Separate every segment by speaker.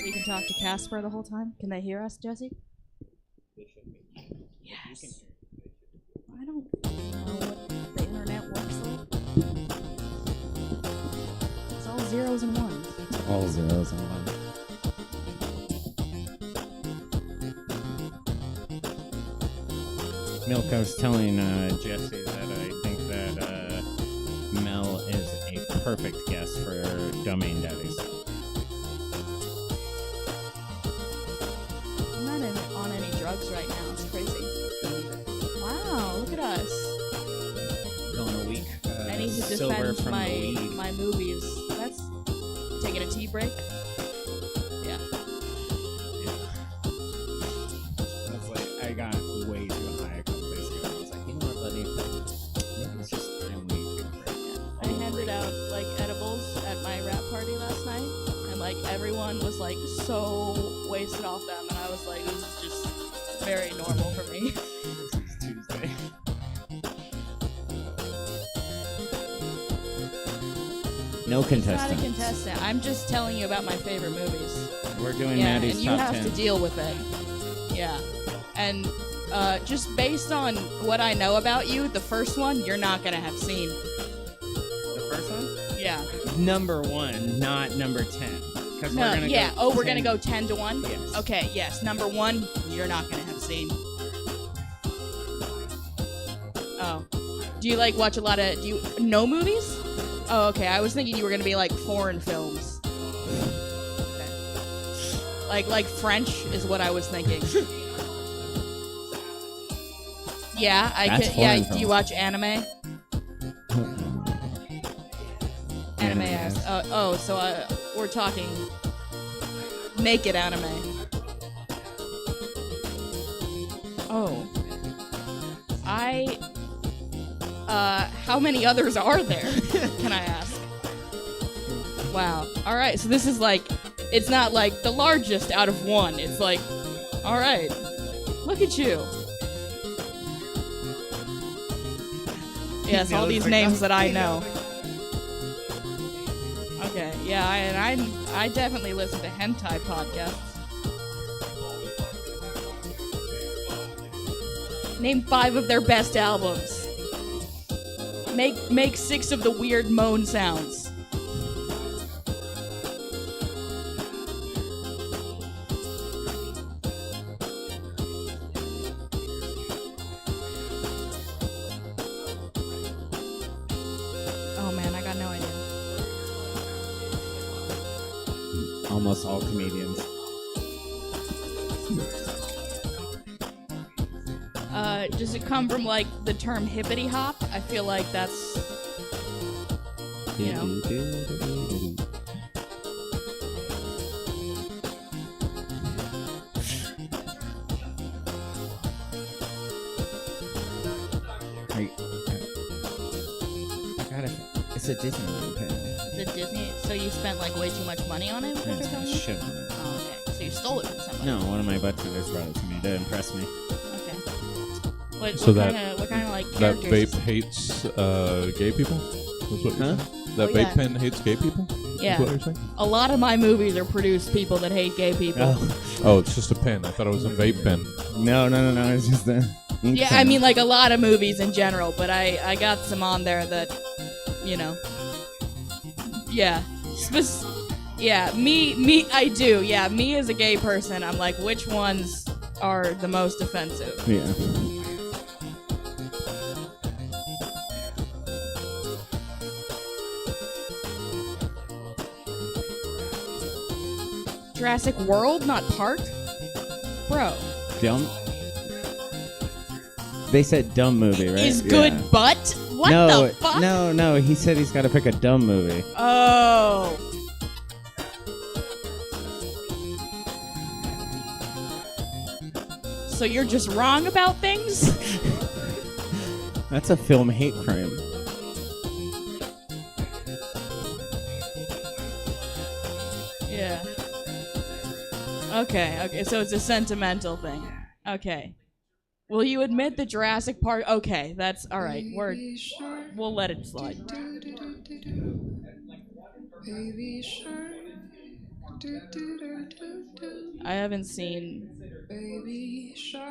Speaker 1: We can talk to Casper the whole time. Can they hear us, Jesse?
Speaker 2: They should be.
Speaker 1: Yes. I don't know what the internet works like. It's all zeros and ones.
Speaker 3: All zeros and ones.
Speaker 2: Milk, I was telling Jesse that I think that Mel is a perfect guest for Domain Daddies.
Speaker 1: I'm not on any drugs right now. It's crazy. Wow, look at us.
Speaker 2: Going a week.
Speaker 1: I need to
Speaker 2: Silver
Speaker 1: defend
Speaker 2: from the weed.
Speaker 1: my movies. That's taking a tea break. Yeah.
Speaker 2: I was like, I got way too high a couple days ago. I was like, you know what, buddy? Maybe it's just I'm way too high.
Speaker 1: I handed out like edibles at my rap party last night, and like everyone was like so wasted off them, and I was like, this is just very normal for me.
Speaker 2: It's Tuesday. No
Speaker 1: It's not a
Speaker 2: contestant.
Speaker 1: contestant. I'm just telling you about my favorite movies.
Speaker 2: We're doing
Speaker 1: Yeah,
Speaker 2: Maddie's
Speaker 1: and you
Speaker 2: top
Speaker 1: have
Speaker 2: 10.
Speaker 1: to deal with it. Yeah, and just based on what I know about you, the first one you're not gonna have seen.
Speaker 2: The first one?
Speaker 1: Yeah.
Speaker 2: Number 1, not number 10. Because
Speaker 1: No.
Speaker 2: we're gonna
Speaker 1: Yeah.
Speaker 2: go
Speaker 1: Oh, we're
Speaker 2: 10.
Speaker 1: gonna go 10 to 1.
Speaker 2: Yes.
Speaker 1: Okay. Yes. Number 1, you're not gonna have seen. Oh. Do you like watch a lot of? Do you know movies? Oh, okay. I was thinking you were gonna be like foreign films. Okay. Like French is what I was thinking. Yeah, I
Speaker 3: That's
Speaker 1: could. Yeah.
Speaker 3: foreign
Speaker 1: Do you
Speaker 3: film.
Speaker 1: watch anime? Anime ass. Oh, so we're talking naked anime. Oh. How many others are there? Can I ask? Wow. All right. So this is like, it's not like the largest out of one. It's like, all right. Look at you. Yes, all these names that I know. Okay, yeah, and I definitely listen to hentai podcasts. Name 5 of their best albums. Make 6 of the weird moan sounds. Oh man, I got no idea.
Speaker 2: Almost all comedians.
Speaker 1: Does it come from like the term hippity hop? I feel like that's, you know.
Speaker 2: It's a Disneyland pen.
Speaker 1: The Disney. So you spent like way too much money on it? Is what they're telling you?
Speaker 2: Shit on it.
Speaker 1: Oh, okay. So you stole it from somebody.
Speaker 2: No, one of my bartenders brought it to me to impress me.
Speaker 1: Okay. What,
Speaker 4: So
Speaker 1: what kind of like
Speaker 4: That
Speaker 1: characters?
Speaker 4: vape hates gay people? That's what you're
Speaker 2: Huh?
Speaker 4: saying? That
Speaker 1: Oh,
Speaker 4: vape
Speaker 1: yeah.
Speaker 4: pen hates gay people?
Speaker 1: Yeah.
Speaker 4: That's what you're saying?
Speaker 1: A lot of my movies are produced people that hate gay people.
Speaker 4: Oh, it's just a pen. I thought it was a vape pen.
Speaker 2: No, it's just a ink
Speaker 1: Yeah,
Speaker 2: pen.
Speaker 1: I mean like a lot of movies in general, but I got some on there that, you know. Yeah. Yeah, me I do. Yeah, me as a gay person, I'm like, which ones are the most offensive?
Speaker 2: Yeah.
Speaker 1: Jurassic World, not Park? Bro.
Speaker 2: Dumb. They said dumb movie, right?
Speaker 1: Is good,
Speaker 2: Yeah.
Speaker 1: but? What
Speaker 2: no,
Speaker 1: the fuck?
Speaker 2: No. He said he's got to pick a dumb movie.
Speaker 1: Oh. So you're just wrong about things?
Speaker 2: That's a film hate crime.
Speaker 1: Yeah. Okay, so it's a sentimental thing. Okay. Will you admit the Jurassic Park? Okay, that's all right. We'll let it slide. I haven't seen.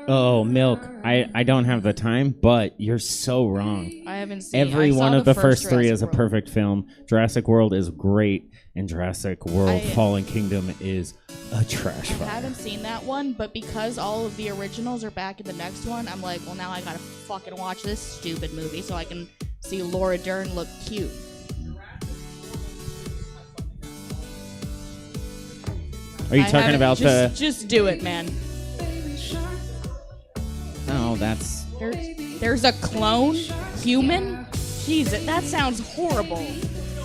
Speaker 2: Oh, Milk. I don't have the time, but you're so wrong.
Speaker 1: I haven't seen.
Speaker 2: Every
Speaker 1: I saw
Speaker 2: one of the first three
Speaker 1: Jurassic
Speaker 2: is a
Speaker 1: World.
Speaker 2: perfect film. Jurassic World is great, and Jurassic World Fallen Kingdom is a trash
Speaker 1: I
Speaker 2: fire.
Speaker 1: haven't seen that one, but because all of the originals are back in the next one, I'm like, well, now I gotta fucking watch this stupid movie so I can see Laura Dern look cute.
Speaker 2: Are you talking about
Speaker 1: Just do it, man.
Speaker 2: No, that's...
Speaker 1: There's a clone human? Jesus, that sounds horrible.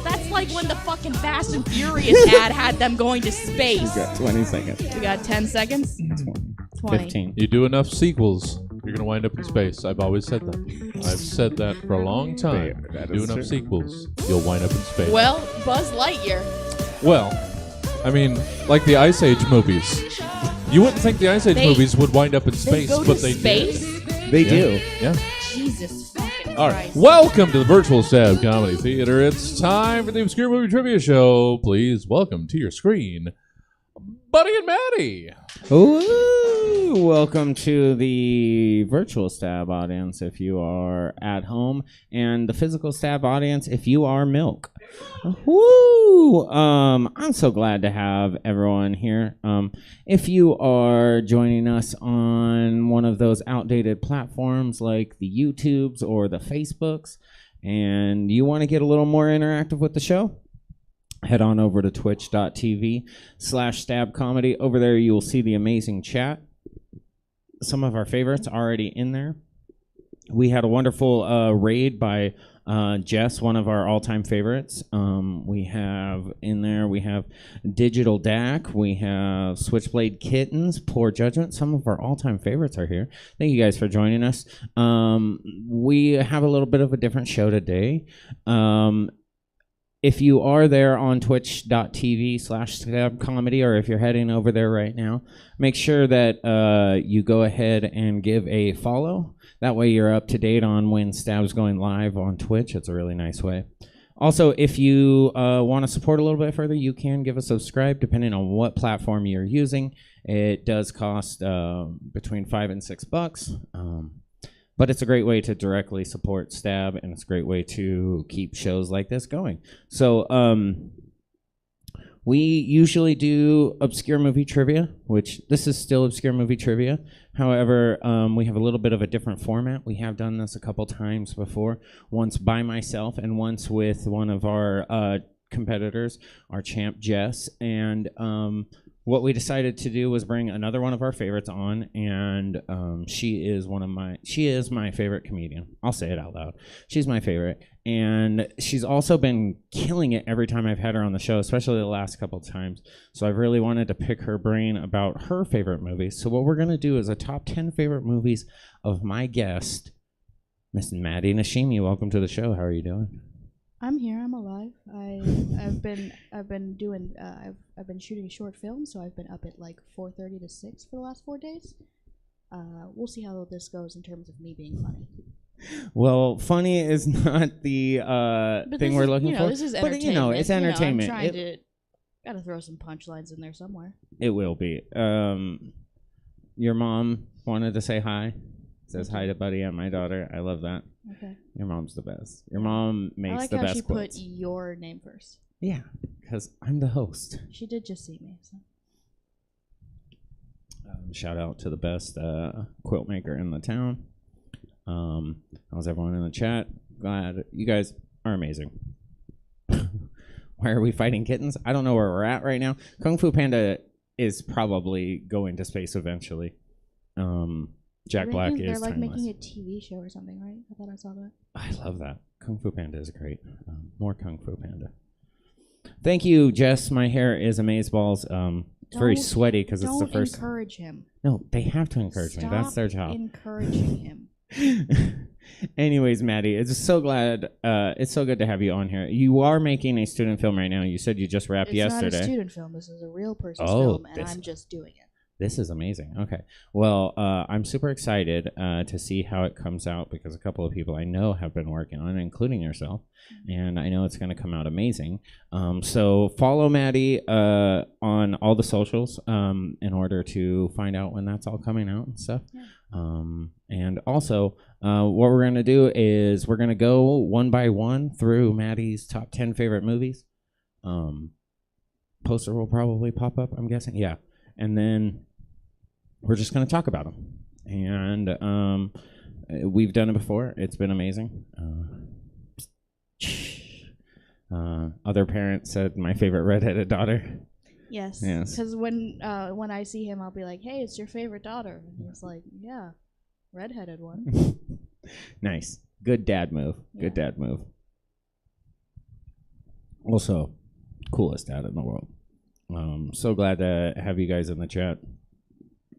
Speaker 1: That's like when the fucking Fast and Furious ad had them going to space.
Speaker 2: You got 20 seconds.
Speaker 1: We got 10 seconds? 20.
Speaker 2: 15.
Speaker 4: You do enough sequels, you're gonna wind up in space. I've always said that. I've said that for a long time.
Speaker 2: That
Speaker 4: Do
Speaker 2: is
Speaker 4: enough
Speaker 2: true.
Speaker 4: sequels, you'll wind up in space.
Speaker 1: Well, Buzz Lightyear.
Speaker 4: Well, I mean, like the Ice Age movies. You wouldn't think the Ice Age movies would wind up in space,
Speaker 1: go
Speaker 4: but
Speaker 1: to
Speaker 4: they
Speaker 1: space?
Speaker 4: did.
Speaker 2: They
Speaker 4: Yeah.
Speaker 2: do.
Speaker 4: Yeah.
Speaker 1: Jesus fucking
Speaker 4: All right.
Speaker 1: Christ.
Speaker 4: Welcome to the Virtual Stab Comedy Theater. It's time for the Obscure Movie Trivia Show. Please welcome to your screen, Buddy and Maddie.
Speaker 2: Ooh, welcome to the virtual stab audience if you are at home, and the physical stab audience if you are Milk. Woo! I'm so glad to have everyone here. If you are joining us on one of those outdated platforms like the YouTubes or the Facebooks, and you want to get a little more interactive with the show, head on over to twitch.tv/stabcomedy. Over there, you will see the amazing chat. Some of our favorites already in there. We had a wonderful raid by Jess, one of our all-time favorites. We have in there, we have Digital Dak, we have Switchblade Kittens, Poor Judgment. Some of our all-time favorites are here. Thank you guys for joining us. We have a little bit of a different show today. If you are there on twitch.tv/stabcomedy, or if you're heading over there right now, make sure that you go ahead and give a follow. That way you're up to date on when Stab's going live on Twitch. It's a really nice way. Also, if you want to support a little bit further, you can give a subscribe depending on what platform you're using. It does cost between $5 and $6. But it's a great way to directly support Stab, and it's a great way to keep shows like this going. So we usually do obscure movie trivia, which this is still obscure movie trivia. However, we have a little bit of a different format. We have done this a couple times before, once by myself and once with one of our competitors, our champ Jess. And what we decided to do was bring another one of our favorites on, and she is my favorite comedian. I'll say it out loud. She's my favorite, and she's also been killing it every time I've had her on the show, especially the last couple times. So I've really wanted to pick her brain about her favorite movies. So what we're gonna do is a top 10 favorite movies of my guest, Miss Maddie Nashimi. Welcome to the show. How are you doing?
Speaker 1: I'm here. I'm alive. I've been shooting a short film, so I've been up at like 4:30 to 6 for the last 4 days. We'll see how this goes in terms of me being funny.
Speaker 2: Well, funny is not the thing we're looking for.
Speaker 1: This is
Speaker 2: but
Speaker 1: entertainment.
Speaker 2: it's entertainment.
Speaker 1: I'm trying to gotta throw some punchlines in there somewhere.
Speaker 2: It will be. Your mom wanted to say hi. Says hi to Buddy and my daughter. I love that.
Speaker 1: Okay.
Speaker 2: Your mom's the best. Your mom makes
Speaker 1: I like
Speaker 2: the
Speaker 1: how
Speaker 2: best
Speaker 1: she
Speaker 2: quotes.
Speaker 1: put your name first.
Speaker 2: Yeah, because I'm the host.
Speaker 1: She did just see me. So.
Speaker 2: Shout out to the best quilt maker in the town. How's everyone in the chat? Glad you guys are amazing. Why are we fighting kittens? I don't know where we're at right now. Kung Fu Panda is probably going to space eventually. Jack Black is
Speaker 1: they're like
Speaker 2: timeless.
Speaker 1: making a TV show or something, right? I thought I saw that.
Speaker 2: I love that. Kung Fu Panda is great. More Kung Fu Panda. Thank you, Jess. My hair is amazeballs. It's very sweaty because it's the first.
Speaker 1: Don't encourage him.
Speaker 2: No, they have to encourage me. That's their job.
Speaker 1: Encouraging him.
Speaker 2: Anyways, Maddie, it's so glad. It's so good to have you on here. You are making a student film right now. You said you just wrapped yesterday.
Speaker 1: It's not a student film. This is a real person's film, and I'm just doing it.
Speaker 2: This is amazing. Okay. Well, I'm super excited to see how it comes out because a couple of people I know have been working on it, including yourself, and I know it's going to come out amazing. So follow Maddie on all the socials in order to find out when that's all coming out and stuff. Yeah. And also, what we're going to do is we're going to go one by one through Maddie's top 10 favorite movies. Poster will probably pop up, I'm guessing. Yeah. And then we're just going to talk about them. And we've done it before. It's been amazing. Other parents said my favorite redheaded daughter.
Speaker 1: Yes. Because when I see him, I'll be like, hey, it's your favorite daughter. And he's like, yeah, redheaded one.
Speaker 2: Nice. Good dad move. Yeah. Good dad move. Also, coolest dad in the world. So glad to have you guys in the chat.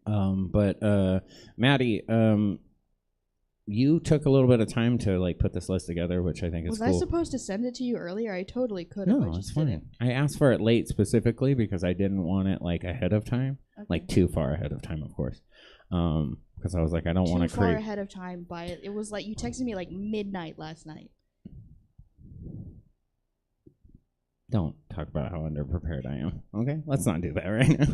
Speaker 2: But Maddie, you took a little bit of time to like put this list together, which I think is cool.
Speaker 1: Was I supposed to send it to you earlier? I totally could have.
Speaker 2: No, it's fine. I asked for it late specifically because I didn't want it like ahead of time, like too far ahead of time, of course. Because I was like, I don't want to create.
Speaker 1: Too far ahead of time by it. It was like you texted me like midnight last night.
Speaker 2: Don't talk about how underprepared I am. Okay, let's not do that right now.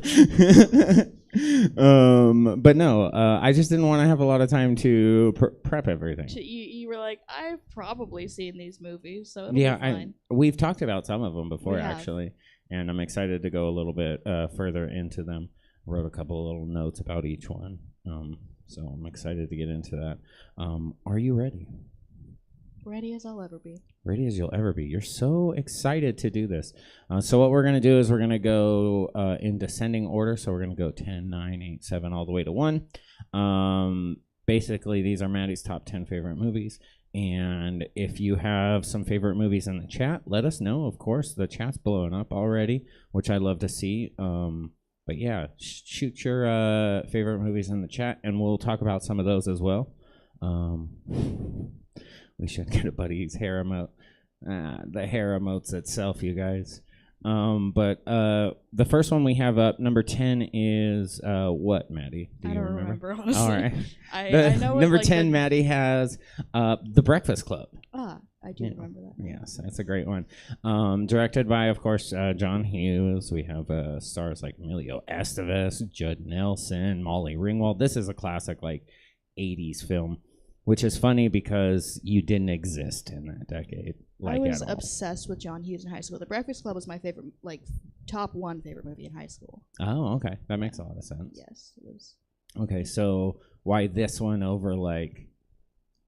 Speaker 2: But no, I just didn't want to have a lot of time to prep everything.
Speaker 1: You were like, I've probably seen these movies, so it'll be fine.
Speaker 2: We've talked about some of them before, actually, and I'm excited to go a little bit further into them. Wrote a couple of little notes about each one, so I'm excited to get into that. Are you ready?
Speaker 1: Ready as I'll ever be.
Speaker 2: Ready as you'll ever be. You're so excited to do this. So what we're going to do is we're going to go in descending order. So we're going to go 10, 9, 8, 7, all the way to 1. Basically, these are Maddie's top 10 favorite movies. And if you have some favorite movies in the chat, let us know. Of course, the chat's blowing up already, which I love to see. But yeah, shoot your favorite movies in the chat, and we'll talk about some of those as well. We should get a buddy's hair emote. The hair emotes itself, you guys. But the first one we have up, number 10, is what, Maddie?
Speaker 1: I don't remember, honestly.
Speaker 2: All right.
Speaker 1: I know
Speaker 2: number 10, Maddie has The Breakfast Club.
Speaker 1: I do remember that.
Speaker 2: Yes, that's a great one. Directed by, of course, John Hughes. We have stars like Emilio Estevez, Judd Nelson, Molly Ringwald. This is a classic, like, 80s film. Which is funny because you didn't exist in that decade.
Speaker 1: I was obsessed with John Hughes in high school. The Breakfast Club was my favorite, like, top 1 favorite movie in high school.
Speaker 2: Oh, okay. That makes a lot of sense.
Speaker 1: Yes, it was.
Speaker 2: Okay, so why this one over, like,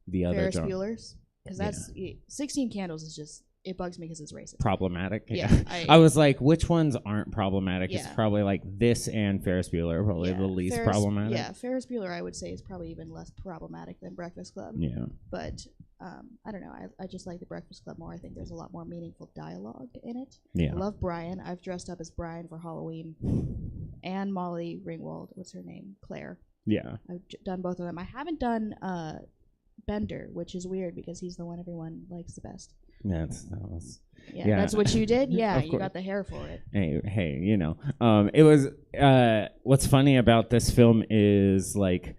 Speaker 2: the other
Speaker 1: Ferris Bueller's? Because that's 16 Candles is just, it bugs me because it's racist.
Speaker 2: Problematic?
Speaker 1: Yeah.
Speaker 2: I was like, which ones aren't problematic? Yeah. It's probably like this and Ferris Bueller are probably the least problematic.
Speaker 1: Yeah, Ferris Bueller I would say is probably even less problematic than Breakfast Club.
Speaker 2: Yeah.
Speaker 1: But I don't know. I just like the Breakfast Club more. I think there's a lot more meaningful dialogue in it.
Speaker 2: Yeah.
Speaker 1: I love Brian. I've dressed up as Brian for Halloween. And Molly Ringwald. What's her name? Claire.
Speaker 2: Yeah.
Speaker 1: I've done both of them. I haven't done Bender, which is weird because he's the one everyone likes the best.
Speaker 2: Yeah,
Speaker 1: that's what you did. Yeah, you got the hair for it.
Speaker 2: Hey, you know, it was. What's funny about this film is like,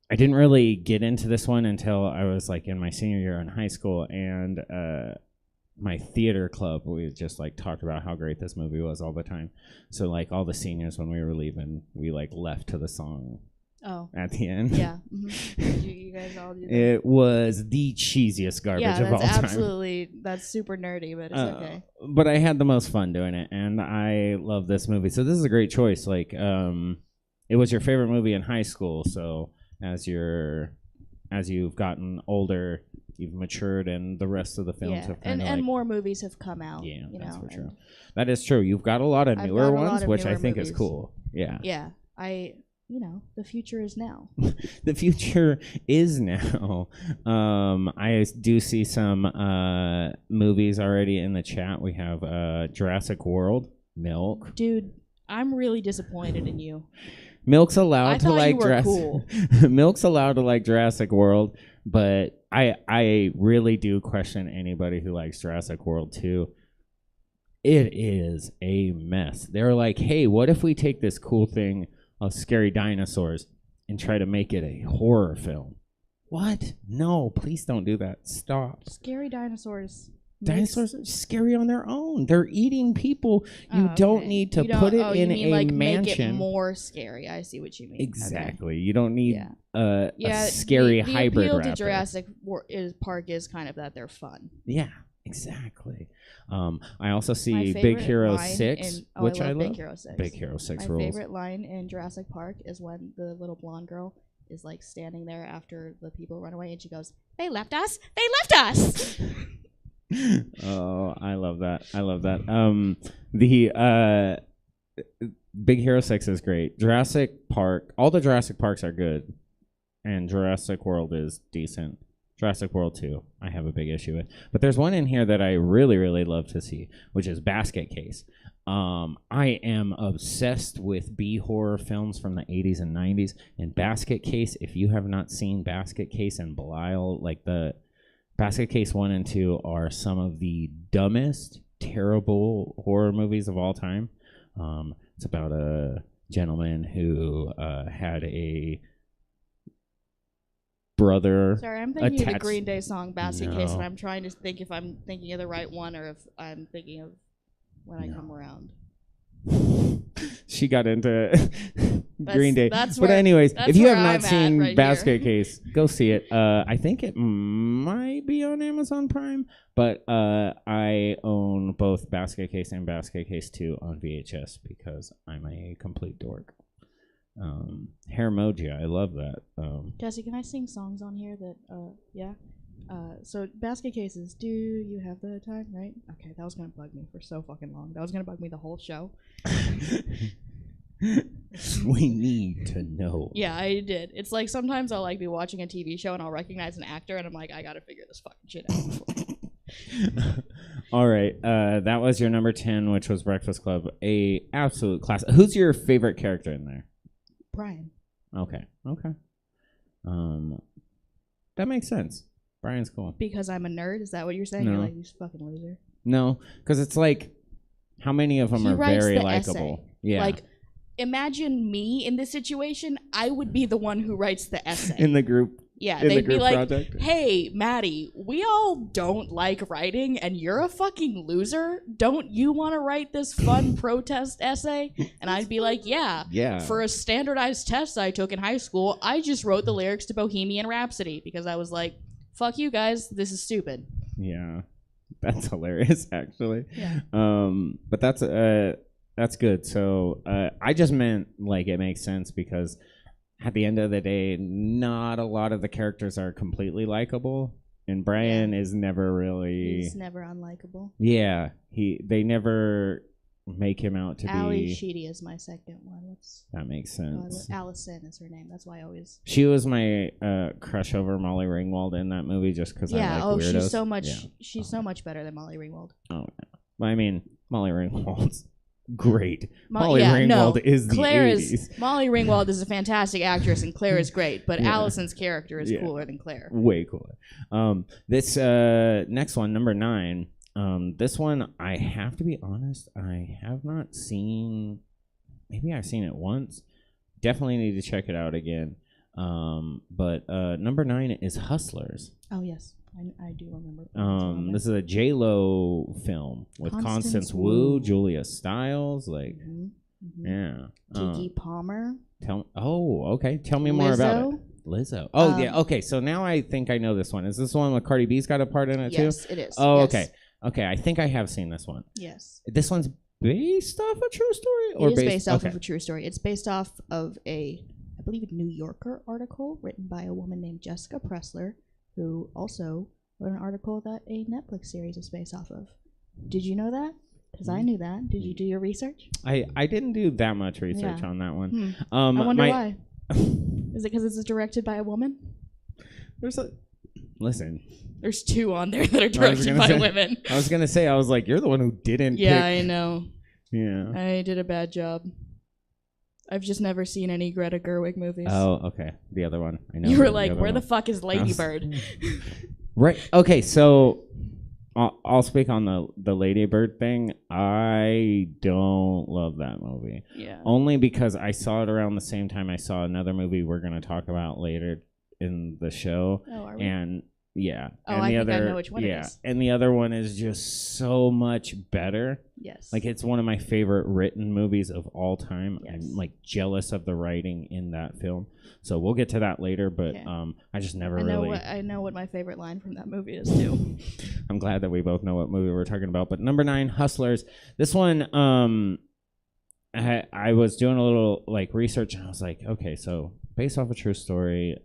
Speaker 2: I didn't really get into this one until I was like in my senior year in high school, and my theater club, we just like talked about how great this movie was all the time. So like all the seniors, when we were leaving, we like left to the song.
Speaker 1: Oh.
Speaker 2: At the end.
Speaker 1: Yeah. Mm-hmm. you guys all do that?
Speaker 2: It was the cheesiest garbage of all time.
Speaker 1: Yeah, absolutely. That's super nerdy, but it's okay.
Speaker 2: But I had the most fun doing it, and I love this movie. So this is a great choice. Like, it was your favorite movie in high school. So as you've gotten older, you've matured, and the rest of the films have kind of
Speaker 1: and more movies have come out.
Speaker 2: Yeah,
Speaker 1: you
Speaker 2: that's
Speaker 1: know,
Speaker 2: for sure. That is true. You've got a lot of
Speaker 1: I've
Speaker 2: newer
Speaker 1: got a lot
Speaker 2: ones,
Speaker 1: of
Speaker 2: which I
Speaker 1: newer
Speaker 2: think is
Speaker 1: movies.
Speaker 2: cool. Yeah.
Speaker 1: Yeah, the future is now.
Speaker 2: The future is now. I do see some movies already in the chat. We have Jurassic World, Milk.
Speaker 1: Dude, I'm really disappointed in you.
Speaker 2: Milk's allowed
Speaker 1: I
Speaker 2: to
Speaker 1: thought
Speaker 2: like
Speaker 1: you were
Speaker 2: Jurassic.
Speaker 1: cool.
Speaker 2: Milk's allowed to like Jurassic World, but I really do question anybody who likes Jurassic World 2. It is a mess. They're like, hey, what if we take this cool thing of scary dinosaurs and try to make it a horror film? What? No, please don't do that. Stop.
Speaker 1: Scary dinosaurs.
Speaker 2: Dinosaurs are scary on their own. They're eating people. You don't need to
Speaker 1: You don't-
Speaker 2: put it
Speaker 1: oh,
Speaker 2: in
Speaker 1: you mean,
Speaker 2: a
Speaker 1: like,
Speaker 2: mansion.
Speaker 1: Make it more scary. I see what you mean.
Speaker 2: Exactly. You don't need
Speaker 1: Okay.
Speaker 2: a scary
Speaker 1: the
Speaker 2: hybrid
Speaker 1: appeal to
Speaker 2: raptor.
Speaker 1: Jurassic Park is kind of that they're fun.
Speaker 2: Yeah, exactly. I also
Speaker 1: My
Speaker 2: see
Speaker 1: favorite
Speaker 2: Big Hero
Speaker 1: line
Speaker 2: 6,
Speaker 1: in-
Speaker 2: which I love.
Speaker 1: Big Hero 6.
Speaker 2: Big Hero 6
Speaker 1: My
Speaker 2: rules.
Speaker 1: favorite line in Jurassic Park is when the little blonde girl is like standing there after the people run away, and she goes, "They left us. They left us."
Speaker 2: Oh, I love that. I love that. The Big Hero 6 is great. Jurassic Park, all the Jurassic Parks are good, and Jurassic World is decent. Jurassic World 2, I have a big issue with. But there's one in here that I really, really love to see, which is Basket Case. I am obsessed with B-horror films from the 80s and 90s. And Basket Case, if you have not seen Basket Case and Belial, like the Basket Case 1 and 2 are some of the dumbest, terrible horror movies of all time. It's about a gentleman who had a brother.
Speaker 1: Sorry, I'm thinking of the
Speaker 2: attached-
Speaker 1: Green Day song "Basket Case,"
Speaker 2: No.
Speaker 1: and I'm trying to think if I'm thinking of the right one or if I'm thinking of When I Come Around.
Speaker 2: She got into Green Day.
Speaker 1: that's
Speaker 2: but
Speaker 1: where-
Speaker 2: anyways,
Speaker 1: that's
Speaker 2: if you
Speaker 1: where
Speaker 2: have not
Speaker 1: I'm at
Speaker 2: seen
Speaker 1: right
Speaker 2: Basket
Speaker 1: here.
Speaker 2: Case, go see it. I think it might be on Amazon Prime, but I own both Basket Case and Basket Case 2 on VHS because I'm a complete dork. Hairmoji, I love that.
Speaker 1: Jesse, can I sing songs on here that, yeah? So Basket Cases, do you have the time, right? Okay, that was gonna bug me for so fucking long. That was gonna bug me the whole show.
Speaker 2: We need to know.
Speaker 1: Yeah, I did. It's like sometimes I'll like be watching a TV show and I'll recognize an actor and I'm like, I gotta figure this fucking shit out.
Speaker 2: All right, that was your number 10, which was Breakfast Club. A absolute class. Who's your favorite character in there?
Speaker 1: Brian.
Speaker 2: Okay. That makes sense. Brian's cool.
Speaker 1: Because I'm a nerd? Is that what you're saying?
Speaker 2: No.
Speaker 1: You're like, you fucking loser.
Speaker 2: No, because it's like, how many of them
Speaker 1: He
Speaker 2: are
Speaker 1: writes
Speaker 2: very
Speaker 1: the
Speaker 2: likable?
Speaker 1: essay.
Speaker 2: Yeah.
Speaker 1: Like, imagine me in this situation. I would be the one who writes the essay.
Speaker 2: in the group.
Speaker 1: Yeah,
Speaker 2: in the
Speaker 1: they'd be
Speaker 2: group
Speaker 1: like,
Speaker 2: project.
Speaker 1: "Hey, Maddie, we all don't like writing, and you're a fucking loser. Don't you want to write this fun protest essay?" And I'd be like, "Yeah.
Speaker 2: Yeah.
Speaker 1: For a standardized test I took in high school, I just wrote the lyrics to Bohemian Rhapsody because I was like, fuck you guys, this is stupid."
Speaker 2: Yeah. That's hilarious, actually.
Speaker 1: Yeah.
Speaker 2: But that's good. So I just meant like it makes sense because at the end of the day, not a lot of the characters are completely likable, and Brian is never really.
Speaker 1: He's never unlikable.
Speaker 2: Yeah, they never make him out to
Speaker 1: Ali
Speaker 2: be.
Speaker 1: Sheedy is my second one.
Speaker 2: That makes sense.
Speaker 1: Allison is her name. That's why I always.
Speaker 2: She was my crush over Molly Ringwald in that movie, just because I like weirdos.
Speaker 1: She's so much.
Speaker 2: Yeah.
Speaker 1: She's so much better than Molly Ringwald.
Speaker 2: Oh, yeah. I mean, Molly Ringwald's great. Molly Ringwald
Speaker 1: no,
Speaker 2: is the
Speaker 1: Claire
Speaker 2: 80s.
Speaker 1: Molly Ringwald is a fantastic actress, and Claire is great. But
Speaker 2: Yeah.
Speaker 1: Allison's character is
Speaker 2: Yeah.
Speaker 1: cooler than Claire.
Speaker 2: Way cooler. This next one, number 9. This one, I have to be honest, I have not seen. Maybe I've seen it once. Definitely need to check it out again. But number 9 is Hustlers.
Speaker 1: Oh yes, I do remember.
Speaker 2: This is a J-Lo film with Constance Wu, Julia Stiles, like yeah.
Speaker 1: Keke Palmer.
Speaker 2: Okay. Tell me more about it. Lizzo. Oh yeah. Okay. So now I think I know this one. Is this the one with Cardi B's got a part in it too?
Speaker 1: Yes, it is.
Speaker 2: Oh,
Speaker 1: yes.
Speaker 2: okay. Okay. I think I have seen this one.
Speaker 1: Yes.
Speaker 2: This one's based off a true story, or
Speaker 1: It is based off
Speaker 2: okay.
Speaker 1: of a true story. It's based off of I believe, a New Yorker article written by a woman named Jessica Pressler, who also wrote an article that a Netflix series is based off of. Did you know that? Because I knew that. Did you do your research?
Speaker 2: I didn't do that much research on that one.
Speaker 1: I wonder why. Is it because it's directed by a woman?
Speaker 2: Listen.
Speaker 1: There's 2 on there that are directed by women.
Speaker 2: I was gonna say, I was like, you're the one who didn't.
Speaker 1: Yeah,
Speaker 2: pick.
Speaker 1: I know.
Speaker 2: Yeah.
Speaker 1: I did a bad job. I've just never seen any Greta Gerwig movies.
Speaker 2: Oh, okay. The other one. I know.
Speaker 1: You were like, where the fuck is Lady Bird?
Speaker 2: Right. Okay, so I'll speak on the Lady Bird thing. I don't love that movie.
Speaker 1: Yeah.
Speaker 2: Only because I saw it around the same time I saw another movie we're going to talk about later in the show.
Speaker 1: Oh, are we?
Speaker 2: And yeah.
Speaker 1: Oh,
Speaker 2: and
Speaker 1: I
Speaker 2: the
Speaker 1: think
Speaker 2: other,
Speaker 1: I know which one it is.
Speaker 2: And the other one is just so much better.
Speaker 1: Yes.
Speaker 2: Like, it's one of my favorite written movies of all time.
Speaker 1: Yes.
Speaker 2: I'm like jealous of the writing in that film. So we'll get to that later, but I just never
Speaker 1: I know what my favorite line from that movie is too.
Speaker 2: I'm glad that we both know what movie we're talking about. But number 9, Hustlers. This one, I was doing a little like research, and I was like, okay, so based off a true story.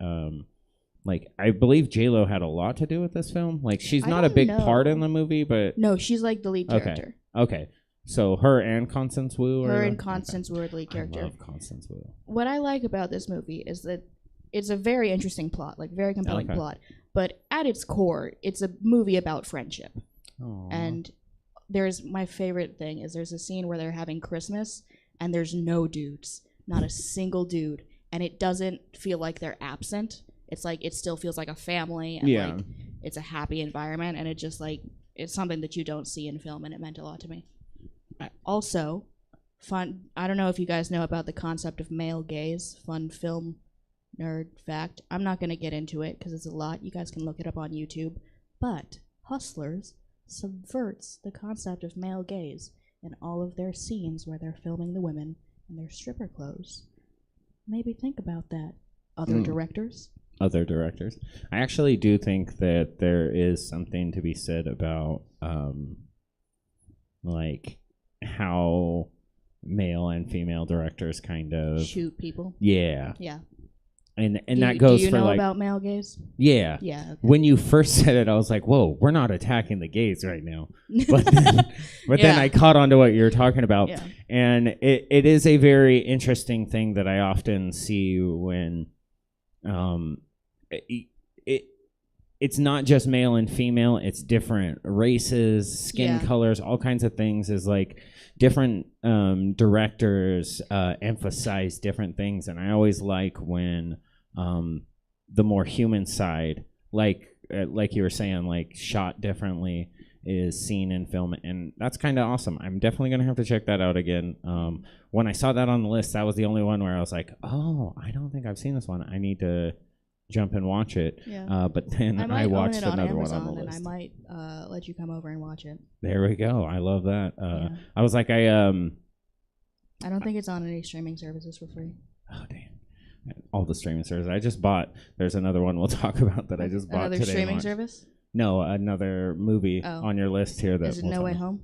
Speaker 2: Like, I believe J-Lo had a lot to do with this film. Like, she's not a big part in the movie, but
Speaker 1: no, she's like the lead character.
Speaker 2: Okay. So her and Constance Wu.
Speaker 1: Her and Constance Wu are the lead character.
Speaker 2: I love Constance Wu.
Speaker 1: What I like about this movie is that it's a very interesting plot, like very compelling plot. But at its core, it's a movie about friendship.
Speaker 2: Aww.
Speaker 1: And my favorite thing is there's a scene where they're having Christmas and there's no dudes, not a single dude, and it doesn't feel like they're absent. It's like it still feels like a family, and like it's a happy environment, and it just like it's something that you don't see in film, and it meant a lot to me. Also, fun. I don't know if you guys know about the concept of male gaze. Fun film nerd fact. I'm not gonna get into it because it's a lot. You guys can look it up on YouTube. But Hustlers subverts the concept of male gaze in all of their scenes where they're filming the women in their stripper clothes. Maybe think about that, other directors.
Speaker 2: Other directors. I actually do think that there is something to be said about like how male and female directors kind of
Speaker 1: shoot people.
Speaker 2: Yeah. And that
Speaker 1: do
Speaker 2: goes
Speaker 1: you
Speaker 2: for
Speaker 1: know
Speaker 2: like
Speaker 1: about male gaze?
Speaker 2: Yeah.
Speaker 1: Okay.
Speaker 2: When you first said it, I was like, "Whoa, we're not attacking the gays right now." But then I caught on to what you were talking about, and it is a very interesting thing that I often see when it's not just male and female, it's different races, skin colors, all kinds of things. Is like different directors emphasize different things, and I always like when the more human side, like you were saying, like shot differently, is seen in film, and that's kind of awesome. I'm definitely gonna have to check that out again. When I saw that on the list, that was the only one where I was like, oh, I don't think I've seen this one. I need to jump and watch it. But then I watched another one on the list.
Speaker 1: And I might let you come over and watch it.
Speaker 2: There we go. I love that. I was like, I
Speaker 1: don't think it's on any streaming services for free.
Speaker 2: Oh, damn. All the streaming services. I just bought. There's another one we'll talk about that I just bought today.
Speaker 1: Another streaming service?
Speaker 2: No, another movie on your list here. That
Speaker 1: is it No Way Home?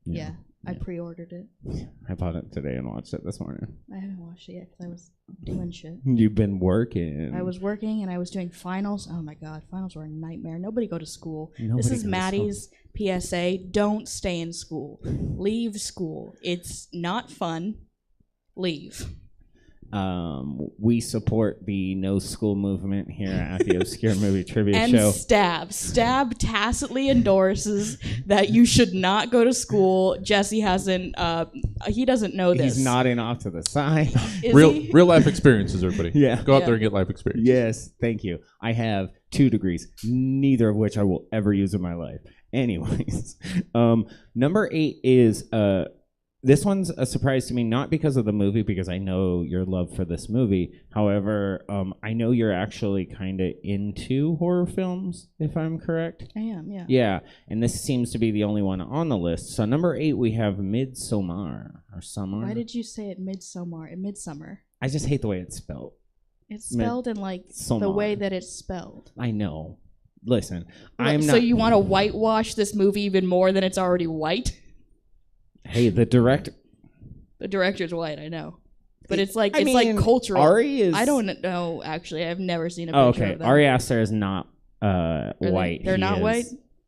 Speaker 2: Yeah.
Speaker 1: I pre-ordered it.
Speaker 2: I bought it today and watched it this morning.
Speaker 1: I haven't watched it yet because I was doing shit.
Speaker 2: You've been working.
Speaker 1: I was working and I was doing finals. Oh my god, finals were a nightmare. Nobody go to school. This is Maddie's PSA. Don't stay in school. Leave school. It's not fun. Leave.
Speaker 2: We support the no school movement here at the Obscure Movie Trivia
Speaker 1: and
Speaker 2: Show.
Speaker 1: Stab tacitly endorses that you should not go to school. Jesse hasn't. He doesn't know this.
Speaker 2: He's nodding off to the side.
Speaker 4: Real life experiences, everybody.
Speaker 2: Yeah,
Speaker 4: go out there and get life experience.
Speaker 2: Yes, thank you. I have 2 degrees, neither of which I will ever use in my life. Anyways, number 8 is this one's a surprise to me, not because of the movie, because I know your love for this movie. However, I know you're actually kind of into horror films, if I'm correct.
Speaker 1: I am, yeah.
Speaker 2: Yeah, and this seems to be the only one on the list. So number 8, we have Midsommar, or Summer.
Speaker 1: Why did you say it Midsommar? Midsummer.
Speaker 2: I just hate the way it's spelled.
Speaker 1: It's spelled in like the way that it's spelled.
Speaker 2: I know. Listen,
Speaker 1: I'm not. So you want to whitewash this movie even more than it's already white?
Speaker 2: Hey, the
Speaker 1: director's white, I know. But it's like, like cultural.
Speaker 2: Ari is...
Speaker 1: I don't know, actually. I've never seen a picture of that.
Speaker 2: Ari Aster is not white.
Speaker 1: They're not white?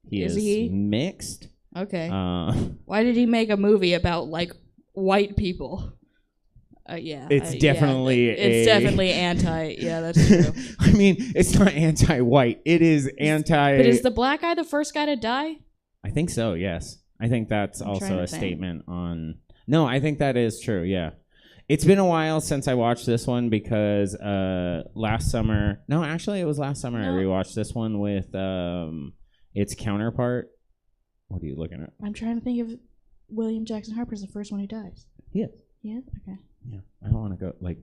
Speaker 2: He
Speaker 1: Is
Speaker 2: is
Speaker 1: he?
Speaker 2: mixed.
Speaker 1: Okay.
Speaker 2: Uh,
Speaker 1: Why did he make a movie about like white people? Yeah.
Speaker 2: It's definitely
Speaker 1: it's definitely anti. Yeah, that's true.
Speaker 2: I mean, it's not anti-white. It is anti.
Speaker 1: But is the black guy the first guy to die?
Speaker 2: I think so. Yes, I think that's
Speaker 1: I'm
Speaker 2: also
Speaker 1: trying to
Speaker 2: a
Speaker 1: think.
Speaker 2: statement on. No, I think that is true. Yeah, it's been a while since I watched this one because last summer. No, actually, it was last summer.
Speaker 1: No.
Speaker 2: I rewatched this one with its counterpart. What are you looking at?
Speaker 1: I'm trying to think of William Jackson Harper's the first one who dies.
Speaker 2: Yeah.
Speaker 1: Yeah. Okay.
Speaker 2: Yeah, I don't want to go like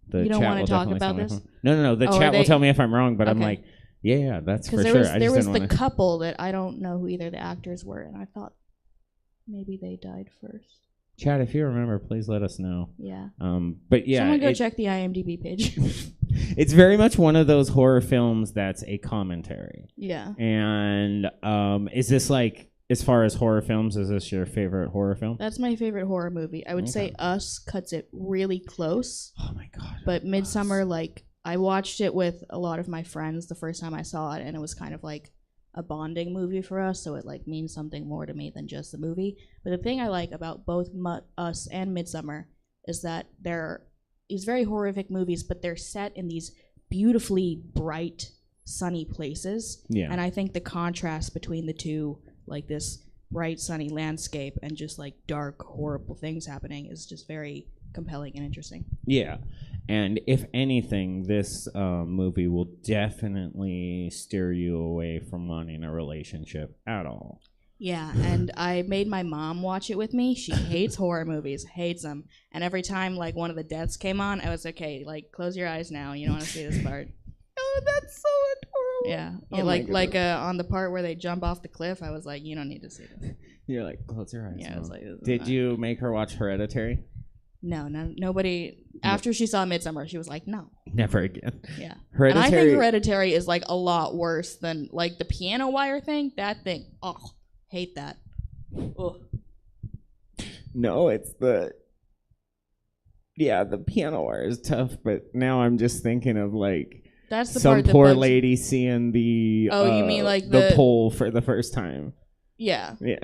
Speaker 2: the.
Speaker 1: You don't
Speaker 2: chat
Speaker 1: wanna
Speaker 2: will
Speaker 1: talk
Speaker 2: definitely
Speaker 1: about
Speaker 2: tell me
Speaker 1: this?
Speaker 2: if I'm- No. The
Speaker 1: Oh,
Speaker 2: chat will
Speaker 1: they-
Speaker 2: tell me if I'm wrong, but I'm
Speaker 1: Okay.
Speaker 2: like, yeah, that's for
Speaker 1: Because
Speaker 2: sure.
Speaker 1: there was
Speaker 2: didn't
Speaker 1: the
Speaker 2: wanna...
Speaker 1: couple that I don't know who either the actors were, and I thought maybe they died first.
Speaker 2: Chat, if you remember, please let us know.
Speaker 1: Yeah.
Speaker 2: But yeah,
Speaker 1: Someone go check the IMDb page.
Speaker 2: it's very much one of those horror films that's a commentary.
Speaker 1: Yeah.
Speaker 2: And is this like, as far as horror films, is this your favorite horror film?
Speaker 1: That's my favorite horror movie. I would say Us cuts it really close.
Speaker 2: Oh my god!
Speaker 1: But Midsommar, like, I watched it with a lot of my friends the first time I saw it, and it was kind of like a bonding movie for us, so it like means something more to me than just the movie. But the thing I like about both Us and Midsommar is that they're these very horrific movies, but they're set in these beautifully bright, sunny places.
Speaker 2: Yeah.
Speaker 1: And I think the contrast between the two, like this bright, sunny landscape and just like dark, horrible things happening, is just very compelling and interesting.
Speaker 2: Yeah. And if anything, this movie will definitely steer you away from wanting a relationship at all.
Speaker 1: Yeah, and I made my mom watch it with me. She hates horror movies, hates them. And every time like one of the deaths came on, I was okay, like close your eyes now. You don't want to see this part.
Speaker 2: Oh, that's so adorable.
Speaker 1: Yeah,
Speaker 2: Oh
Speaker 1: yeah,
Speaker 2: my
Speaker 1: like on the part where they jump off the cliff, I was like, you don't need to see this.
Speaker 2: You're like, close your eyes.
Speaker 1: Yeah, I was like, this is
Speaker 2: Did
Speaker 1: not-
Speaker 2: you make her watch Hereditary?
Speaker 1: No, nobody. After she saw Midsommar, she was like, no.
Speaker 2: Never again.
Speaker 1: Yeah.
Speaker 2: Hereditary.
Speaker 1: And I think Hereditary is like a lot worse than like the piano wire thing. That thing, oh, hate that. Ugh.
Speaker 2: No, it's the. Yeah, the piano wire is tough, but now I'm just thinking of like
Speaker 1: That's the
Speaker 2: some
Speaker 1: part that
Speaker 2: poor
Speaker 1: bugs-
Speaker 2: lady seeing the.
Speaker 1: Oh, you mean like
Speaker 2: the
Speaker 1: the-
Speaker 2: pole for the first time?
Speaker 1: Yeah,
Speaker 2: Yeah.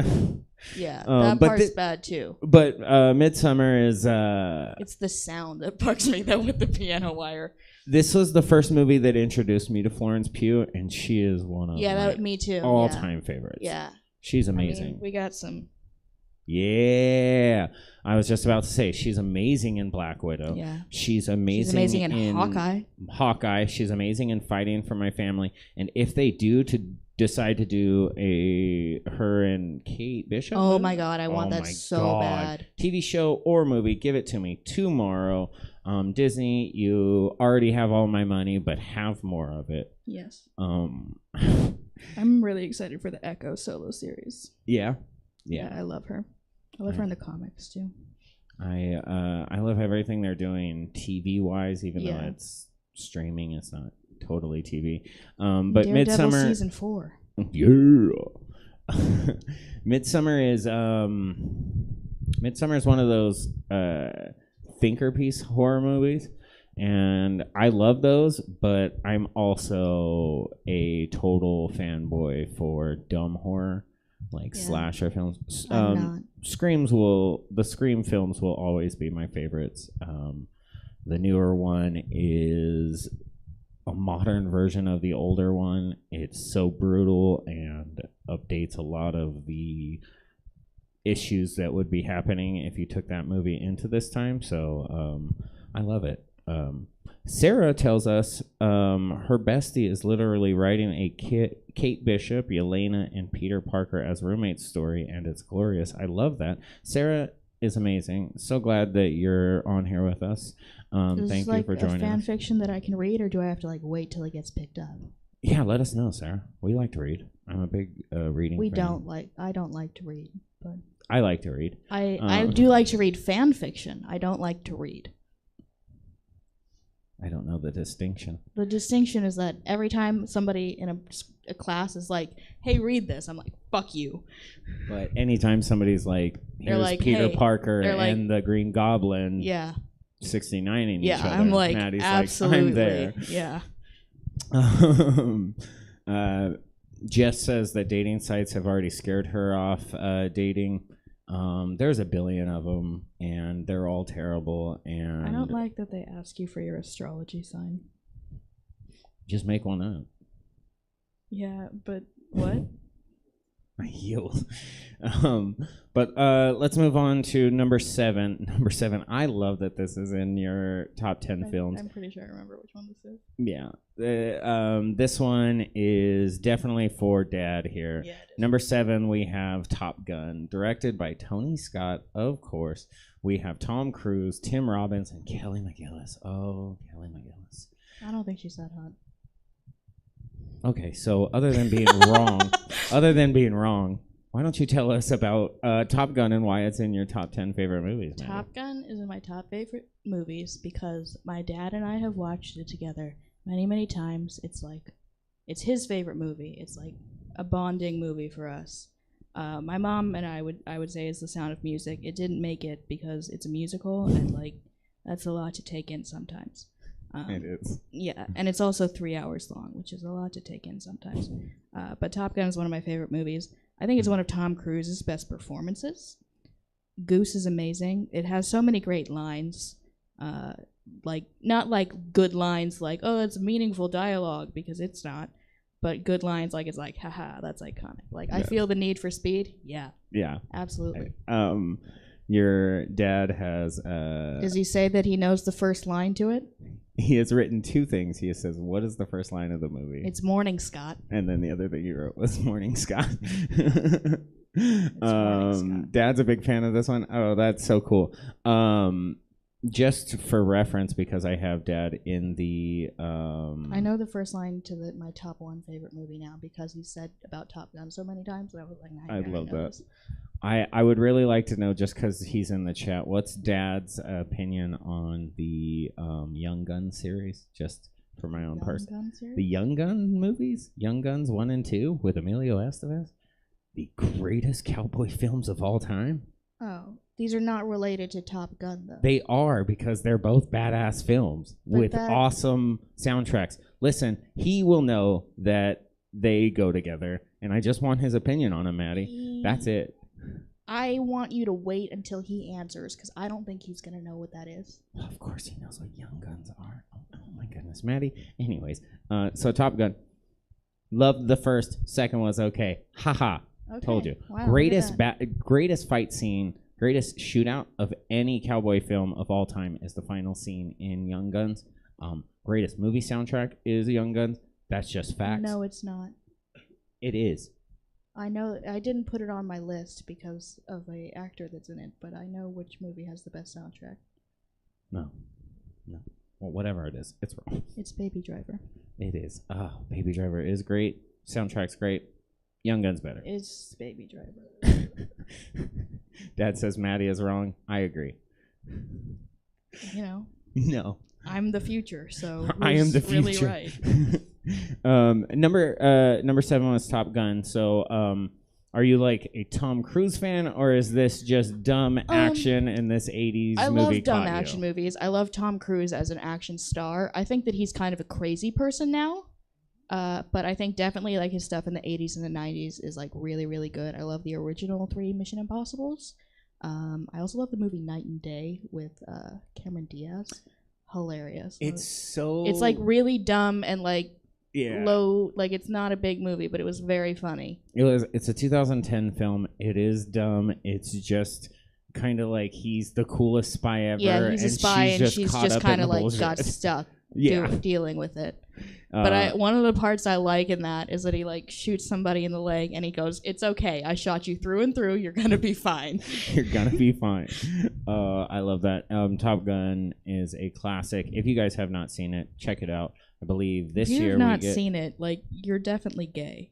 Speaker 1: yeah.
Speaker 2: But
Speaker 1: That part's bad too.
Speaker 2: But Midsummer is.
Speaker 1: It's the sound that bugs me though with the piano wire.
Speaker 2: This was the first movie that introduced me to Florence Pugh, and she is one of
Speaker 1: Yeah,
Speaker 2: my
Speaker 1: me too.
Speaker 2: all-time favorites.
Speaker 1: Yeah,
Speaker 2: She's
Speaker 1: I mean,
Speaker 2: amazing.
Speaker 1: we got some.
Speaker 2: Yeah, I was just about to say she's amazing in Black Widow.
Speaker 1: Yeah,
Speaker 2: She's amazing.
Speaker 1: she's amazing in Hawkeye.
Speaker 2: Hawkeye. She's amazing in Fighting for My Family. And if they do decide to do her and Kate Bishop.
Speaker 1: Oh
Speaker 2: movie?
Speaker 1: my god, I want
Speaker 2: Oh
Speaker 1: that
Speaker 2: my
Speaker 1: so
Speaker 2: God.
Speaker 1: bad.
Speaker 2: TV show or movie, give it to me tomorrow. Disney, you already have all my money, but have more of it.
Speaker 1: Yes,
Speaker 2: Um,
Speaker 1: I'm really excited for the Echo solo series.
Speaker 2: yeah.
Speaker 1: Yeah, I love her. I love her in the comics too.
Speaker 2: I love everything they're doing TV wise, even though
Speaker 1: Yeah.
Speaker 2: it's streaming. It's not totally TV. But
Speaker 1: Daredevil
Speaker 2: Midsummer
Speaker 1: season 4.
Speaker 2: Yeah. Midsummer is one of those thinker piece horror movies, and I love those, but I'm also a total fanboy for dumb horror, like
Speaker 1: Yeah.
Speaker 2: slasher films.
Speaker 1: I'm not.
Speaker 2: The Scream films will always be my favorites. The newer one is a modern version of the older one. It's so brutal and updates a lot of the issues that would be happening if you took that movie into this time. So I love it. Sarah tells us her bestie is literally writing a Kate Bishop, Yelena, and Peter Parker as roommates story, and it's glorious. I love that. Sarah is amazing. So glad that you're on here with us.
Speaker 1: Is
Speaker 2: Thank
Speaker 1: this
Speaker 2: you
Speaker 1: like
Speaker 2: for
Speaker 1: a
Speaker 2: joining
Speaker 1: fan
Speaker 2: us.
Speaker 1: fiction that I can read, or do I have to like wait till it gets picked up?
Speaker 2: Yeah, let us know, Sarah. We like to read. I'm a big reading fan.
Speaker 1: I don't like to read, but
Speaker 2: I like to read.
Speaker 1: I do like to read fan fiction. I don't like to read.
Speaker 2: I don't know the distinction.
Speaker 1: The distinction is that every time somebody in a class is like, "Hey, read this," I'm like, "Fuck you."
Speaker 2: But anytime somebody's like,
Speaker 1: They're
Speaker 2: here's
Speaker 1: like,
Speaker 2: Peter
Speaker 1: hey,
Speaker 2: Parker
Speaker 1: they're like-
Speaker 2: and the Green Goblin
Speaker 1: Yeah,
Speaker 2: 69ing
Speaker 1: yeah.
Speaker 2: each other.
Speaker 1: I'm like,
Speaker 2: Maddie's
Speaker 1: absolutely.
Speaker 2: like, I'm there.
Speaker 1: Yeah.
Speaker 2: Jess says that dating sites have already scared her off dating. There's a billion of them, and they're all terrible. And
Speaker 1: I don't like that they ask you for your astrology sign.
Speaker 2: just make one up.
Speaker 1: Yeah, but what?
Speaker 2: I yield. But let's move on to number 7. Number 7. I love that this is in your top 10 films.
Speaker 1: I'm pretty sure I remember which one this is.
Speaker 2: Yeah. This one is definitely for Dad here.
Speaker 1: Yeah, it is.
Speaker 2: Number 7, we have Top Gun, directed by Tony Scott, of course. We have Tom Cruise, Tim Robbins, and Kelly McGillis. Oh, Kelly McGillis.
Speaker 1: I don't think she's that hot.
Speaker 2: Okay, so other than being wrong, why don't you tell us about Top Gun and why it's in your top 10 favorite movies? Mandy?
Speaker 1: Top Gun is in my top favorite movies because my dad and I have watched it together many, many times. It's his favorite movie. It's like a bonding movie for us. My mom and I would say is The Sound of Music. It didn't make it because it's a musical and like that's a lot to take in sometimes.
Speaker 2: It is.
Speaker 1: Yeah, and it's also 3 hours long, which is a lot to take in sometimes. But Top Gun is one of my favorite movies. I think it's one of Tom Cruise's best performances. Goose is amazing. It has so many great lines. Like not like good lines like, oh, it's meaningful dialogue, because it's not. But good lines like it's like, haha, that's iconic. Like, I feel the need for speed. Yeah.
Speaker 2: Yeah.
Speaker 1: Absolutely.
Speaker 2: Your dad has
Speaker 1: Does he say that he knows the first line to it?
Speaker 2: he has written 2 things. He says, what is the first line of the movie?
Speaker 1: It's Morning, Scott.
Speaker 2: And then the other thing you wrote was Morning, Scott.
Speaker 1: Morning, Scott.
Speaker 2: Dad's a big fan of this one. Oh, that's so cool. Just for reference, because I have Dad in the
Speaker 1: I know the first line to my top 1 favorite movie now because he said about Top Gun so many times that I was like,
Speaker 2: I love that. I would really like to know, just because he's in the chat, what's Dad's opinion on the Young Guns series, just for my own person. The Young Gun movies? Young Guns 1 and 2 with Emilio Estevez? The greatest cowboy films of all time?
Speaker 1: Oh, these are not related to Top Gun, though.
Speaker 2: They are, because they're both badass films with awesome soundtracks. Listen, he will know that they go together, and I just want his opinion on them, Maddie. That's it.
Speaker 1: I want you to wait until he answers, because I don't think he's going to know what that is.
Speaker 2: Well, of course he knows what Young Guns are. Oh my goodness, Maddie. Anyways, so Top Gun. Loved the first. Second was okay. Haha.
Speaker 1: Okay.
Speaker 2: Told you.
Speaker 1: Wow,
Speaker 2: Greatest fight scene, greatest shootout of any cowboy film of all time is the final scene in Young Guns. Greatest movie soundtrack is Young Guns. That's just facts.
Speaker 1: No, it's not.
Speaker 2: It is.
Speaker 1: I know. I didn't put it on my list because of a actor that's in it, but I know which movie has the best soundtrack.
Speaker 2: No. Well, whatever it is, it's wrong.
Speaker 1: It's Baby Driver.
Speaker 2: It is. Oh, Baby Driver is great. Soundtrack's great. Young Gun's better.
Speaker 1: It's Baby Driver.
Speaker 2: Dad says Maddie is wrong. I agree.
Speaker 1: You know.
Speaker 2: No.
Speaker 1: I'm the future, so
Speaker 2: I am the
Speaker 1: really
Speaker 2: future.
Speaker 1: right.
Speaker 2: Number 7 was Top Gun. So, are you like a Tom Cruise fan, or is this just dumb action in this 80s
Speaker 1: I
Speaker 2: movie?
Speaker 1: love dumb action movies. I love Tom Cruise as an action star. I think that he's kind of a crazy person now. But I think definitely like his stuff in the 80s and the 90s is like really, really good. I love the original 3 Mission Impossibles. I also love the movie Night and Day with Cameron Diaz. Hilarious.
Speaker 2: It's
Speaker 1: like really dumb and like
Speaker 2: yeah.
Speaker 1: low, like it's not a big movie, but it was very funny.
Speaker 2: It's a 2010 film. It is dumb. It's just kind of like he's the coolest spy ever.
Speaker 1: Yeah, he's a spy, and she's just kind of like
Speaker 2: bullshit.
Speaker 1: got stuck
Speaker 2: Yeah.
Speaker 1: dealing with it. But one of the parts I like in that is that he like shoots somebody in the leg and he goes, "It's okay. I shot you through and through. You're gonna be fine."
Speaker 2: You're gonna be fine. I love that. Top Gun is a classic. If you guys have not seen it, check it out. I believe this year
Speaker 1: we get. If you've not seen it, like you're definitely gay.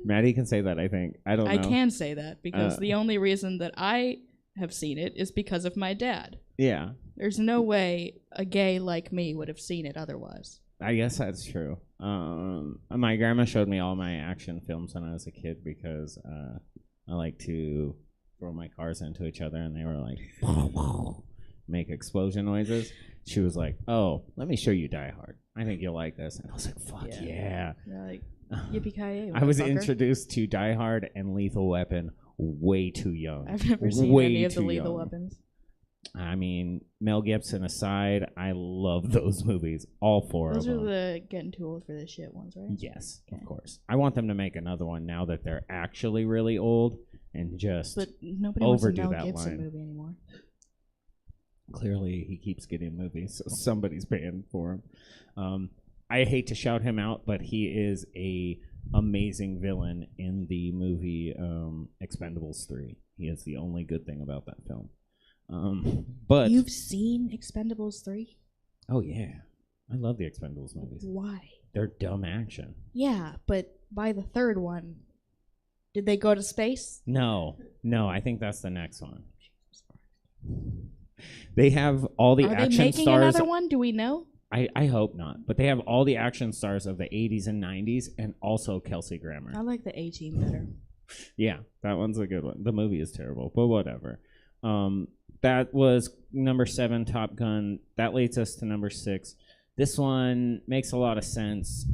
Speaker 2: Maddie can say that. I think I don't know.
Speaker 1: I can say that because the only reason that I have seen it is because of my dad.
Speaker 2: Yeah.
Speaker 1: There's no way a gay like me would have seen it otherwise.
Speaker 2: I guess that's true. My grandma showed me all my action films when I was a kid because I like to throw my cars into each other and they were like make explosion noises. she was like, "Oh, let me show you Die Hard. I think you'll like this." And I was like, "Fuck yeah!"
Speaker 1: You're like, yippee-ki-yay,
Speaker 2: I was
Speaker 1: motherfucker.
Speaker 2: introduced to Die Hard and Lethal Weapon way too young.
Speaker 1: I've never seen
Speaker 2: Way
Speaker 1: any of the
Speaker 2: too
Speaker 1: Lethal
Speaker 2: young.
Speaker 1: Weapons.
Speaker 2: I mean, Mel Gibson aside, I love those movies. All four
Speaker 1: Those
Speaker 2: of
Speaker 1: are
Speaker 2: them.
Speaker 1: the getting too old for this shit ones, right?
Speaker 2: Yes,
Speaker 1: Okay.
Speaker 2: of course. I want them to make another one now that they're actually really old and just
Speaker 1: But nobody wants a
Speaker 2: overdo
Speaker 1: Mel
Speaker 2: that
Speaker 1: Gibson
Speaker 2: line.
Speaker 1: movie anymore.
Speaker 2: Clearly he keeps getting movies, so somebody's paying for him. I hate to shout him out, but he is a amazing villain in the movie Expendables 3. He is the only good thing about that film. But
Speaker 1: You've seen Expendables 3?
Speaker 2: oh yeah, I love the Expendables movies.
Speaker 1: Why?
Speaker 2: They're dumb action.
Speaker 1: Yeah, but by the third one, did they go to space?
Speaker 2: No, I think that's the next one. They have all the
Speaker 1: Are they
Speaker 2: action
Speaker 1: making
Speaker 2: stars.
Speaker 1: another one? Do we know?
Speaker 2: I hope not, but they have all the action stars of the 80s and 90s, and also Kelsey Grammer.
Speaker 1: I like the A-Team better.
Speaker 2: Yeah, that one's a good one. The movie is terrible, but whatever. That was number 7, Top Gun. That leads us to number 6. This one makes a lot of sense,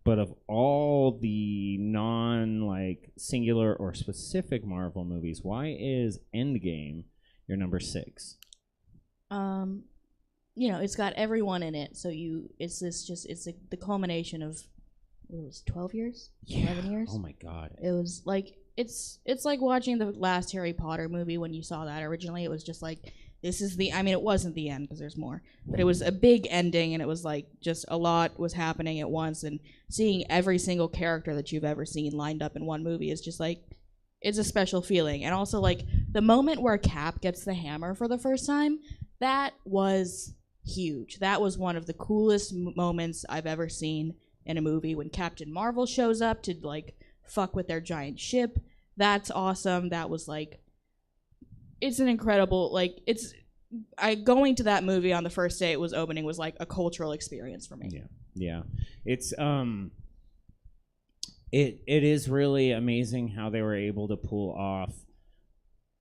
Speaker 2: but of all the singular or specific Marvel movies, why is Endgame your number 6?
Speaker 1: It's got everyone in it, so it's the culmination of what was it, 12 years? 11 years?
Speaker 2: Oh my god.
Speaker 1: It was like it's like watching the last Harry Potter movie when you saw that originally. It was just like it wasn't the end because there's more, but it was a big ending, and it was like just a lot was happening at once, and seeing every single character that you've ever seen lined up in one movie is just like, it's a special feeling. And also like the moment where Cap gets the hammer for the first time, that was huge. That was one of the coolest moments I've ever seen in a movie, when Captain Marvel shows up to like fuck with their giant ship. That's awesome. That was like, it's an incredible, like, going to that movie on the first day it was opening was like a cultural experience for me.
Speaker 2: Yeah. It's it is really amazing how they were able to pull off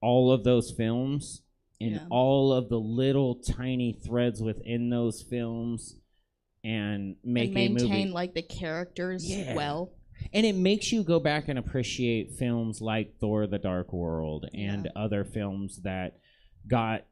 Speaker 2: all of those films and all of the little tiny threads within those films and make
Speaker 1: and maintain
Speaker 2: a movie
Speaker 1: like the characters well.
Speaker 2: And it makes you go back and appreciate films like Thor: The Dark World and other films that got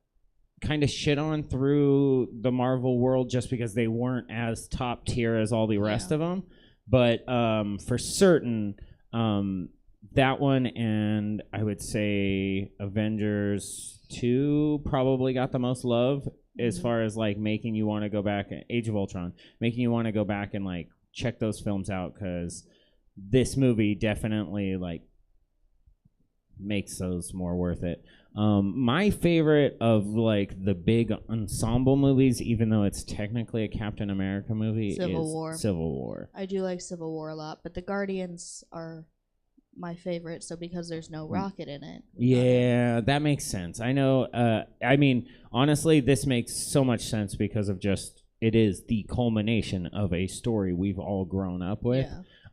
Speaker 2: kind of shit on through the Marvel world just because they weren't as top tier as all the rest of them. But for certain, that one, and I would say Avengers 2 probably got the most love as far as like making you want to go back. Age of Ultron, making you want to go back and like check those films out, because this movie definitely like makes those more worth it. My favorite of like the big ensemble movies, even though it's technically a Captain America movie, is Civil War.
Speaker 1: I do like Civil War a lot, but the Guardians are my favorite, so because there's no Rocket in it.
Speaker 2: Yeah, that makes sense. I know. I mean, honestly, this makes so much sense because of just, it is the culmination of a story we've all grown up with.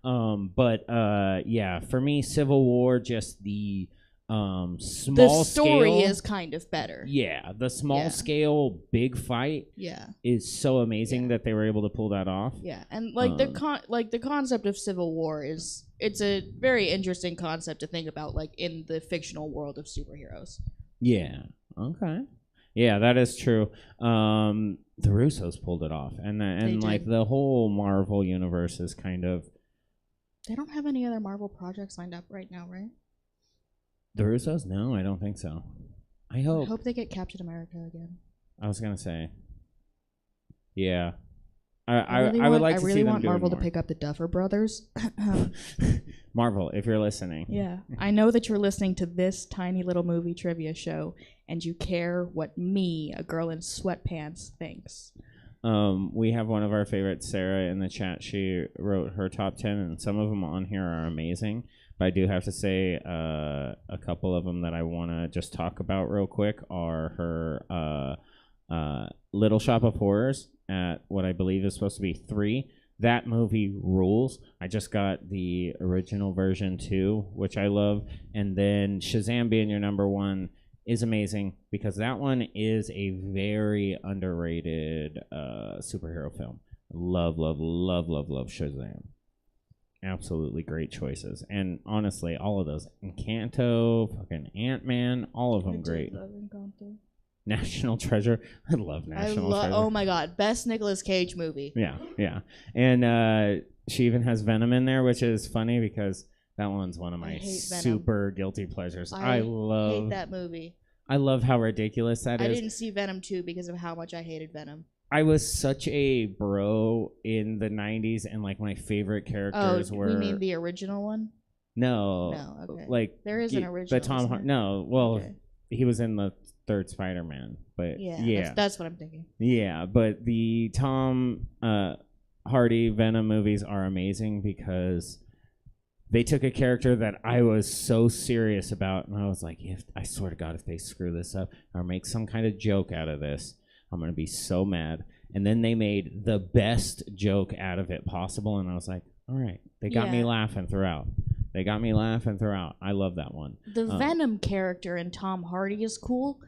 Speaker 2: Yeah. For me, Civil War, just the small
Speaker 1: the story
Speaker 2: scale,
Speaker 1: is kind of better.
Speaker 2: Yeah, the small scale big fight is so amazing that they were able to pull that off.
Speaker 1: Yeah, and like the concept of Civil War it's a very interesting concept to think about, like in the fictional world of superheroes.
Speaker 2: Yeah. Okay. Yeah, that is true. The Russos pulled it off, and like the whole Marvel universe is kind of.
Speaker 1: They don't have any other Marvel projects lined up right now, right?
Speaker 2: The Russos? No, I don't think so. I hope
Speaker 1: they get Captain America again.
Speaker 2: I was gonna say. Yeah. I would like to see them do it more.
Speaker 1: I really want Marvel to pick up the Duffer Brothers.
Speaker 2: Marvel, if you're listening.
Speaker 1: Yeah. I know that you're listening to this tiny little movie trivia show, and you care what me, a girl in sweatpants, thinks.
Speaker 2: We have one of our favorites, Sarah, in the chat. She wrote her top 10, and some of them on here are amazing. But I do have to say a couple of them that I want to just talk about real quick are her Little Shop of Horrors at what I believe is supposed to be 3. That movie rules. I just got the original version too, which I love. And then Shazam being your number 1 is amazing because that one is a very underrated superhero film. Love Shazam. Absolutely great choices. And honestly, all of those. Encanto, fucking Ant-Man, all of them great.
Speaker 1: Love Encanto.
Speaker 2: National Treasure. I love National Treasure.
Speaker 1: Oh my god, best Nicolas Cage movie.
Speaker 2: Yeah. And she even has Venom in there, which is funny because that one's one of my super guilty pleasures. I
Speaker 1: hate that movie.
Speaker 2: I love how ridiculous that is.
Speaker 1: I didn't see Venom 2 because of how much I hated Venom.
Speaker 2: I was such a bro in the 90s, and like my favorite characters were.
Speaker 1: You mean the original one?
Speaker 2: No,
Speaker 1: okay.
Speaker 2: Like
Speaker 1: there is an original.
Speaker 2: The Tom he was in the third Spider-Man, but
Speaker 1: that's what I'm thinking.
Speaker 2: Yeah, but the Tom Hardy Venom movies are amazing because they took a character that I was so serious about, and I was like, I swear to God, if they screw this up or make some kind of joke out of this, I'm going to be so mad. And then they made the best joke out of it possible. And I was like, all right, they got me laughing throughout. I love that one.
Speaker 1: The Venom character in Tom Hardy is cool.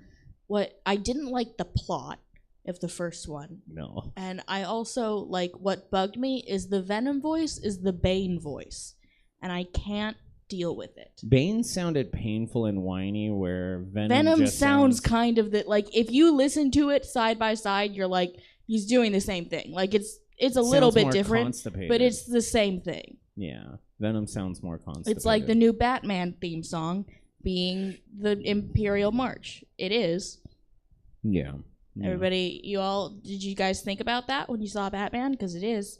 Speaker 1: What I didn't like the plot of the first one.
Speaker 2: No.
Speaker 1: And I also, what bugged me is the Venom voice is the Bane voice. And I can't deal with it.
Speaker 2: Bane sounded painful and whiny, where
Speaker 1: Venom
Speaker 2: just
Speaker 1: sounds kind of if you listen to it side by side, you're like, he's doing the same thing. Like it's a little bit different, but it's the same thing.
Speaker 2: Yeah, Venom sounds more constipated.
Speaker 1: It's like the new Batman theme song being the Imperial March. It is.
Speaker 2: Yeah.
Speaker 1: Everybody, did you guys think about that when you saw Batman? Because it is.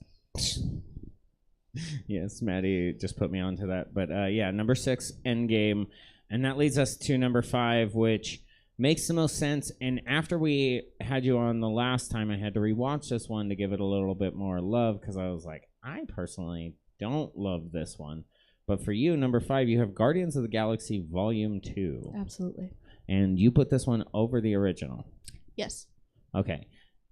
Speaker 2: Yes, Maddie just put me onto that. But number 6, Endgame. And that leads us to number 5, which makes the most sense. And after we had you on the last time, I had to rewatch this one to give it a little bit more love because I was like, I personally don't love this one. But for you, number 5, you have Guardians of the Galaxy Volume 2.
Speaker 1: Absolutely.
Speaker 2: And you put this one over the original.
Speaker 1: Yes.
Speaker 2: Okay.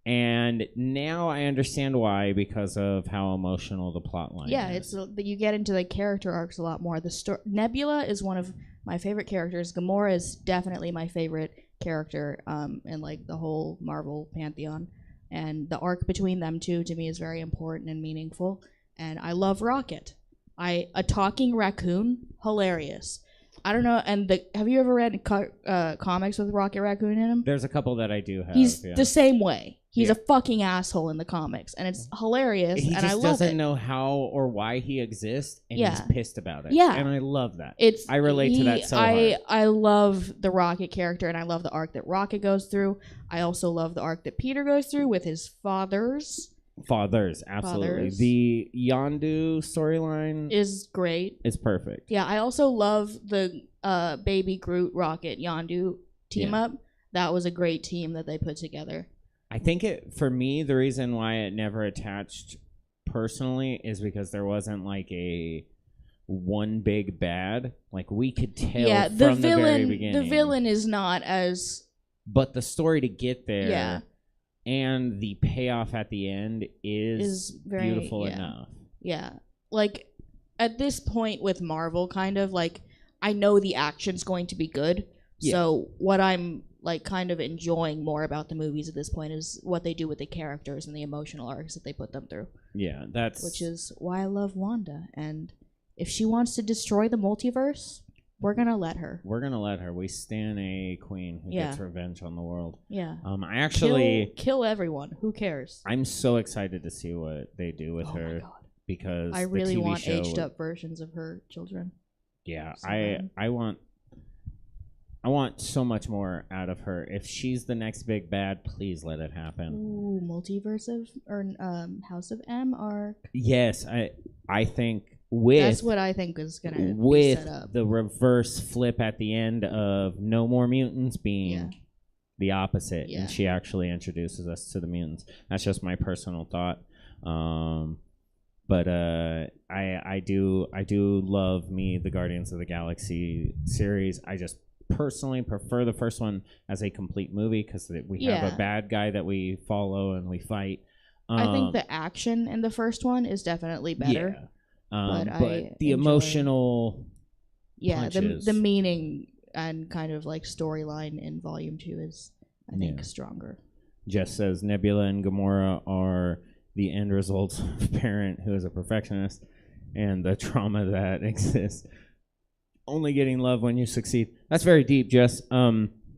Speaker 2: And now I understand why, because of how emotional the plot line is.
Speaker 1: Yeah, you get into the character arcs a lot more. Nebula is one of my favorite characters. Gamora is definitely my favorite character in the whole Marvel pantheon. And the arc between them two, to me, is very important and meaningful. And I love Rocket. A talking raccoon, hilarious. I don't know. And have you ever read comics with Rocket Raccoon in them?
Speaker 2: There's a couple that I do have.
Speaker 1: He's the same way. He's a fucking asshole in the comics, and it's hilarious.
Speaker 2: He
Speaker 1: and I love
Speaker 2: doesn't know how or why he exists, and he's pissed about it.
Speaker 1: Yeah,
Speaker 2: and I love that.
Speaker 1: I
Speaker 2: relate to that so hard.
Speaker 1: I love the Rocket character, and I love the arc that Rocket goes through. I also love the arc that Peter goes through with his fathers.
Speaker 2: Absolutely. The Yondu storyline
Speaker 1: is great.
Speaker 2: It's perfect.
Speaker 1: Yeah, I also love the Baby Groot, Rocket, Yondu team up. That was a great team that they put together.
Speaker 2: I think for me, the reason why it never attached personally is because there wasn't a one big bad. We could tell from the very beginning.
Speaker 1: The villain is not as...
Speaker 2: But the story to get there... Yeah. And the payoff at the end is very beautiful enough.
Speaker 1: Yeah. At this point with Marvel, kind of, I know the action's going to be good. Yeah. So what I'm, kind of enjoying more about the movies at this point is what they do with the characters and the emotional arcs that they put them through.
Speaker 2: Yeah,
Speaker 1: which is why I love Wanda. And if she wants to destroy the multiverse... We're gonna let her.
Speaker 2: We stan a queen who gets revenge on the world.
Speaker 1: Yeah.
Speaker 2: I actually
Speaker 1: kill everyone. Who cares?
Speaker 2: I'm so excited to see what they do with her.
Speaker 1: My God.
Speaker 2: Because
Speaker 1: I really want
Speaker 2: show,
Speaker 1: aged up versions of her children.
Speaker 2: Yeah, I want so much more out of her. If she's the next big bad, please let it happen.
Speaker 1: Ooh, multiverse of House of M arc.
Speaker 2: Yes, I think. That's
Speaker 1: what I think is going to be set up.
Speaker 2: With the reverse flip at the end of no more mutants being the opposite, and she actually introduces us to the mutants. That's just my personal thought. But I do love the Guardians of the Galaxy series. I just personally prefer the first one as a complete movie because we have a bad guy that we follow and we fight.
Speaker 1: I think the action in the first one is definitely better.
Speaker 2: Yeah. But the emotional
Speaker 1: punches. The meaning and kind of like storyline in Volume 2 is, I think, stronger.
Speaker 2: Jess says Nebula and Gamora are the end results of a parent who is a perfectionist and the trauma that exists. Only getting love when you succeed. That's very deep, Jess.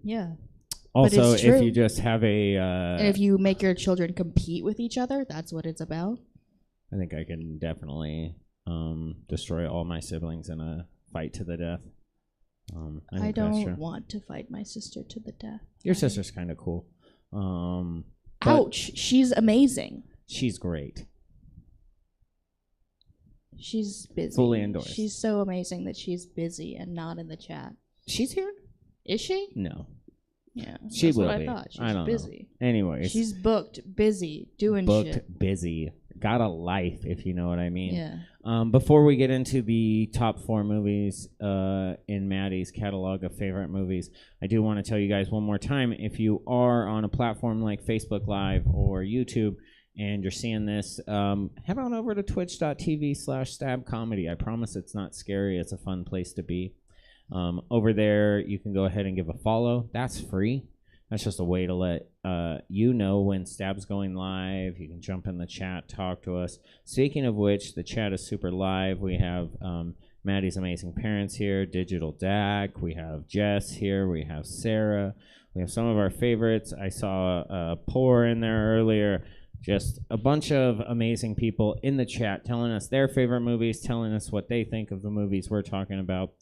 Speaker 1: Yeah.
Speaker 2: Also,
Speaker 1: it's true.
Speaker 2: if you just have
Speaker 1: and if you make your children compete with each other, that's what it's about.
Speaker 2: I think I can definitely destroy all my siblings in a fight to the death.
Speaker 1: I don't want to fight my sister to the death.
Speaker 2: Your sister's kind of cool.
Speaker 1: Ouch! She's amazing.
Speaker 2: She's great.
Speaker 1: She's busy.
Speaker 2: Fully endorsed.
Speaker 1: She's so amazing that she's busy and not in the chat.
Speaker 2: She's here?
Speaker 1: Is she?
Speaker 2: No.
Speaker 1: Yeah.
Speaker 2: She will
Speaker 1: what
Speaker 2: be.
Speaker 1: I thought. She's
Speaker 2: I don't
Speaker 1: busy.
Speaker 2: know. Anyways.
Speaker 1: She's booked, busy, doing
Speaker 2: booked,
Speaker 1: shit.
Speaker 2: busy. Got a life, if you know what I mean.
Speaker 1: Yeah.
Speaker 2: Before we get into the top 4 movies in Maddie's catalog of favorite movies, I do want to tell you guys one more time, if you are on a platform like Facebook Live or YouTube and you're seeing this, head on over to twitch.tv/stabcomedy. I promise it's not scary. It's a fun place to be. Over there, you can go ahead and give a follow. That's free. That's just a way to let you know when Stab's going live. You can jump in the chat, talk to us. Speaking of which, the chat is super live. We have Maddie's amazing parents here, Digital Dak. We have Jess here. We have Sarah. We have some of our favorites. I saw Pour in there earlier. Just a bunch of amazing people in the chat telling us their favorite movies, telling us what they think of the movies we're talking about.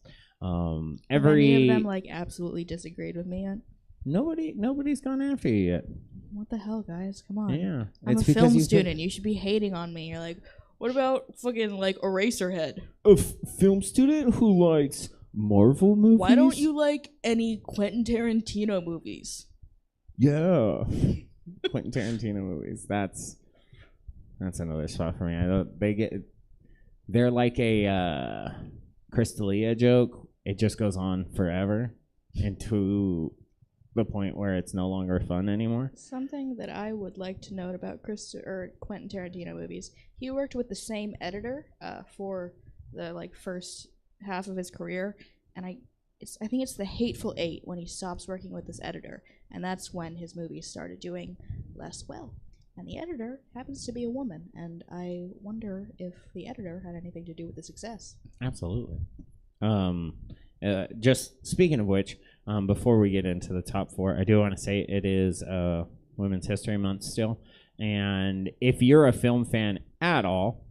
Speaker 1: Any of them like absolutely disagreed with me yet?
Speaker 2: Nobody's gone after you yet.
Speaker 1: What the hell, guys? Come on.
Speaker 2: Yeah.
Speaker 1: I'm a film student. You should be hating on me. You're like, what about fucking like Eraserhead?
Speaker 2: A film student who likes Marvel movies?
Speaker 1: Why don't you like any Quentin Tarantino movies?
Speaker 2: Yeah. Quentin Tarantino movies. That's another spot for me. They're like a Crystalia joke. It just goes on forever and to the point where it's no longer fun anymore.
Speaker 1: Something that I would like to note about Quentin Tarantino movies, he worked with the same editor for the first half of his career, and I think it's The Hateful Eight when he stops working with this editor, and that's when his movies started doing less well. And the editor happens to be a woman, and I wonder if the editor had anything to do with the success.
Speaker 2: Absolutely. Just speaking of which, before we get into the top 4, I do want to say it is Women's History Month still. And if you're a film fan at all,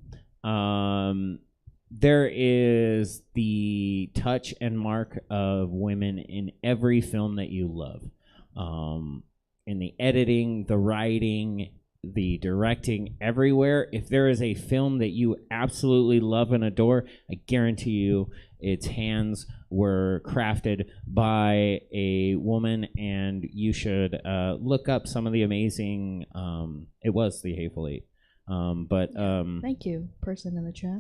Speaker 2: there is the touch and mark of women in every film that you love. In the editing, the writing, the directing, everywhere. If there is a film that you absolutely love and adore, I guarantee you its hands were crafted by a woman, and you should look up some of the amazing, it was The Hateful Eight.
Speaker 1: Thank you, person in the chat.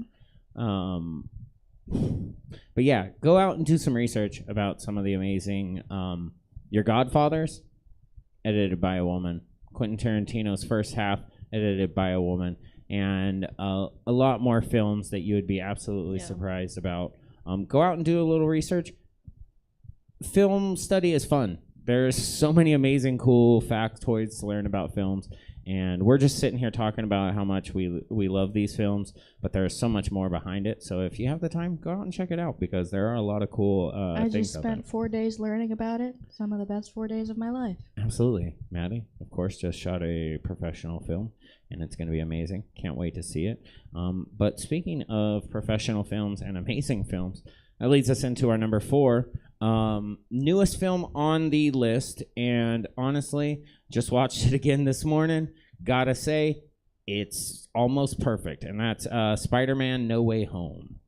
Speaker 2: But yeah, go out and do some research about some of the amazing, Your Godfathers, edited by a woman. Quentin Tarantino's first half, edited by a woman, and a lot more films that you would be absolutely surprised about. Go out and do a little research. Film study is fun. There's so many amazing, cool factoids to learn about films, and we're just sitting here talking about how much we love these films, but there's so much more behind it. So if you have the time, go out and check it out, because there are a lot of cool things.
Speaker 1: I just spent 4 days learning about it. Some of the best 4 days of my life. Absolutely.
Speaker 2: Maddie, of course, just shot a professional film, and it's going to be amazing. Can't wait to see it. But speaking of professional films and amazing films, that leads us into our number 4. Newest film on the list, and honestly, just watched it again this morning. Gotta say, it's almost perfect, and that's Spider-Man No Way Home.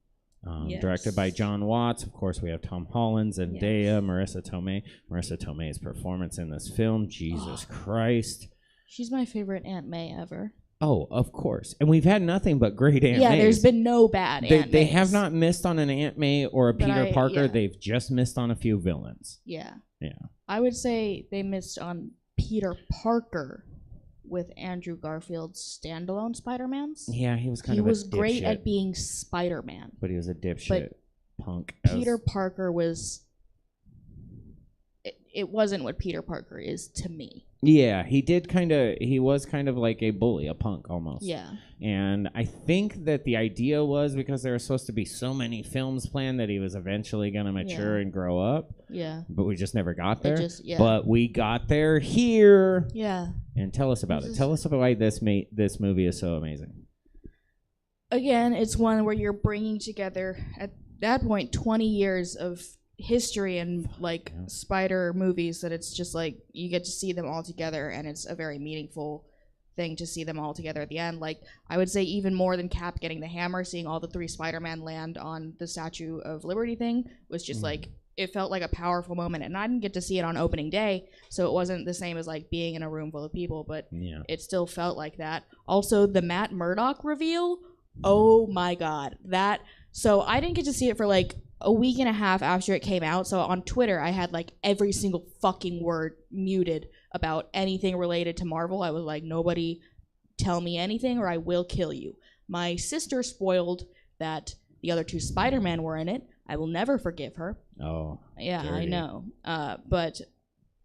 Speaker 2: Directed by John Watts. Of course, we have Tom Holland, Zendaya, Marissa Tomei. Marissa Tomei's performance in this film, Jesus Christ.
Speaker 1: She's my favorite Aunt May ever.
Speaker 2: Oh, of course. And we've had nothing but great Aunt Mays.
Speaker 1: Yeah, there's been no bad Aunt Mays.
Speaker 2: They have not missed on an Aunt May or a Peter Parker.
Speaker 1: Yeah.
Speaker 2: They've just missed on a few villains.
Speaker 1: Yeah.
Speaker 2: Yeah.
Speaker 1: I would say they missed on Peter Parker with Andrew Garfield's standalone Spider-Mans.
Speaker 2: Yeah, he was kind
Speaker 1: of
Speaker 2: a
Speaker 1: He was
Speaker 2: dipshit,
Speaker 1: great at being Spider-Man.
Speaker 2: But he was a dipshit punk.
Speaker 1: Peter Parker was it wasn't what Peter Parker is to me.
Speaker 2: Yeah, he was kind of like a bully, a punk almost.
Speaker 1: Yeah.
Speaker 2: And I think that the idea was because there were supposed to be so many films planned that he was eventually going to mature and grow up.
Speaker 1: Yeah.
Speaker 2: But we just never got there.
Speaker 1: Yeah.
Speaker 2: But we got there here.
Speaker 1: Yeah.
Speaker 2: And tell us about it. Tell us about why this movie is so amazing.
Speaker 1: Again, it's one where you're bringing together, at that point, 20 years of history and like spider movies, that it's just like you get to see them all together, and it's a very meaningful thing to see them all together at the end. Like, I would say even more than Cap getting the hammer, seeing all the 3 Spider-Man land on the Statue of Liberty thing was just like, it felt like a powerful moment. And I didn't get to see it on opening day, so it wasn't the same as like being in a room full of people, but it still felt like that. Also, the Matt Murdock reveal, oh my god, so I didn't get to see it for like a week and a half after it came out. So on Twitter, I had like every single fucking word muted about anything related to Marvel. I was like, nobody tell me anything or I will kill you. My sister spoiled that the other 2 Spider-Man were in it. I will never forgive her.
Speaker 2: Oh.
Speaker 1: Yeah,
Speaker 2: dirty.
Speaker 1: I know. But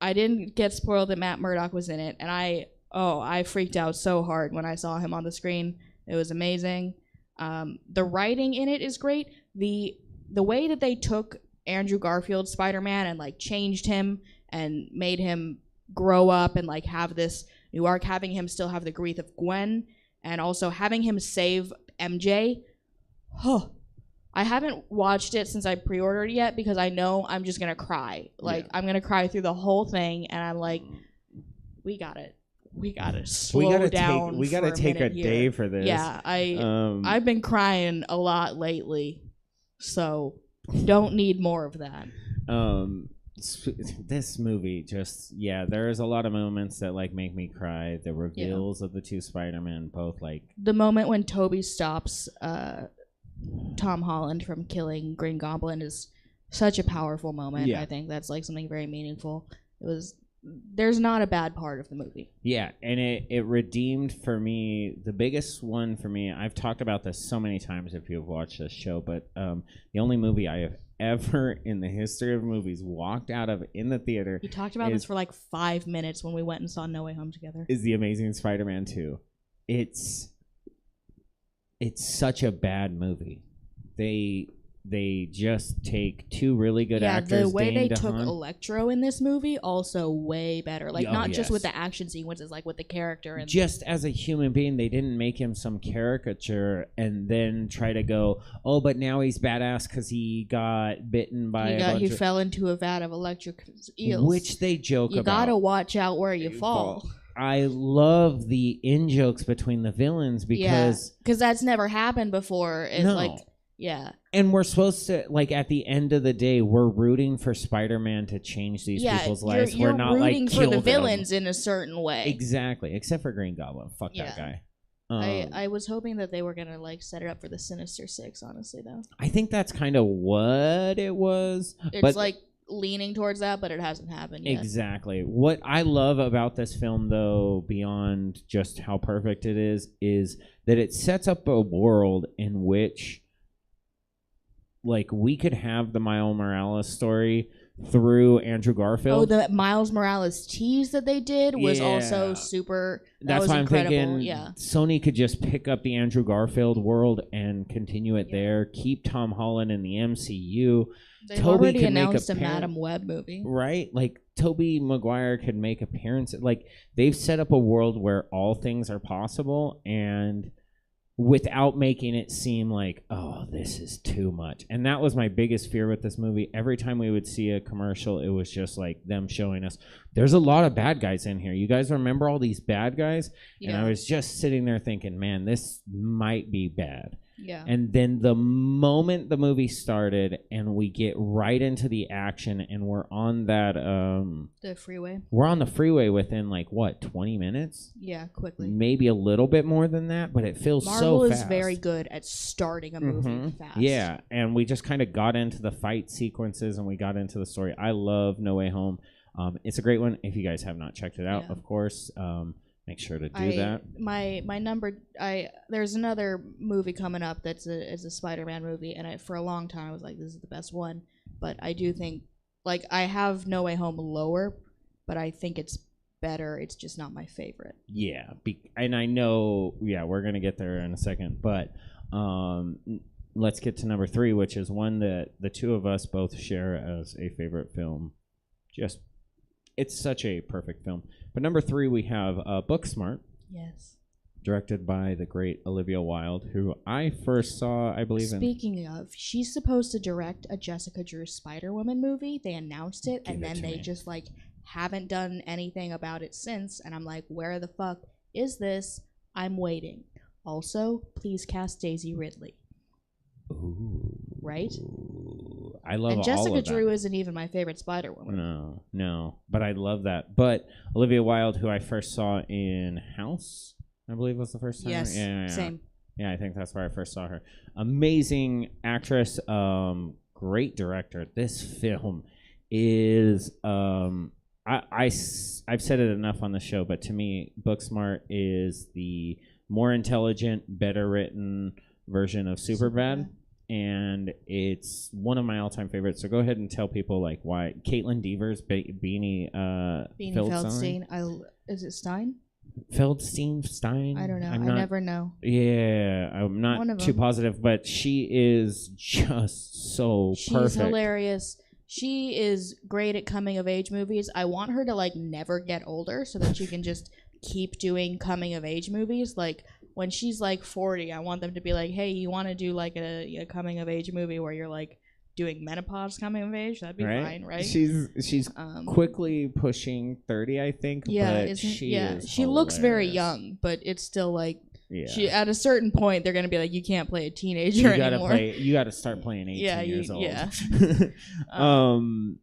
Speaker 1: I didn't get spoiled that Matt Murdock was in it. And I freaked out so hard when I saw him on the screen. It was amazing. The writing in it is great. The way that they took Andrew Garfield's Spider-Man and like changed him and made him grow up and like have this new arc, having him still have the grief of Gwen, and also having him save MJ. I haven't watched it since I pre-ordered yet because I know I'm just gonna cry. Like, I'm gonna cry through the whole thing, and I'm like, we gotta slow down.
Speaker 2: We gotta take a day for this.
Speaker 1: Yeah, I've been crying a lot lately, so don't need more of that.
Speaker 2: This movie just there's a lot of moments that like make me cry. The reveals of the 2 Spider-Men, both like
Speaker 1: the moment when Toby stops Tom Holland from killing Green Goblin is such a powerful moment. I think that's like something very meaningful. There's not a bad part of the movie. Yeah,
Speaker 2: and it redeemed for me, the biggest one for me, I've talked about this so many times if you've watched this show, but the only movie I have ever in the history of movies walked out of in the theater.
Speaker 1: You talked about this for like 5 minutes when we went and saw No Way Home together.
Speaker 2: Is The Amazing Spider-Man 2. It's such a bad movie. They just take 2 really good actors.
Speaker 1: Yeah, the way
Speaker 2: Dane
Speaker 1: they took
Speaker 2: DeHaan.
Speaker 1: Electro in this movie, also way better. Like, not just with the action sequences, like with the character. And
Speaker 2: just as a human being, they didn't make him some caricature and then try to go, oh, but now he's badass because he got bitten by
Speaker 1: he fell into a vat of electric eels.
Speaker 2: Which they joke about.
Speaker 1: You gotta watch out where you fall.
Speaker 2: I love the in-jokes between the villains because
Speaker 1: that's never happened before. And
Speaker 2: we're supposed to, like, at the end of the day, we're rooting for Spider-Man to change these people's lives.
Speaker 1: You're
Speaker 2: we're not
Speaker 1: rooting
Speaker 2: like
Speaker 1: for the villains in a certain way.
Speaker 2: Exactly, except for Green Goblin. Fuck that guy.
Speaker 1: I was hoping that they were gonna like set it up for the Sinister Six. Honestly, though,
Speaker 2: I think that's kind of what it was.
Speaker 1: It's like leaning towards that, but it hasn't happened yet.
Speaker 2: Exactly. What I love about this film, though, beyond just how perfect it is that it sets up a world in which, like, we could have the Miles Morales story through Andrew Garfield.
Speaker 1: Oh, the Miles Morales tease that they did was also super.
Speaker 2: That's why I'm thinking Sony could just pick up the Andrew Garfield world and continue it there. Keep Tom Holland in the MCU.
Speaker 1: They've already announced a Madam Web movie.
Speaker 2: Right? Like, Tobey Maguire could make appearances. Like, they've set up a world where all things are possible, and without making it seem like, oh, this is too much. And that was my biggest fear with this movie. Every time we would see a commercial, it was just like them showing us, there's a lot of bad guys in here. You guys remember all these bad guys? And I was just sitting there thinking, man, this might be bad.
Speaker 1: Yeah.
Speaker 2: And then the moment the movie started and we get right into the action and we're on that
Speaker 1: the freeway.
Speaker 2: We're on the freeway within like what, 20 minutes?
Speaker 1: Yeah, quickly.
Speaker 2: Maybe a little bit more than that, but it feels
Speaker 1: Marvel
Speaker 2: so fast.
Speaker 1: Marvel is very good at starting a movie fast.
Speaker 2: Yeah, and we just kind of got into the fight sequences and we got into the story. I love No Way Home. It's a great one. If you guys have not checked it out, of course, make sure to do that.
Speaker 1: My number. There's another movie coming up that's a Spider-Man movie, and for a long time I was like, this is the best one. But I do think like I have No Way Home lower, but I think it's better. It's just not my favorite.
Speaker 2: Yeah, and I know, yeah, we're gonna get there in a second, but let's get to number 3, which is one that the two of us both share as a favorite film. Just, it's such a perfect film. But number 3, we have Booksmart.
Speaker 1: Yes.
Speaker 2: Directed by the great Olivia Wilde, who I first saw, I believe,
Speaker 1: Speaking of, she's supposed to direct a Jessica Drew Spider-Woman movie. They announced it, and then they just, like, haven't done anything about it since. And I'm like, where the fuck is this? I'm waiting. Also, please cast Daisy Ridley.
Speaker 2: Ooh.
Speaker 1: Right?
Speaker 2: I love
Speaker 1: and
Speaker 2: all
Speaker 1: Jessica
Speaker 2: of that.
Speaker 1: Drew isn't even my favorite Spider-Woman.
Speaker 2: No. But I love that. But Olivia Wilde, who I first saw in House, I believe was the first time.
Speaker 1: Yes,
Speaker 2: yeah.
Speaker 1: same.
Speaker 2: Yeah, I think that's where I first saw her. Amazing actress, great director. This film is, I've said it enough on the show, but to me, Booksmart is the more intelligent, better written version of Superbad. And it's one of my all-time favorites. So go ahead and tell people like why Caitlin Dever's Beanie
Speaker 1: Feldstein. Is it Stein?
Speaker 2: Stein.
Speaker 1: I don't know. I never know.
Speaker 2: Yeah, I'm not too positive, but she is just so perfect.
Speaker 1: She's hilarious. She is great at coming of age movies. I want her to like never get older so that she can just keep doing coming of age movies. Like when she's like 40, I want them to be like, hey, you want to do like a coming of age movie where you're like doing menopause coming of age? That'd be fine, right?
Speaker 2: She's quickly pushing 30, I think.
Speaker 1: Yeah,
Speaker 2: but she is
Speaker 1: she looks very young, but it's still like she at a certain point they're gonna be like, you can't play a teenager anymore.
Speaker 2: You gotta start playing 18 years old.
Speaker 1: Yeah.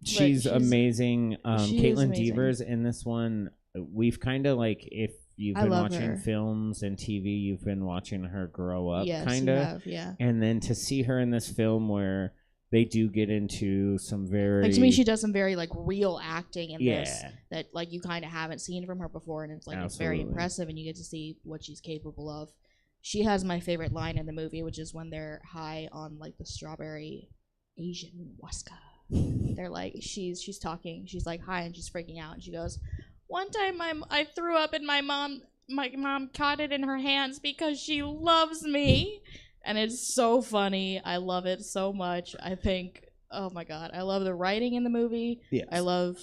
Speaker 2: She's amazing. Caitlin
Speaker 1: amazing.
Speaker 2: Devers in this one. We've kind of like, if you've been watching films and TV, you've been watching her grow up, kind of.
Speaker 1: Yeah.
Speaker 2: And then to see her in this film where they do get into some very,
Speaker 1: like, to me, she does some very like real acting in this that like you kind of haven't seen from her before, and it's like it's very impressive, and you get to see what she's capable of. She has my favorite line in the movie, which is when they're high on like the strawberry Asian waska. They're like, she's talking, she's like high and she's freaking out, and she goes, "One time I threw up and my mom caught it in her hands because she loves me." And it's so funny. I love it so much. I think, oh my god, I love the writing in the movie.
Speaker 2: Yes.
Speaker 1: I love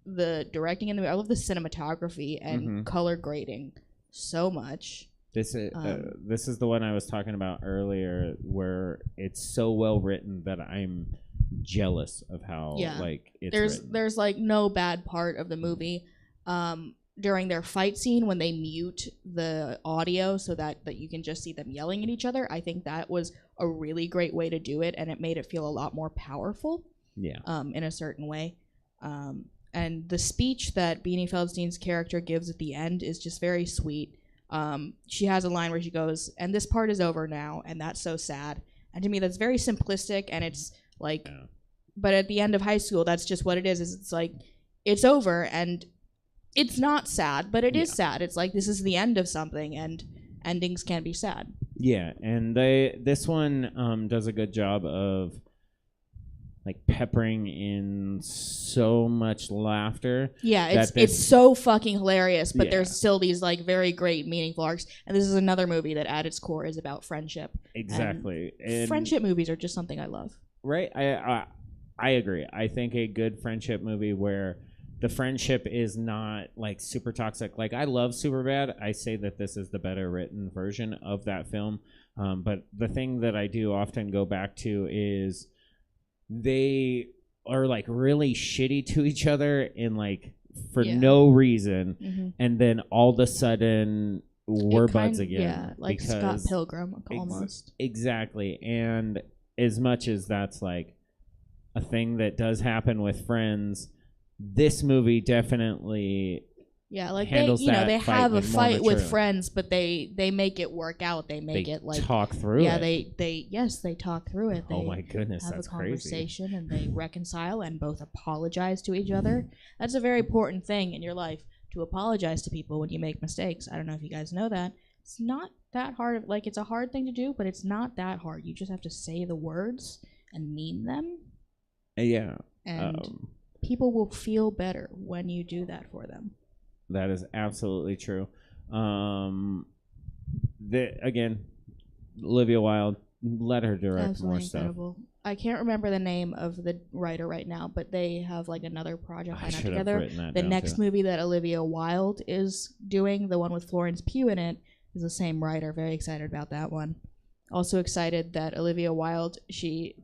Speaker 1: the directing in the movie. I love the cinematography and color grading so much.
Speaker 2: This is the one I was talking about earlier, where it's so well written that I'm jealous of how like it's written.
Speaker 1: There's like no bad part of the movie. During their fight scene, when they mute the audio so that you can just see them yelling at each other, I think that was a really great way to do it, and it made it feel a lot more powerful.
Speaker 2: Yeah.
Speaker 1: In a certain way. And the speech that Beanie Feldstein's character gives at the end is just very sweet. She has a line where she goes, "And this part is over now, and that's so sad." And to me, that's very simplistic, and it's like, but at the end of high school, that's just what it is it's like, it's over, and it's not sad, but it is sad. It's like, this is the end of something, and endings can be sad.
Speaker 2: Yeah, and this one does a good job of like peppering in so much laughter.
Speaker 1: Yeah, it's so fucking hilarious, but there's still these like very great meaningful arcs. And this is another movie that at its core is about friendship.
Speaker 2: Exactly. And
Speaker 1: friendship movies are just something I love.
Speaker 2: Right? I agree. I think a good friendship movie where the friendship is not like super toxic. Like, I love Superbad. I say that this is the better written version of that film. But the thing that I do often go back to is they are like really shitty to each other in like for no reason. And then all of a sudden we're buds again.
Speaker 1: Yeah, like Scott Pilgrim almost.
Speaker 2: Exactly. And as much as that's like a thing that does happen with friends, this movie definitely
Speaker 1: like
Speaker 2: handles
Speaker 1: they have a fight with friends, but they make it work out. They make it like
Speaker 2: talk through it.
Speaker 1: They talk through it.
Speaker 2: Oh my goodness,
Speaker 1: have
Speaker 2: that's
Speaker 1: a conversation
Speaker 2: crazy.
Speaker 1: And they reconcile and both apologize to each other. That's a very important thing in your life, to apologize to people when you make mistakes. I don't know if you guys know that. It's not that hard. Like, it's a hard thing to do, but it's not that hard. You just have to say the words and mean them.
Speaker 2: Yeah.
Speaker 1: And people will feel better when you do that for them.
Speaker 2: That is absolutely true. Again, Olivia Wilde, let her direct
Speaker 1: Absolutely
Speaker 2: more
Speaker 1: incredible. Stuff. I can't remember the name of the writer right now, but they have like another project lined up together. The next movie that Olivia Wilde is doing, the one with Florence Pugh in it, is the same writer. Very excited about that one. Also excited that Olivia Wilde, she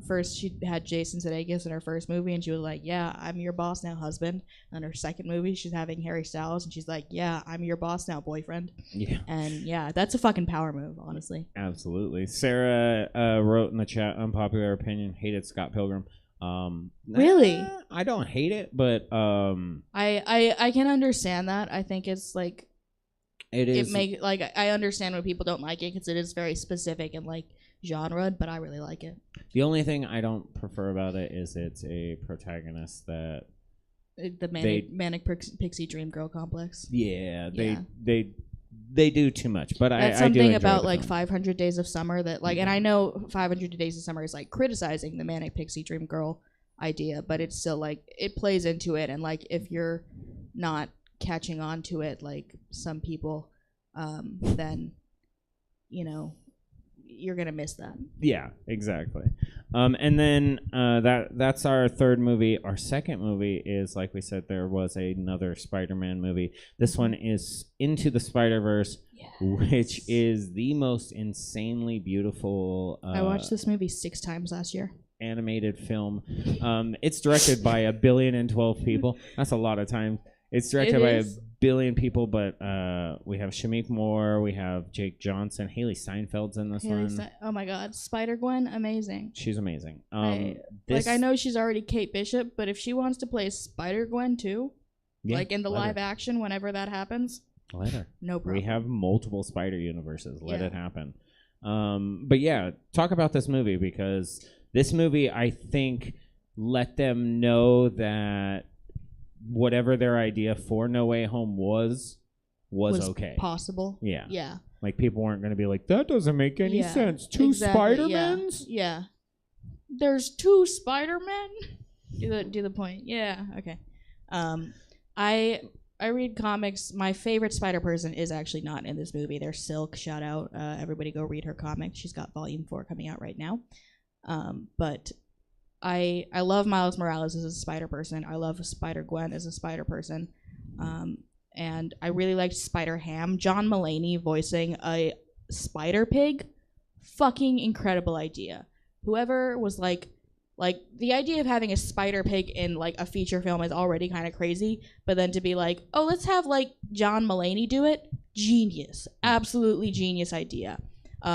Speaker 1: had Jason Sudeikis in her first movie, and she was like, "Yeah, I'm your boss now, husband." And her second movie, she's having Harry Styles, and she's like, "Yeah, I'm your boss now, boyfriend."
Speaker 2: Yeah.
Speaker 1: And yeah, that's a fucking power move, honestly.
Speaker 2: Absolutely. Sarah wrote in the chat, unpopular opinion, hated Scott Pilgrim.
Speaker 1: Really?
Speaker 2: I don't hate it, but
Speaker 1: I can understand that. I think it's like. I understand when people don't like it because it is very specific and like genre, but I really like it.
Speaker 2: The only thing I don't prefer about it is it's a protagonist that
Speaker 1: the manic pixie dream girl complex.
Speaker 2: Yeah, they do too much. But
Speaker 1: that's
Speaker 2: I
Speaker 1: something
Speaker 2: do
Speaker 1: about like
Speaker 2: film.
Speaker 1: 500 Days of Summer that like, and I know 500 Days of Summer is like criticizing the manic pixie dream girl idea, but it's still like it plays into it, and like if you're not catching on to it like some people, then you're gonna miss that.
Speaker 2: Yeah, exactly. And then that's our third movie. Our second movie is, like we said, there was another Spider-Man movie. This one is Into the Spider-Verse, yes, which is the most insanely beautiful.
Speaker 1: I watched this movie 6 times last year.
Speaker 2: Animated film. It's directed by 1,012 people. That's a lot of time. It's directed by 1 billion people, but we have Shameik Moore, we have Jake Johnson, Haley Steinfeld's in this one.
Speaker 1: Oh my God, Spider-Gwen, amazing.
Speaker 2: She's amazing.
Speaker 1: I know she's already Kate Bishop, but if she wants to play Spider-Gwen too, like in the live action, whenever that happens,
Speaker 2: let her.
Speaker 1: No problem.
Speaker 2: We have multiple Spider universes. Let it happen. But yeah, talk about this movie, because this movie, I think, let them know that whatever their idea for No Way Home was okay.
Speaker 1: Possible.
Speaker 2: Yeah.
Speaker 1: Yeah.
Speaker 2: Like, people weren't going to be like, that doesn't make any sense. Two Spider-Mans?
Speaker 1: Yeah. There's 2 Spider-Men? Do the point. Yeah. Okay. I read comics. My favorite Spider-Person is actually not in this movie. They're Silk. Shout out. Everybody go read her comic. She's got volume 4 coming out right now. But I love Miles Morales as a Spider-Person. I love Spider-Gwen as a Spider-Person. And I really liked Spider-Ham. John Mulaney voicing a Spider-Pig. Fucking incredible idea. Whoever was like the idea of having a Spider-Pig in like a feature film is already kind of crazy, but then to be like, oh, let's have like John Mulaney do it. Genius. Absolutely genius idea.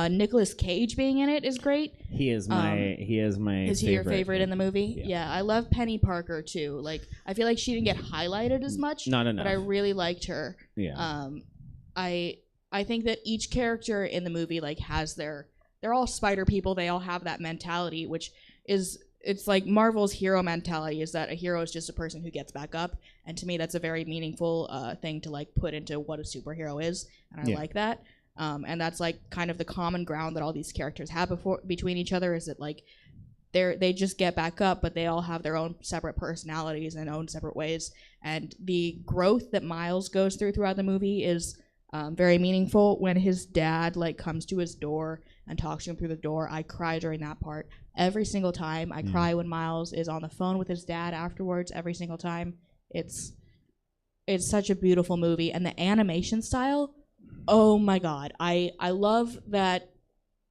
Speaker 1: Nicolas Cage being in it is great.
Speaker 2: He is my
Speaker 1: Is he your favorite in the movie? Yeah, I love Penny Parker too. Like, I feel like she didn't get highlighted as much.
Speaker 2: Not enough.
Speaker 1: But I really liked her.
Speaker 2: Yeah.
Speaker 1: I think that each character in the movie like they're all spider people. They all have that mentality, which is, it's like Marvel's hero mentality, is that a hero is just a person who gets back up. And to me, that's a very meaningful thing to like put into what a superhero is, and I like that. And that's like kind of the common ground that all these characters have between each other, is that like they just get back up, but they all have their own separate personalities and own separate ways. And the growth that Miles goes throughout the movie is very meaningful. When his dad like comes to his door and talks to him through the door, I cry during that part every single time. I cry when Miles is on the phone with his dad afterwards. Every single time. It's such a beautiful movie, and the animation style. Oh my God. I love that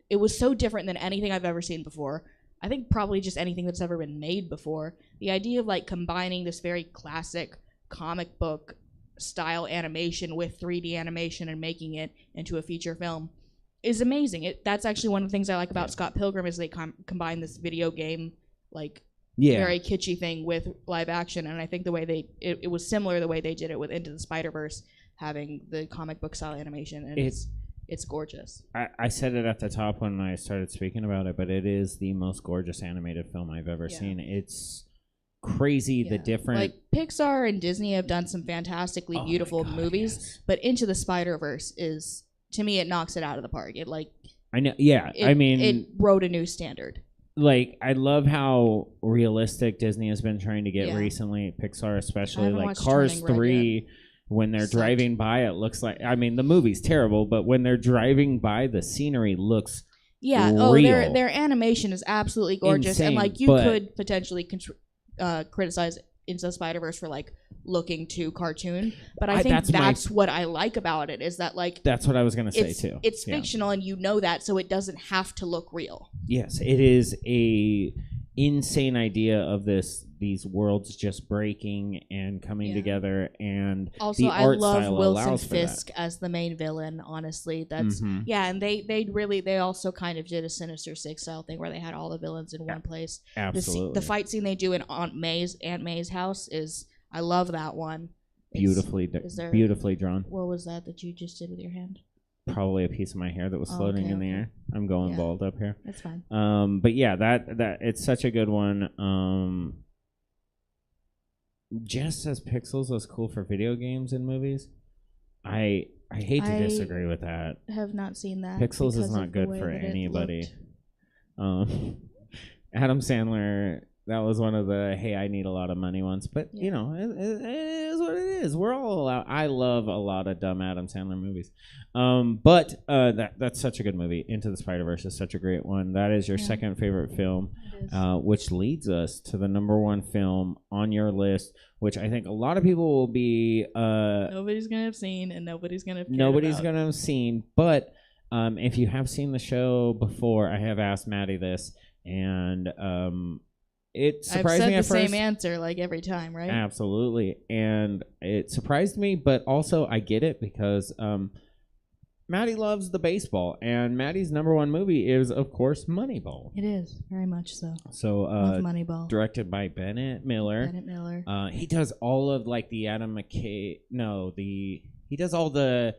Speaker 1: it was so different than anything I've ever seen before. I think probably just anything that's ever been made before. The idea of like combining this very classic comic book style animation with 3D animation and making it into a feature film is amazing. That's actually one of the things I like about Scott Pilgrim, is they combine this video game like very kitschy thing with live action, and I think the way it was similar the way they did it with Into the Spider-Verse, having the comic book style animation, and it's gorgeous.
Speaker 2: I said it at the top when I started speaking about it, but it is the most gorgeous animated film I've ever seen. It's crazy the different...
Speaker 1: Like, Pixar and Disney have done some fantastically beautiful movies, but Into the Spider-Verse is, to me, it knocks it out of the park. It like...
Speaker 2: I know, yeah. I mean...
Speaker 1: It wrote a new standard.
Speaker 2: like I love how realistic Disney has been trying to get
Speaker 1: Yeah.
Speaker 2: recently. Pixar
Speaker 1: I
Speaker 2: especially,
Speaker 1: haven't
Speaker 2: like
Speaker 1: watched
Speaker 2: Cars
Speaker 1: Turning Red
Speaker 2: 3. When they're
Speaker 1: Sucked.
Speaker 2: driving by, it looks like, I mean, the movie's terrible, but when they're driving by, the scenery looks
Speaker 1: Yeah.
Speaker 2: real.
Speaker 1: Oh, their animation is absolutely gorgeous,
Speaker 2: Insane,
Speaker 1: and like you
Speaker 2: but-
Speaker 1: could potentially criticize Into the Spider-Verse for like looking too cartoon, but I think that's what I like about it is that like
Speaker 2: That's what I was gonna say too.
Speaker 1: It's
Speaker 2: Yeah.
Speaker 1: fictional, and you know that, so it doesn't have to look real.
Speaker 2: Yes, it is a insane idea of these worlds just breaking and coming together, and
Speaker 1: Also,
Speaker 2: the
Speaker 1: I
Speaker 2: art
Speaker 1: love
Speaker 2: style
Speaker 1: Wilson
Speaker 2: allows for
Speaker 1: Fisk
Speaker 2: that.
Speaker 1: as the main villain. Honestly, that's
Speaker 2: Mhm.
Speaker 1: yeah, and they also kind of did a Sinister Six style thing where they had all the villains in one place.
Speaker 2: Absolutely,
Speaker 1: The fight scene they do in Aunt May's house is I love that one.
Speaker 2: beautifully drawn.
Speaker 1: What was that you just did with your hand?
Speaker 2: Probably a piece of my hair that was floating in the air. I'm going bald up here.
Speaker 1: That's fine.
Speaker 2: But yeah, that it's such a good one. Just as Pixels was cool for video games and movies, I hate to disagree with that.
Speaker 1: Have not seen that.
Speaker 2: Pixels is
Speaker 1: because
Speaker 2: not
Speaker 1: of the
Speaker 2: good
Speaker 1: way
Speaker 2: for
Speaker 1: that it
Speaker 2: anybody.
Speaker 1: looked.
Speaker 2: Adam Sandler, that was one of the hey, I need a lot of money ones, but
Speaker 1: Yeah.
Speaker 2: you know, it is what it is. We're all allowed. I love a lot of dumb Adam Sandler movies, but that's such a good movie. Into the Spider-Verse is such a great one. That is your second favorite film,
Speaker 1: It is.
Speaker 2: which leads us to the number one film on your list, which I think a lot of people will be
Speaker 1: Nobody's gonna have seen, and nobody's gonna have cared
Speaker 2: nobody's
Speaker 1: about.
Speaker 2: gonna have seen, but if you have seen the show before, I have asked Maddie this, and it surprised
Speaker 1: I've
Speaker 2: me
Speaker 1: said
Speaker 2: at
Speaker 1: the
Speaker 2: first.
Speaker 1: same answer like every time, right?
Speaker 2: Absolutely, and it surprised me, but also I get it because Maddie loves the baseball, and Maddie's number one movie is, of course, Moneyball.
Speaker 1: It is very much so.
Speaker 2: So,
Speaker 1: Love Moneyball.
Speaker 2: directed by Bennett Miller.
Speaker 1: Bennett Miller.
Speaker 2: He does all of like the Adam McKay. No, he does all the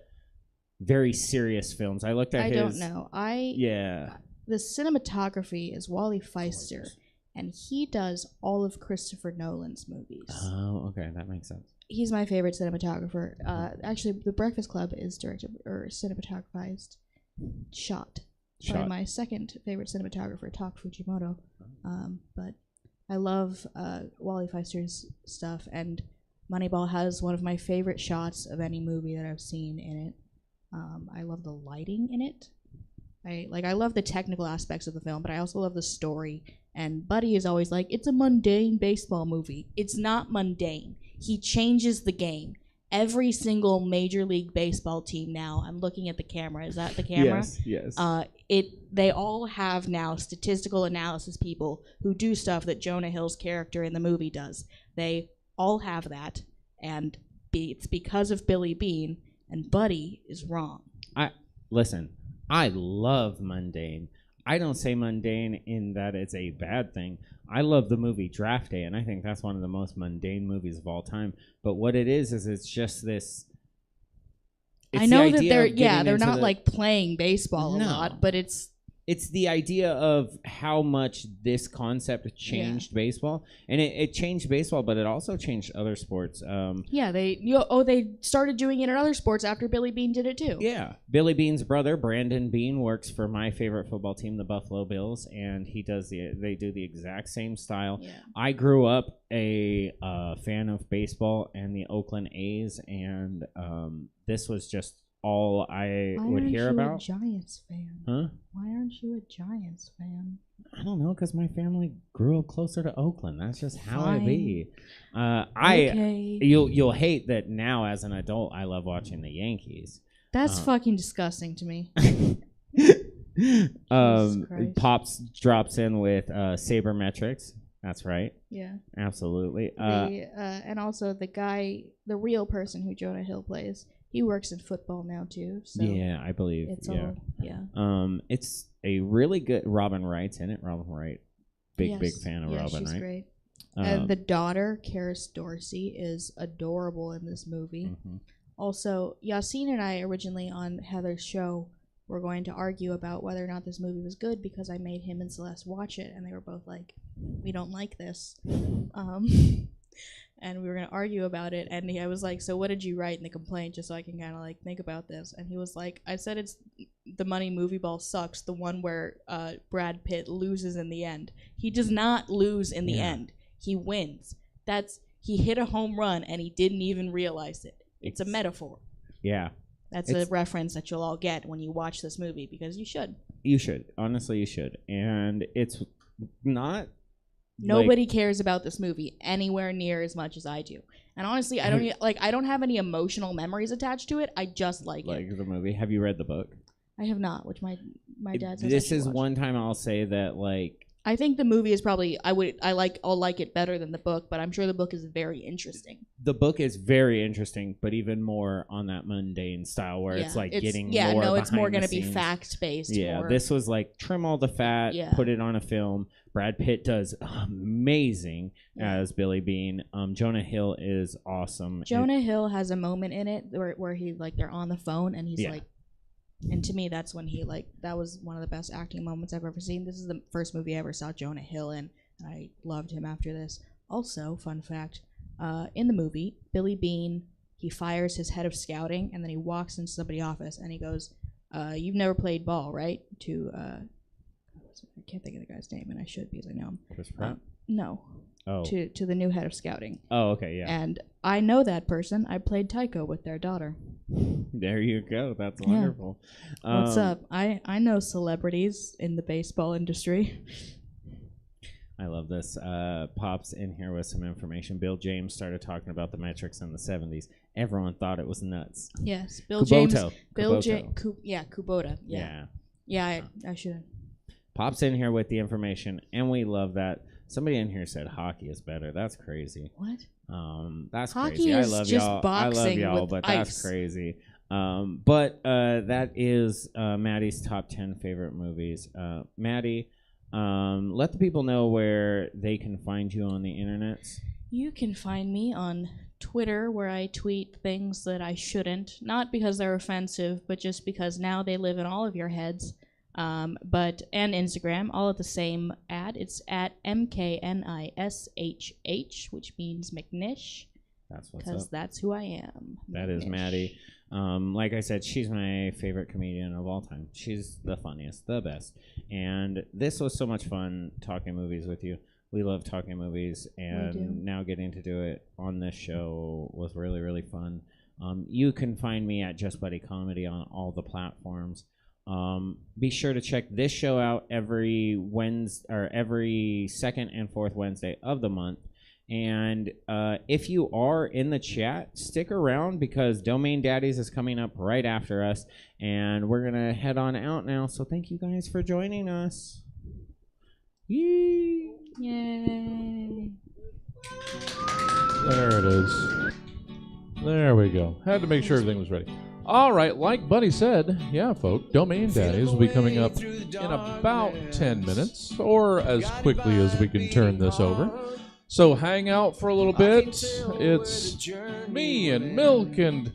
Speaker 2: very serious films. I looked at
Speaker 1: I
Speaker 2: his.
Speaker 1: don't know.
Speaker 2: Yeah.
Speaker 1: The cinematography is Wally Feister, and he does all of Christopher Nolan's movies.
Speaker 2: Oh, okay, that makes sense.
Speaker 1: He's my favorite cinematographer. Actually, The Breakfast Club is directed or cinematographed, shot by my second favorite cinematographer, Tak Fujimoto. But I love Wally Feister's stuff, and Moneyball has one of my favorite shots of any movie that I've seen in it. I love the lighting in it. I love the technical aspects of the film, but I also love the story. And Buddy is always like, it's a mundane baseball movie. It's not mundane. He changes the game. Every single Major League Baseball team now, I'm looking at the camera. Is that the camera?
Speaker 2: Yes.
Speaker 1: They all have now statistical analysis people who do stuff that Jonah Hill's character in the movie does. They all have that, and it's because of Billy Bean, and Buddy is wrong.
Speaker 2: Listen, I love mundane. I don't say mundane in that it's a bad thing. I love the movie Draft Day, and I think that's one of the most mundane movies of all time. But what it is it's just this.
Speaker 1: I know that they're not like playing baseball a
Speaker 2: No.
Speaker 1: lot, but it's
Speaker 2: the idea of how much this concept changed baseball, and it changed baseball, but it also changed other sports.
Speaker 1: they started doing it in other sports after Billy Bean did it too.
Speaker 2: Yeah, Billy Bean's brother Brandon Bean works for my favorite football team, the Buffalo Bills, and they do the exact same style.
Speaker 1: Yeah.
Speaker 2: I grew up a fan of baseball and the Oakland A's, and this was just all I would hear about.
Speaker 1: Why aren't you a Giants fan?
Speaker 2: Huh?
Speaker 1: Why aren't you a Giants fan?
Speaker 2: I don't know, because my family grew up closer to Oakland. That's just how it be.
Speaker 1: Okay.
Speaker 2: You'll hate that now as an adult. I love watching the Yankees.
Speaker 1: That's fucking disgusting to me. Christ.
Speaker 2: Pops drops in with sabermetrics. That's right.
Speaker 1: Yeah.
Speaker 2: Absolutely.
Speaker 1: And also the real person who Jonah Hill plays, he works in football now too. So
Speaker 2: yeah, I believe.
Speaker 1: it's
Speaker 2: yeah.
Speaker 1: all
Speaker 2: It's a really good. Robin Wright's in it. Robin Wright, big fan of Robin
Speaker 1: she's
Speaker 2: Wright.
Speaker 1: Great. And the daughter, Karis Dorsey, is adorable in this movie.
Speaker 2: Mm-hmm.
Speaker 1: Also, Yassine and I originally on Heather's show were going to argue about whether or not this movie was good because I made him and Celeste watch it, and they were both like, "We don't like this," and we were going to argue about it. And I was like, "So what did you write in the complaint, just so I can kind of like think about this?" And he was like, "I said it's the Money Movie Ball sucks, the one where Brad Pitt loses in the end. He does not lose in the end. He wins. He hit a home run and he didn't even realize it. It's a metaphor.
Speaker 2: Yeah.
Speaker 1: That's a reference that you'll all get when you watch this movie, because you should.
Speaker 2: You should. Honestly, you should. And it's not...
Speaker 1: Nobody cares about this movie anywhere near as much as I do. And honestly, I don't have any emotional memories attached to it. I just like it.
Speaker 2: Like the movie. Have you read the book?
Speaker 1: I have not, which my dad says
Speaker 2: This
Speaker 1: I
Speaker 2: is
Speaker 1: should watch.
Speaker 2: one time I'll say that, like...
Speaker 1: I think the movie is probably I'll like it better than the book, but I'm sure the book is very interesting.
Speaker 2: The book is very interesting, but even more on that mundane style where it's like getting more
Speaker 1: it's more
Speaker 2: going
Speaker 1: to be fact based.
Speaker 2: Yeah, this was like trim all the fat, put it on a film. Brad Pitt does amazing as Billy Bean. Jonah Hill is awesome.
Speaker 1: Jonah Hill has a moment in it where he they're on the phone and he's like. And to me, that's when that was one of the best acting moments I've ever seen. This is the first movie I ever saw Jonah Hill in, and I loved him after this. Also, fun fact, in the movie, Billy Bean, he fires his head of scouting, and then he walks into somebody's office, and he goes, you've never played ball, right? I can't think of the guy's name, and I should because I know him.
Speaker 2: Chris Pratt?
Speaker 1: No.
Speaker 2: Oh.
Speaker 1: To the new head of scouting.
Speaker 2: Oh, okay, yeah.
Speaker 1: And I know that person. I played Tycho with their daughter.
Speaker 2: There you go. That's wonderful.
Speaker 1: What's up? I know celebrities in the baseball industry.
Speaker 2: I love this. Pops in here with some information. Bill James started talking about the metrics in the 70s. Everyone thought it was nuts.
Speaker 1: Yes,
Speaker 2: Kubota.
Speaker 1: Kubota. Yeah, I should.
Speaker 2: Pops in here with the information, and we love that. Somebody in here said hockey is better. That's crazy.
Speaker 1: What?
Speaker 2: That's
Speaker 1: hockey
Speaker 2: crazy.
Speaker 1: Is
Speaker 2: I love
Speaker 1: just
Speaker 2: y'all.
Speaker 1: Boxing
Speaker 2: I love y'all,
Speaker 1: with
Speaker 2: but
Speaker 1: ice.
Speaker 2: that's crazy. But that is Maddie's top 10 favorite movies. Maddie, let the people know where they can find you on the internet.
Speaker 1: You can find me on Twitter, where I tweet things that I shouldn't, not because they're offensive, but just because now they live in all of your heads. And Instagram, all at the same ad. It's at MKNISHH, which means McNish.
Speaker 2: That's what's up.
Speaker 1: Because that's who I am.
Speaker 2: That is Maddie. Like I said, she's my favorite comedian of all time. She's the funniest, the best. And this was so much fun talking movies with you. We love talking movies, and now getting to do it on this show was really, really fun. You can find me at Just Buddy Comedy on all the platforms. Be sure to check this show out every second and fourth Wednesday of the month. And if you are in the chat, stick around because Domain Daddies is coming up right after us, and we're gonna head on out now. So thank you guys for joining us. Yay!
Speaker 4: There it is. There we go. Had to make sure everything was ready. All right, like Buddy said, yeah, folk, Domain Daddies will be coming up in about 10 minutes, or as quickly as we can turn this over. So hang out for a little bit. It's me and Milk and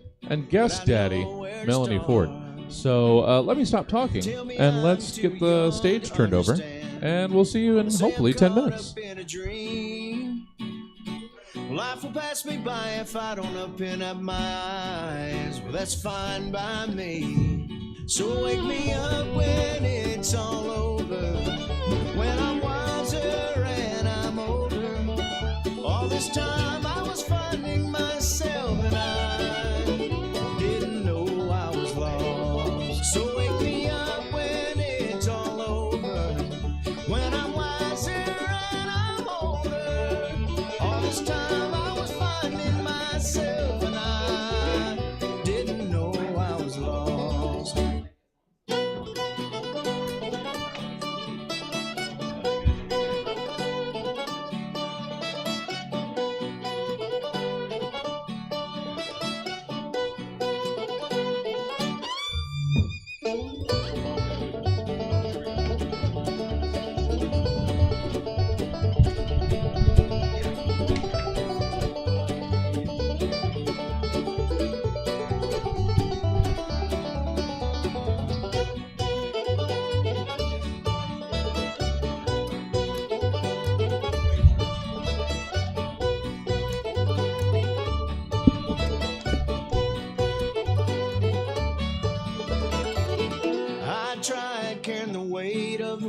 Speaker 4: guest daddy, Melanie Ford. So let me stop talking, and let's get the stage turned over, and we'll see you in hopefully 10 minutes.
Speaker 3: Life will pass me by if I don't open up my eyes. Well, that's fine by me. So wake me up when it's all over, when I'm wiser and I'm older. All this time I was finding myself and I didn't know I was lost. So wake me up when it's all over, when I'm wiser and I'm older. All this time I was finding myself and I didn't know I was lost.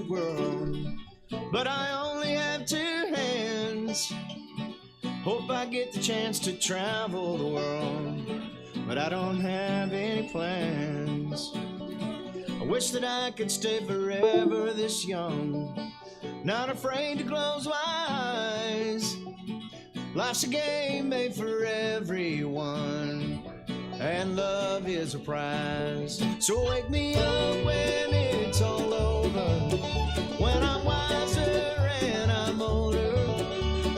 Speaker 3: world, but I only have 2 hands. Hope I get the chance to travel the world, but I don't have any plans. I wish that I could stay forever this young, not afraid to close my eyes. Life's a game made for everyone, and love is a prize. So wake me up when it's all over, when I'm wiser and I'm older.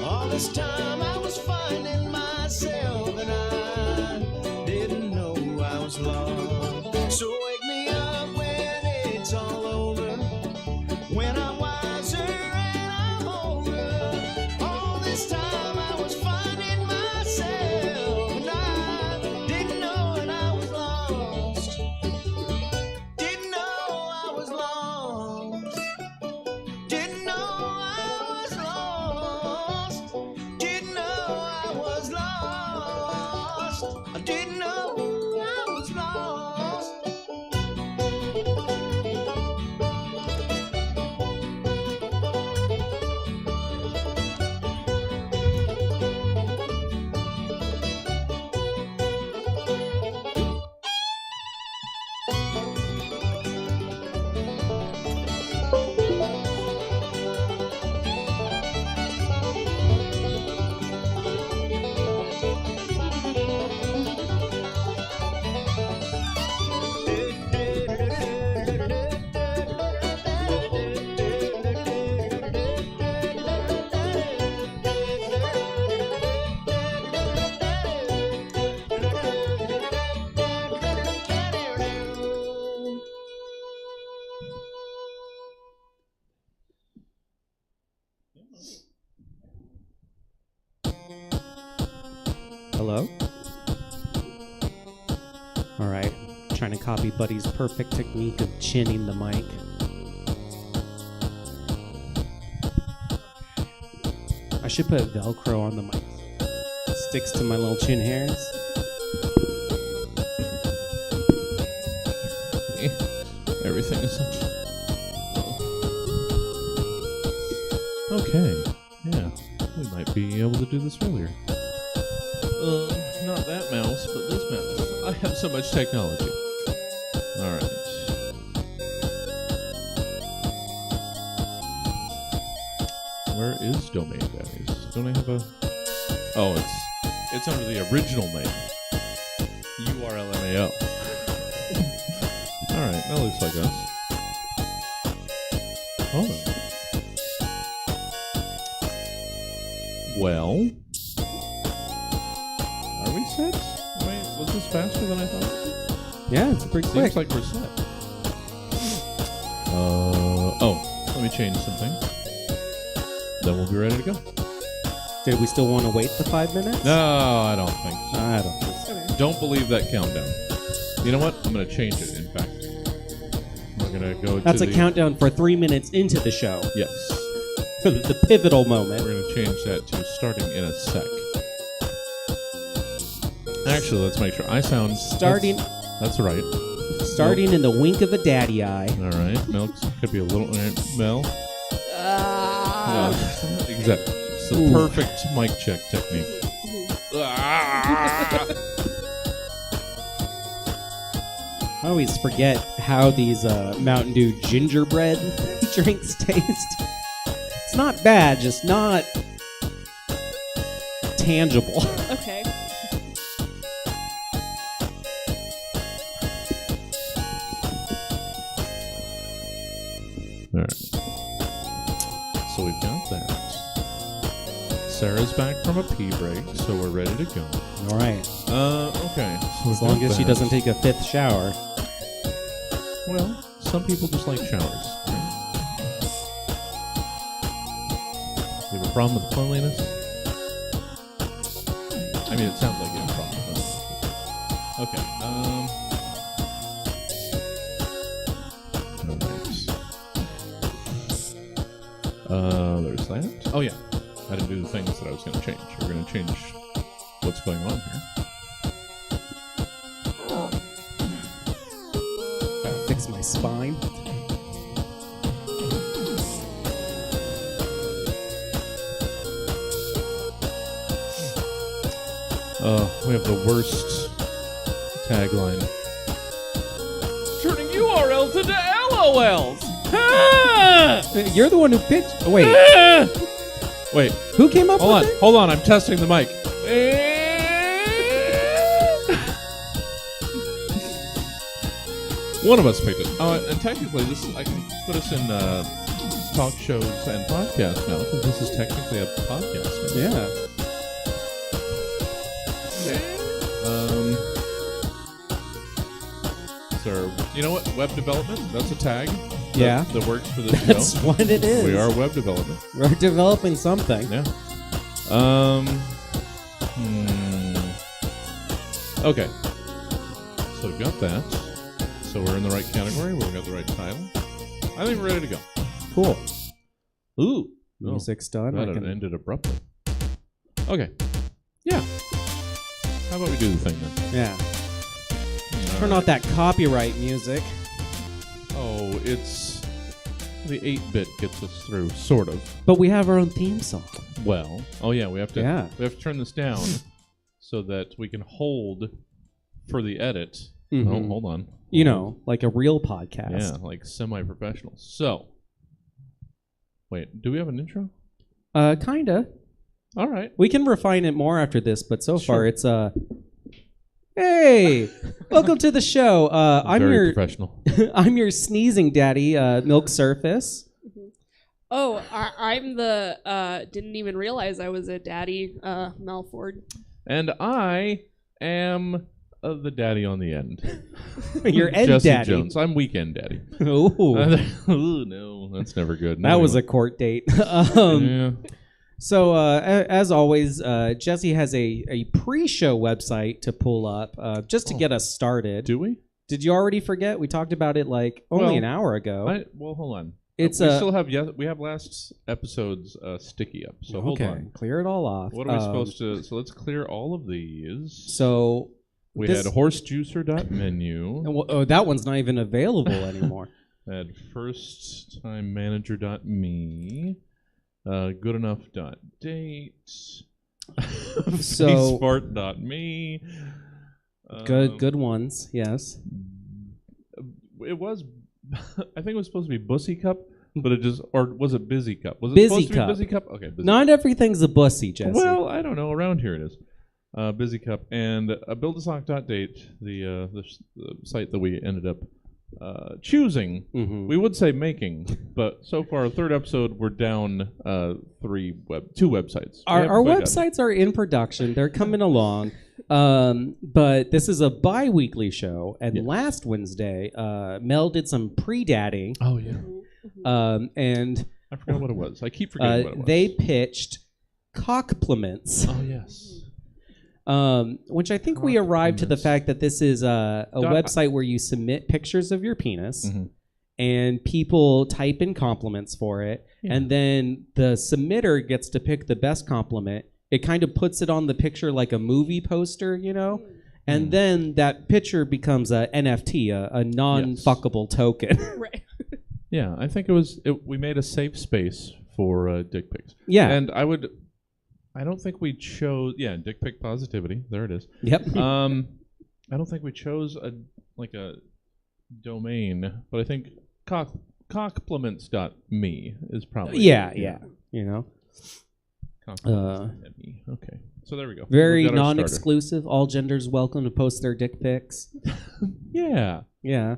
Speaker 3: All this time I was finding myself, and I didn't know I was lost. So wake me up when it's all over, when I'm wiser and I'm older. All this time I was finding myself, and I didn't know and I was lost. Didn't know I was lost. Didn't know I was lost. Didn't know I was lost. I didn't know I was lost.
Speaker 5: Hello? Alright, trying to copy Buddy's perfect technique of chinning the mic. I should put Velcro on the mic. It sticks to my little chin hairs.
Speaker 4: Everything is... Okay, yeah, we might be able to do this earlier. Not that mouse, but this mouse. I have so much technology. Alright. Where is Domain Daddies? Don't I have a... Oh, it's under the original name. URLMAO. Alright, that looks like us. Hold on. Well... Are we set? Wait, was this faster than I thought?
Speaker 5: Yeah, it's pretty quick.
Speaker 4: Seems like we're set. Oh, let me change something. Then we'll be ready to go.
Speaker 5: Did we still want to wait the 5 minutes?
Speaker 4: No, I don't think so.
Speaker 5: I don't think so.
Speaker 4: Don't believe that countdown. You know what? I'm going to change it, in fact. We're going to go to
Speaker 5: That's a countdown for 3 minutes into the show.
Speaker 4: Yes.
Speaker 5: The pivotal moment.
Speaker 4: We're going to change that to starting in a sec. Actually, let's make sure I sound...
Speaker 5: Starting...
Speaker 4: That's right.
Speaker 5: Starting in the wink of a daddy eye.
Speaker 4: All right. Milk could be a little... Mel? Exactly. It's the perfect mic check technique.
Speaker 5: I always forget how these Mountain Dew gingerbread drinks taste. It's not bad, just not tangible.
Speaker 1: Okay.
Speaker 4: All right. So we've got that. Sarah's back from a pee break, so we're ready to go.
Speaker 5: All right.
Speaker 4: Okay. So
Speaker 5: As long as she doesn't take a 5th shower.
Speaker 4: Well, some people just like showers. Right? You have a problem with cleanliness? I mean, it sounds like you have a problem with cleanliness. Okay. There's that. Oh, yeah. I didn't do the things that I was going to change. We're going to change what's going on here.
Speaker 5: Gotta fix my spine.
Speaker 4: We have the worst tagline. Turning URLs into LOLs.
Speaker 5: You're the one who pitched. Oh, wait,
Speaker 4: Wait,
Speaker 5: who came up with it?
Speaker 4: hold on. I'm testing the mic. One of us picked it. Oh, and technically, I can put us in talk shows and podcasts now, because this is technically a podcast now.
Speaker 5: Yeah.
Speaker 4: So, you know what? Web development, that's a tag.
Speaker 5: Yeah.
Speaker 4: That works for this
Speaker 5: That's
Speaker 4: show.
Speaker 5: what it is.
Speaker 4: We are web development.
Speaker 5: We're developing something.
Speaker 4: Yeah. Okay. So we've got that. So we're in the right category. We've got the right title. I think we're ready to go.
Speaker 5: Cool.
Speaker 4: Ooh.
Speaker 5: Music's done.
Speaker 4: That ended abruptly. Okay. Yeah. How about we do the thing then?
Speaker 5: Yeah. Turn off that copyright music.
Speaker 4: Oh, it's the 8-bit gets us through, sort of.
Speaker 5: But we have our own theme song.
Speaker 4: Well, oh yeah, we have to.
Speaker 5: Yeah.
Speaker 4: We have to turn this down so that we can hold for the edit.
Speaker 5: Mhm.
Speaker 4: Oh, hold on.
Speaker 5: You know, like a real podcast.
Speaker 4: Yeah, like semi-professional. So, wait, do we have an intro?
Speaker 5: Kinda.
Speaker 4: All right.
Speaker 5: We can refine it more after this, but so far
Speaker 4: Sure.
Speaker 5: it's hey, welcome to the show. I'm
Speaker 4: Very
Speaker 5: your
Speaker 4: professional.
Speaker 5: I'm your sneezing daddy, Milk Surface.
Speaker 6: Oh, I'm the didn't even realize I was a daddy, Malford.
Speaker 4: And I am the daddy on the end.
Speaker 5: Your end
Speaker 4: Jesse
Speaker 5: daddy.
Speaker 4: Jones. I'm weekend daddy.
Speaker 5: Ooh,
Speaker 4: Ooh, no, that's never good.
Speaker 5: that was a court date.
Speaker 4: Yeah.
Speaker 5: So, as always, Jesse has a pre-show website to pull up just to get us started.
Speaker 4: Do we?
Speaker 5: Did you already forget? We talked about it like only
Speaker 4: Well,
Speaker 5: an hour ago.
Speaker 4: Well, hold on.
Speaker 5: It's
Speaker 4: we still have we have last episode's sticky up. So hold
Speaker 5: okay,
Speaker 4: on.
Speaker 5: clear it all off.
Speaker 4: What are we supposed to? So let's clear all of these.
Speaker 5: So
Speaker 4: We
Speaker 5: this-
Speaker 4: had horsejuicer.menu.
Speaker 5: oh, that one's not even available anymore.
Speaker 4: Had firsttimemanager.me. Goodenoughh.date.
Speaker 5: So
Speaker 4: Facefart.me.
Speaker 5: good ones, yes.
Speaker 4: It was, I think it was supposed to be Bussy Cup, but it just, or was it Busy Cup? Was it
Speaker 5: Busy
Speaker 4: supposed to
Speaker 5: Cup.
Speaker 4: be Busy Cup? Okay, Busy
Speaker 5: Not everything's a bussy, Jesse.
Speaker 4: Well, I don't know. Around here it is. Busy Cup and buildasock.date, the site that we ended up choosing.
Speaker 5: Mhm.
Speaker 4: We would say making, but so far, third episode, we're down two websites.
Speaker 5: Our websites are in production. They're coming along. But this is a bi-weekly show, and last Wednesday, Mel did some pre-dadding.
Speaker 4: Oh, yeah.
Speaker 5: And
Speaker 4: I forgot what it was. I keep forgetting what it was.
Speaker 5: they pitched cockplements.
Speaker 4: Oh, yes.
Speaker 5: Which I think we arrived to the fact that this is a website where you submit pictures of your penis, and people type in compliments for it, and then the submitter gets to pick the best compliment. It kind of puts it on the picture like a movie poster, you know, and then that picture becomes a NFT, a non-fuckable token.
Speaker 6: Right.
Speaker 4: Yeah, I think we made a safe space for dick pics.
Speaker 5: Yeah.
Speaker 4: And I don't think we chose, dick pic positivity. There it is.
Speaker 5: Yep.
Speaker 4: I don't think we chose a domain, but I think cockplements.me is probably.
Speaker 5: Yeah. You know.
Speaker 4: Cockplements.me. Okay. So there we go.
Speaker 5: Very
Speaker 4: We've got our
Speaker 5: non-exclusive. All genders welcome to post their dick pics.
Speaker 4: starter. Yeah.
Speaker 5: Yeah.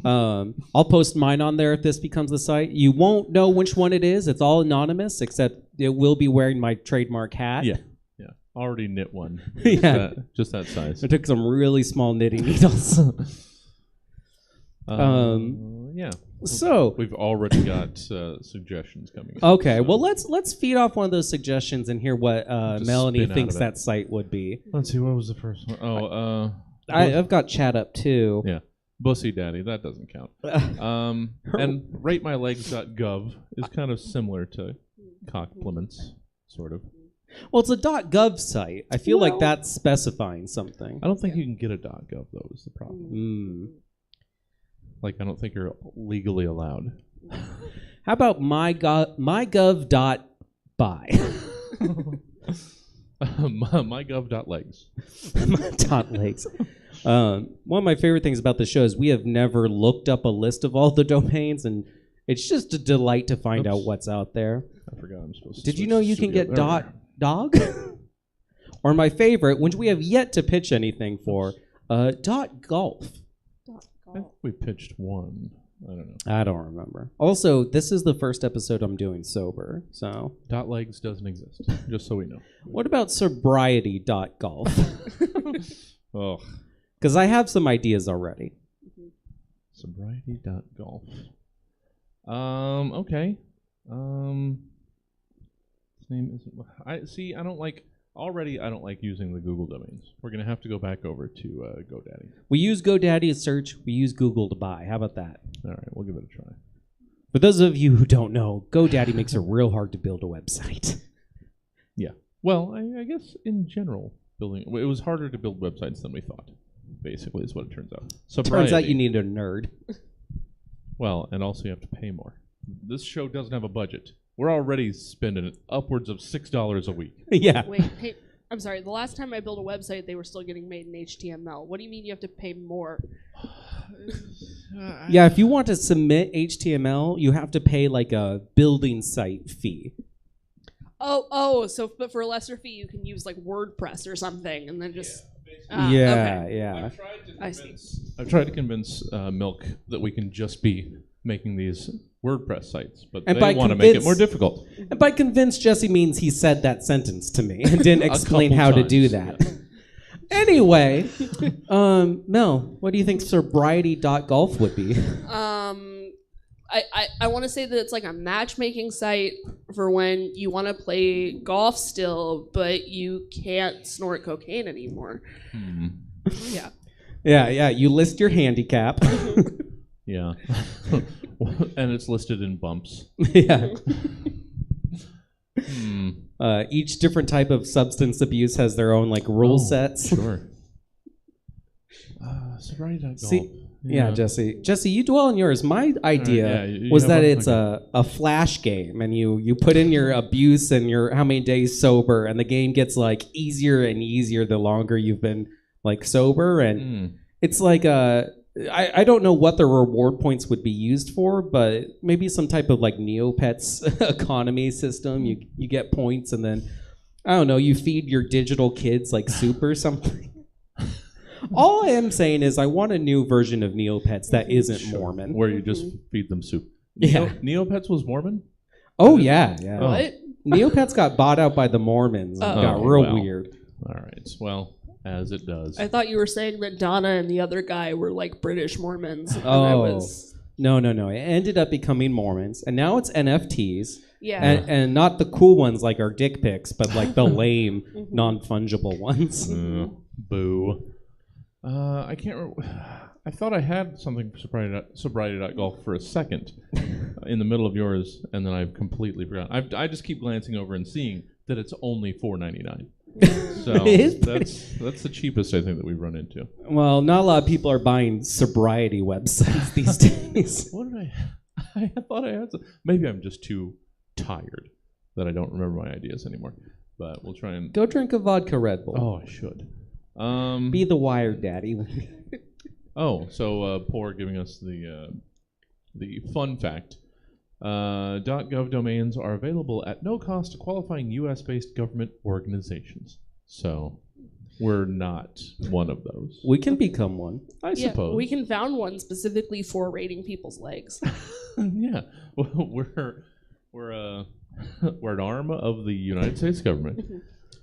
Speaker 5: I'll post mine on there if this becomes the site. You won't know which one it is. It's all anonymous, except it will be wearing my trademark hat.
Speaker 4: Yeah. Already knit one.
Speaker 5: Yeah.
Speaker 4: Just that size.
Speaker 5: I took some really small knitting needles.
Speaker 4: Yeah.
Speaker 5: So
Speaker 4: We've already got suggestions coming in.
Speaker 5: okay,
Speaker 4: so
Speaker 5: well let's feed off one of those suggestions and hear what
Speaker 4: Just
Speaker 5: Melanie
Speaker 4: spin out
Speaker 5: thinks
Speaker 4: of it.
Speaker 5: that site would be.
Speaker 4: Let's see, what was the first one? Oh,
Speaker 5: I've got chat up too.
Speaker 4: yeah. Bussy Daddy, that doesn't count. And ratemylegs.gov is kind of similar to cockplements, sort of.
Speaker 5: Well, it's a .gov site. I feel like
Speaker 4: Well-
Speaker 5: that's specifying something.
Speaker 4: I don't think you can get a .gov, though, is the problem.
Speaker 5: Mm.
Speaker 4: Like, I don't think you're legally allowed.
Speaker 5: How about mygov.by?
Speaker 4: mygov.legs.
Speaker 5: .legs. One of my favorite things about the show is we have never looked up a list of all the domains, and it's just a delight to find out what's out there.
Speaker 4: I forgot I'm supposed to.
Speaker 5: Did you
Speaker 4: switch
Speaker 5: know
Speaker 4: to
Speaker 5: you can
Speaker 4: studio.
Speaker 5: get .dog? Or my favorite, which we have yet to pitch anything for, .golf.
Speaker 4: I think we pitched one. I don't know.
Speaker 5: I don't remember. Also, this is the first episode I'm doing sober, so.
Speaker 4: .legs doesn't exist, just so we know.
Speaker 5: What about sobriety.golf?
Speaker 4: Oh,
Speaker 5: Because I have some ideas already.
Speaker 4: sobriety.golf. Okay. His name is. I don't like. Already, I don't like using the Google domains. We're gonna have to go back over to GoDaddy.
Speaker 5: We use GoDaddy to search. We use Google to buy. How about that?
Speaker 4: All right, we'll give it a try.
Speaker 5: For those of you who don't know, GoDaddy makes it real hard to build a website.
Speaker 4: Yeah. Well, I guess in general, it was harder to build websites than we thought. Basically, is what it turns out.
Speaker 5: Turns out you need a nerd.
Speaker 4: Well, and also you have to pay more. This show doesn't have a budget. We're already spending upwards of $6 a week.
Speaker 5: Yeah.
Speaker 6: Wait, hey, I'm sorry. The last time I built a website, they were still getting made in HTML. What do you mean you have to pay more?
Speaker 5: Yeah, if you want to submit HTML, you have to pay like a building site fee.
Speaker 6: So but for a lesser fee, you can use like WordPress or something, and then just.
Speaker 5: Yeah,
Speaker 6: Okay.
Speaker 5: yeah.
Speaker 4: I've tried to convince Milk that we can just be making these WordPress sites, but
Speaker 5: And
Speaker 4: they
Speaker 5: by
Speaker 4: want to make it
Speaker 5: convince-
Speaker 4: more difficult.
Speaker 5: And by convinced, Jesse means he said that sentence to me and didn't explain how
Speaker 4: couple
Speaker 5: to do
Speaker 4: times,
Speaker 5: that. Anyway, Mel, what do you think sobriety.golf would be?
Speaker 6: I want to say that it's like a matchmaking site for when you want to play golf still, but you can't snort cocaine anymore. Yeah.
Speaker 5: Yeah, you list your handicap.
Speaker 4: Yeah. And it's listed in bumps.
Speaker 5: Yeah. Each different type of substance abuse has their own like rule sets.
Speaker 4: Sure. Sobriety.golf.
Speaker 5: See, yeah, Jesse. Jesse, you dwell on yours. My idea
Speaker 4: you
Speaker 5: was
Speaker 4: have
Speaker 5: that
Speaker 4: one?
Speaker 5: it's a flash game, and you put in your abuse and your how many days sober, and the game gets like easier and easier the longer you've been like sober, and it's like I don't know what the reward points would be used for, but maybe some type of like Neopets economy system. You get points, and then I don't know, you feed your digital kids like soup or something. All I am saying is I want a new version of Neopets that isn't Mormon.
Speaker 4: Where you just feed them soup.
Speaker 5: Yeah.
Speaker 4: Neopets was Mormon?
Speaker 5: Oh, yeah.
Speaker 6: What?
Speaker 5: Neopets got bought out by the Mormons and got real weird.
Speaker 4: All right. Well, as it does.
Speaker 6: I thought you were saying that Donna and the other guy were like British Mormons. And
Speaker 5: No. It ended up becoming Mormons, and now it's NFTs.
Speaker 6: Yeah.
Speaker 5: And not the cool ones like our dick pics, but like the lame, non-fungible ones.
Speaker 4: Boo. I can't remember. I thought I had something for sobriety.golf for a second in the middle of yours, and then I've completely forgotten. I just keep glancing over and seeing that it's only $4.99. So that's the cheapest I think that we've run into.
Speaker 5: Well, not a lot of people are buying sobriety websites these days.
Speaker 4: What did I thought I had some. Maybe I'm just too tired that I don't remember my ideas anymore. But we'll try and
Speaker 5: Go drink a vodka Red Bull.
Speaker 4: Oh, I should.
Speaker 5: Be the Wired Daddy.
Speaker 4: So Poor giving us the fun fact. .gov domains are available at no cost to qualifying U.S.-based government organizations. So we're not one of those.
Speaker 5: We can become one.
Speaker 4: I suppose.
Speaker 6: We can found one specifically for rating people's legs.
Speaker 4: Yeah. Well, we're an arm of the United States government.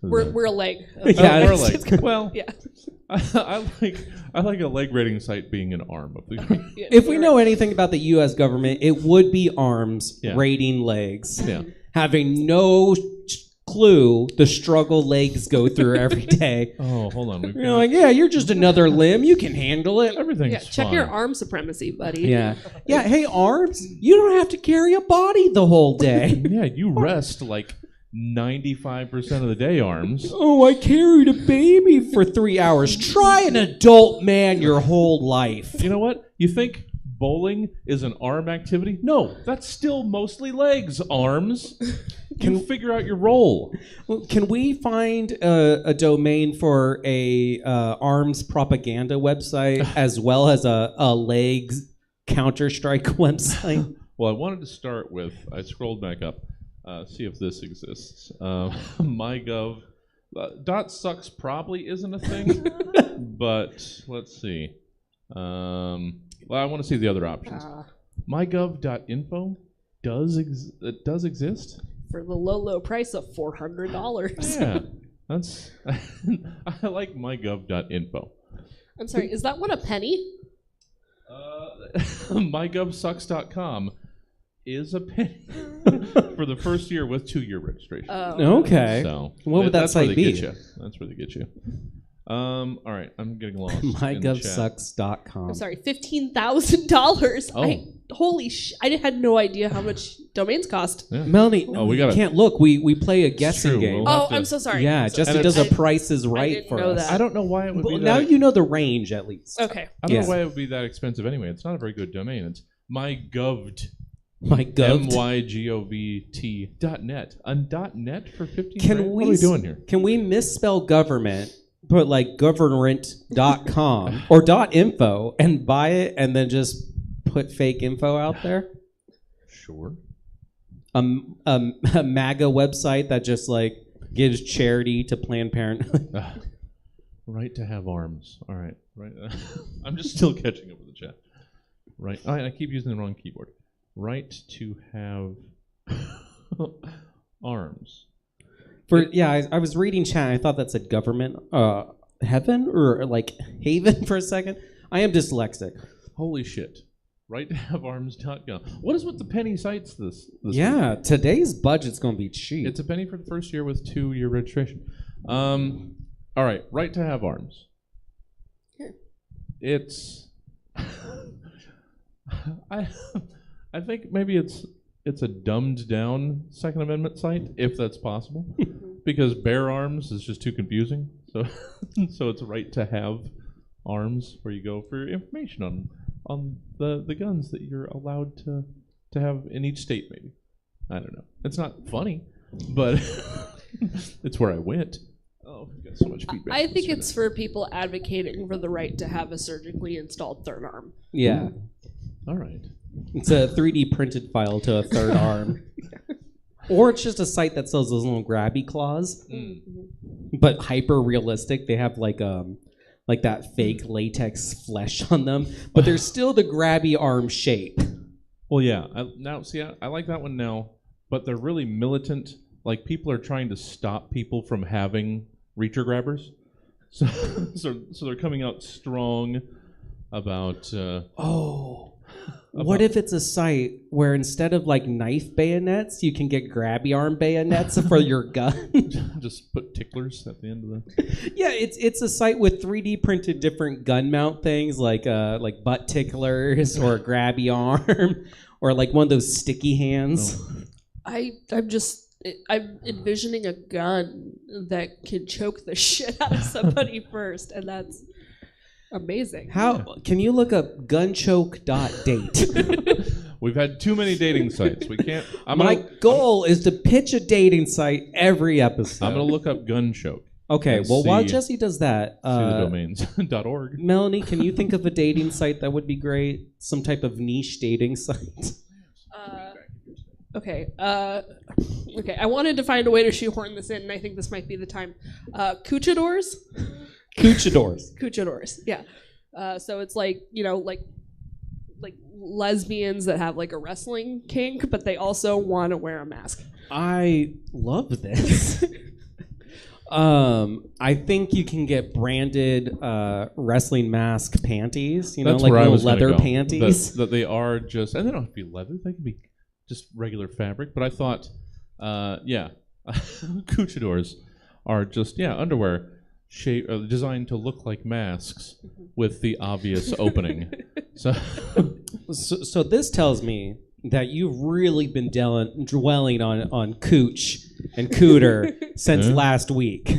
Speaker 6: We're a leg.
Speaker 5: Yeah,
Speaker 4: we're a leg. Well,
Speaker 6: Yeah.
Speaker 4: I like a leg rating site being an arm of the government.
Speaker 6: Yeah,
Speaker 5: If we know anything about the U.S. government, it would be arms
Speaker 4: Yeah.
Speaker 5: rating legs,
Speaker 4: Yeah.
Speaker 5: having no clue the struggle legs go through every day.
Speaker 4: Oh, hold on.
Speaker 5: You're like, yeah, you're just another limb. You can handle it.
Speaker 4: Everything's
Speaker 6: Yeah, check
Speaker 4: fine.
Speaker 6: your arm supremacy, buddy.
Speaker 5: Yeah. Yeah, hey, arms, you don't have to carry a body the whole day.
Speaker 4: Yeah, you rest like 95% of the day, arms.
Speaker 5: Oh, I carried a baby for 3 hours. Try an adult man your whole life.
Speaker 4: You know what? You think bowling is an arm activity? No, that's still mostly legs. Arms. Can you figure out your role?
Speaker 5: Well, can we find a domain for a arms propaganda website as well as a legs Counter-Strike website?
Speaker 4: Well, I wanted to start with, I scrolled back up, see if this exists. MyGov. .sucks probably isn't a thing, but let's see. Well, I want to see the other options. MyGov.info does exist.
Speaker 6: For the low price of $400.
Speaker 4: Yeah, that's. I like MyGov.info.
Speaker 6: I'm sorry, is that one a penny?
Speaker 4: MyGovSucks.com is a penny for the first year with 2-year registration.
Speaker 5: Okay.
Speaker 4: So
Speaker 5: what would that
Speaker 4: that's where
Speaker 5: site
Speaker 4: they
Speaker 5: be?
Speaker 4: get you. That's where they get you. All right, I'm getting lost.
Speaker 5: MyGovSucks.com.
Speaker 6: I'm sorry, $15,000.
Speaker 4: Oh.
Speaker 6: I had no idea how much domains cost.
Speaker 4: Yeah.
Speaker 5: Melanie,
Speaker 4: Oh, we
Speaker 5: you
Speaker 4: gotta-
Speaker 5: can't look. We play a guessing
Speaker 4: true.
Speaker 5: game.
Speaker 4: We'll
Speaker 6: Oh,
Speaker 4: have to-
Speaker 6: I'm so sorry.
Speaker 5: Yeah,
Speaker 6: I'm so
Speaker 5: Jesse
Speaker 6: sorry.
Speaker 5: does a
Speaker 6: I-
Speaker 5: Price is
Speaker 6: I
Speaker 5: Right
Speaker 6: didn't
Speaker 5: for
Speaker 6: know
Speaker 5: us.
Speaker 6: that.
Speaker 4: I don't know why it would
Speaker 5: Well,
Speaker 4: be
Speaker 5: now
Speaker 4: that.
Speaker 5: you know the range at least.
Speaker 6: Okay.
Speaker 4: I don't
Speaker 5: Yeah.
Speaker 4: know why it would be that expensive anyway. It's not a very good domain. It's mygovt.
Speaker 5: MyGov.
Speaker 4: MYGOVT.net. A .net for 15
Speaker 5: Can
Speaker 4: grand?
Speaker 5: we
Speaker 4: What are we doing here?
Speaker 5: Can we misspell government, put like government.com or .info and buy it and then just put fake info out there?
Speaker 4: Sure.
Speaker 5: A MAGA website that just like gives charity to Planned Parenthood.
Speaker 4: Right to have arms. All right. Right. I'm just still catching up with the chat. Right. Oh, and I keep using the wrong keyboard. Right to have arms.
Speaker 5: I was reading chat and I thought that said government heaven or like haven for a second. I am dyslexic.
Speaker 4: Holy shit. Right to have arms.gov. What is with the penny sites this
Speaker 5: Yeah,
Speaker 4: week?
Speaker 5: today's budget's gonna be cheap.
Speaker 4: It's a penny for the first year with 2-year registration. All right, right to have arms.
Speaker 6: Yeah.
Speaker 4: It's I think maybe it's a dumbed down Second Amendment site, if that's possible. Because bear arms is just too confusing. So so it's right to have arms where you go for information on the guns that you're allowed to have in each state, maybe. I don't know. It's not funny, but it's where I went. Oh, we've got so much feedback.
Speaker 6: I think it's for people advocating for the right to have a surgically installed third arm.
Speaker 5: Yeah.
Speaker 4: All right.
Speaker 5: It's a 3D printed file to a third arm. Or it's just a site that sells those little grabby claws, but hyper realistic. They have like that fake latex flesh on them, but they're still the grabby arm shape.
Speaker 4: Well, yeah. I like that one now, but they're really militant. Like, people are trying to stop people from having reacher grabbers. So they're coming out strong about...
Speaker 5: What if it's a site where instead of like knife bayonets, you can get grabby arm bayonets for your gun?
Speaker 4: Just put ticklers at the end of the...
Speaker 5: Yeah, it's a site with 3D printed different gun mount things like butt ticklers or a grabby arm or like one of those sticky hands.
Speaker 6: I'm envisioning a gun that can choke the shit out of somebody first, and that's amazing.
Speaker 5: How can you look up gunchoke.date?
Speaker 4: We've had too many dating sites. We can't...
Speaker 5: My goal is to pitch a dating site every episode.
Speaker 4: I'm going to look up gun choke.
Speaker 5: Okay,
Speaker 4: and
Speaker 5: well, while
Speaker 4: see-
Speaker 5: Jesse does that,
Speaker 4: See the domains. .org.
Speaker 5: Melanie, can you think of a dating site that would be great? Some type of niche dating site?
Speaker 6: Okay. Okay. I wanted to find a way to shoehorn this in, and I think this might be the time. Cuchadors. Cuchadors. Yeah. So it's like, like lesbians that have like a wrestling kink, but they also want to wear a mask.
Speaker 5: I love this. I think you can get branded wrestling mask panties.
Speaker 4: That's
Speaker 5: like
Speaker 4: where I
Speaker 5: little
Speaker 4: was gonna
Speaker 5: leather
Speaker 4: go.
Speaker 5: panties.
Speaker 4: That they are just... And they don't have to be leather. They can be just regular fabric. But I thought, Cuchadors are just, underwear designed to look like masks with the obvious opening. So
Speaker 5: this tells me that you've really been dwelling on cooch and cooter since last week.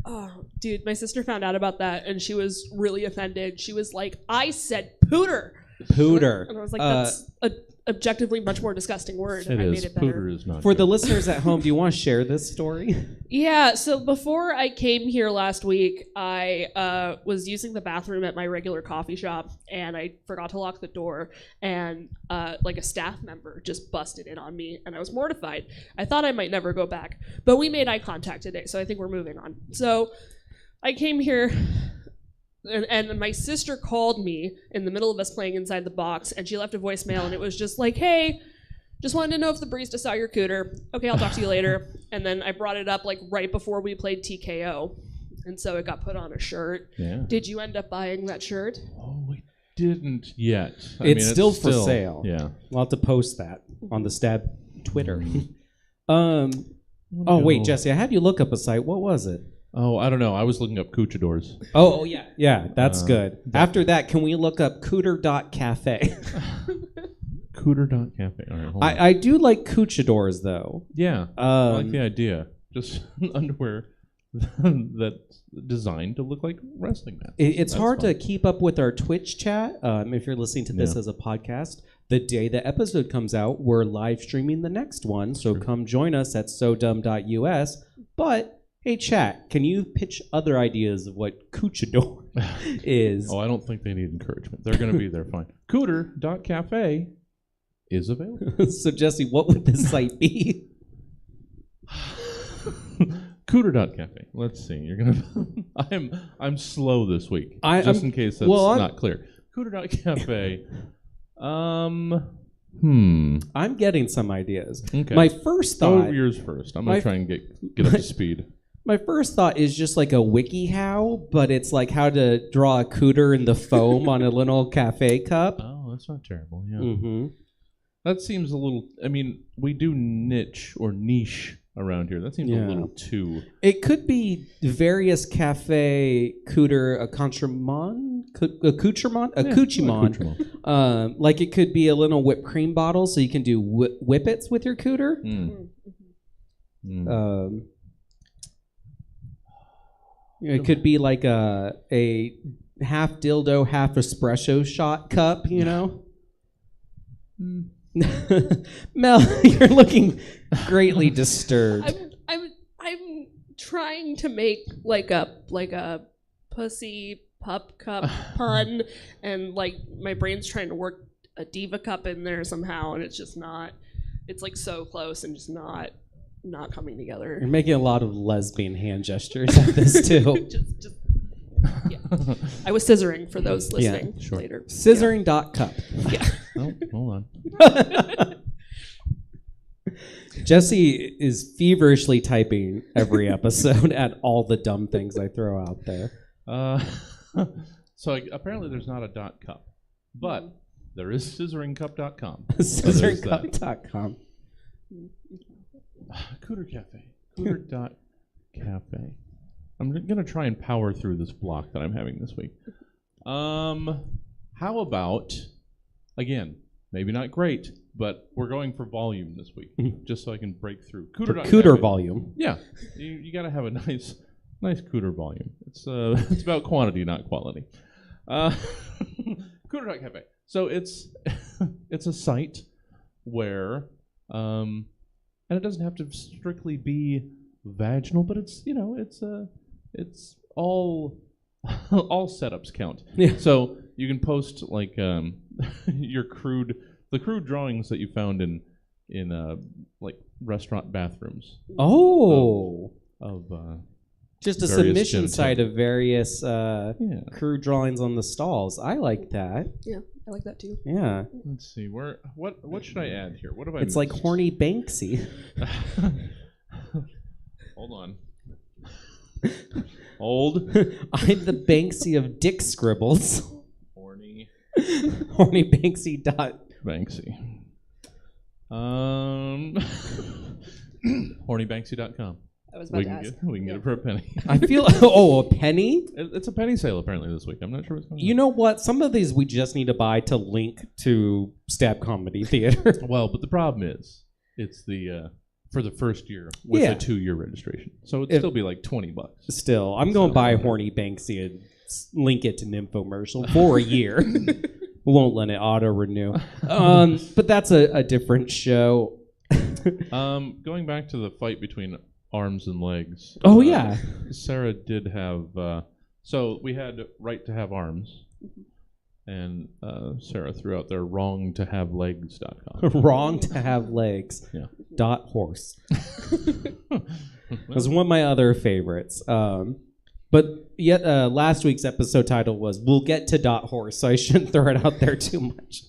Speaker 6: Oh, dude, my sister found out about that, and she was really offended. She was like, "I said pooter."
Speaker 5: Pooter.
Speaker 6: And I was like, that's a objectively much more disgusting word.
Speaker 4: It
Speaker 6: and I
Speaker 4: is.
Speaker 6: made it better.
Speaker 4: Pooter is not
Speaker 5: For
Speaker 4: good.
Speaker 5: the listeners at home, do you want to share this story?
Speaker 6: Yeah, so before I came here last week, I was using the bathroom at my regular coffee shop, and I forgot to lock the door, and like a staff member just busted in on me, and I was mortified. I thought I might never go back, but we made eye contact today, so I think we're moving on. So I came here, and my sister called me in the middle of us playing Inside the Box, and she left a voicemail, and it was just like, hey, just wanted to know if the barista saw your cooter. Okay, I'll talk to you later. And then I brought it up like right before we played TKO. And so it got put on a shirt.
Speaker 4: Yeah.
Speaker 6: Did you end up buying that shirt?
Speaker 4: Oh, we didn't yet.
Speaker 5: It's still for sale.
Speaker 4: Yeah.
Speaker 5: We'll have to post that on the Stab Twitter. Oh, wait, Jesse, I had you look up a site. What was it?
Speaker 4: Oh, I don't know. I was looking up Cuchadors.
Speaker 5: Oh, yeah. Yeah, that's good. After that, can we look up cooter.cafe?
Speaker 4: Cooter.cafe. All right, hold on.
Speaker 5: I do like Cuchadors, though.
Speaker 4: Yeah. I like the idea. Just underwear that's designed to look like wrestling mats.
Speaker 5: It's
Speaker 4: That's
Speaker 5: hard
Speaker 4: fun.
Speaker 5: to keep up with our Twitch chat. If you're listening to this as a podcast, the day the episode comes out, we're live streaming the next one. So come join us at sodumb.us. But, hey, chat, can you pitch other ideas of what Cuchador is?
Speaker 4: Oh, I don't think they need encouragement. They're going to be there fine. Cooter.cafe is available.
Speaker 5: So, Jesse, what would this site be?
Speaker 4: Cooter.cafe. Let's see. You're gonna. I'm slow this week. In case that's not clear. Cooter.cafe. I'm
Speaker 5: getting some ideas.
Speaker 4: Okay.
Speaker 5: My first thought.
Speaker 4: Go yours first. I'm gonna try and get up to speed.
Speaker 5: My first thought is just like a WikiHow, but it's like how to draw a cooter in the foam on a little cafe cup.
Speaker 4: Oh, that's not terrible. Yeah.
Speaker 5: Mm-hmm.
Speaker 4: That seems a little. I mean, we do niche around here. That seems a little too.
Speaker 5: It could be various cafe cooter accoutrement. Like it could be a little whipped cream bottle, so you can do whippets with your cooter. It could be like a half dildo, half espresso shot cup. You know. Mel, you're looking greatly disturbed.
Speaker 6: I'm trying to make like a pussy pup cup pun, and like my brain's trying to work a diva cup in there somehow, and it's just not. It's like so close and just not coming together.
Speaker 5: You're making a lot of lesbian hand gestures at this too.
Speaker 6: just yeah. I was scissoring for those listening later.
Speaker 5: Scissoring.cup.
Speaker 6: Yeah.
Speaker 4: Oh, hold on.
Speaker 5: Jesse is feverishly typing every episode at all the dumb things I throw out there.
Speaker 4: So apparently there's not a .cup, but there is scissoringcup.com.
Speaker 5: Scissoringcup.com.
Speaker 4: Cooter Cafe. Cooter.cafe. I'm going to try and power through this block that I'm having this week. How about, again, maybe not great, but we're going for volume this week, just so I can break through.
Speaker 5: Cooter volume.
Speaker 4: Yeah, you got to have a nice cooter volume. It's about quantity, not quality. Cooter.cafe. So it's a site where, and it doesn't have to strictly be vaginal, but it's all setups count.
Speaker 5: Yeah.
Speaker 4: So you can post like the crude drawings that you found in like restaurant bathrooms.
Speaker 5: Oh.
Speaker 4: Of
Speaker 5: just a
Speaker 4: various
Speaker 5: submission
Speaker 4: genitalia.
Speaker 5: site of various crude drawings on the stalls. I like that.
Speaker 6: Yeah, I like that too.
Speaker 5: Yeah.
Speaker 4: Let's see what should I add here? What have I?
Speaker 5: It's like
Speaker 4: missed?
Speaker 5: horny Banksy.
Speaker 4: Hold on. Hold.
Speaker 5: I'm the Banksy of dick scribbles.
Speaker 4: Horny.
Speaker 5: Horny Banksy dot.
Speaker 4: Banksy. Hornybanksy.com.
Speaker 6: I was about
Speaker 4: We
Speaker 6: to
Speaker 4: can
Speaker 6: ask.
Speaker 4: get it for a penny.
Speaker 5: I feel a penny?
Speaker 4: It's a penny sale apparently this week. I'm not sure what's going on.
Speaker 5: You know what? Some of these we just need to buy to link to Stab Comedy Theater.
Speaker 4: Well, but the problem is it's the for the first year with a 2-year registration. So it'd still be like $20.
Speaker 5: Still, I'm going to buy Horny Banksy and link it to an infomercial for a year. won't let it auto renew. But that's a different show.
Speaker 4: Going back to the fight between arms and legs.
Speaker 5: Oh, yeah.
Speaker 4: Sarah did have. So we had right to have arms, and Sarah threw out there wrongtohavelegs.com.
Speaker 5: Wrong to have legs.
Speaker 4: Yeah.
Speaker 5: .horse. It was one of my other favorites. But yet last week's episode title was "We'll get to .horse," so I shouldn't throw it out there too much.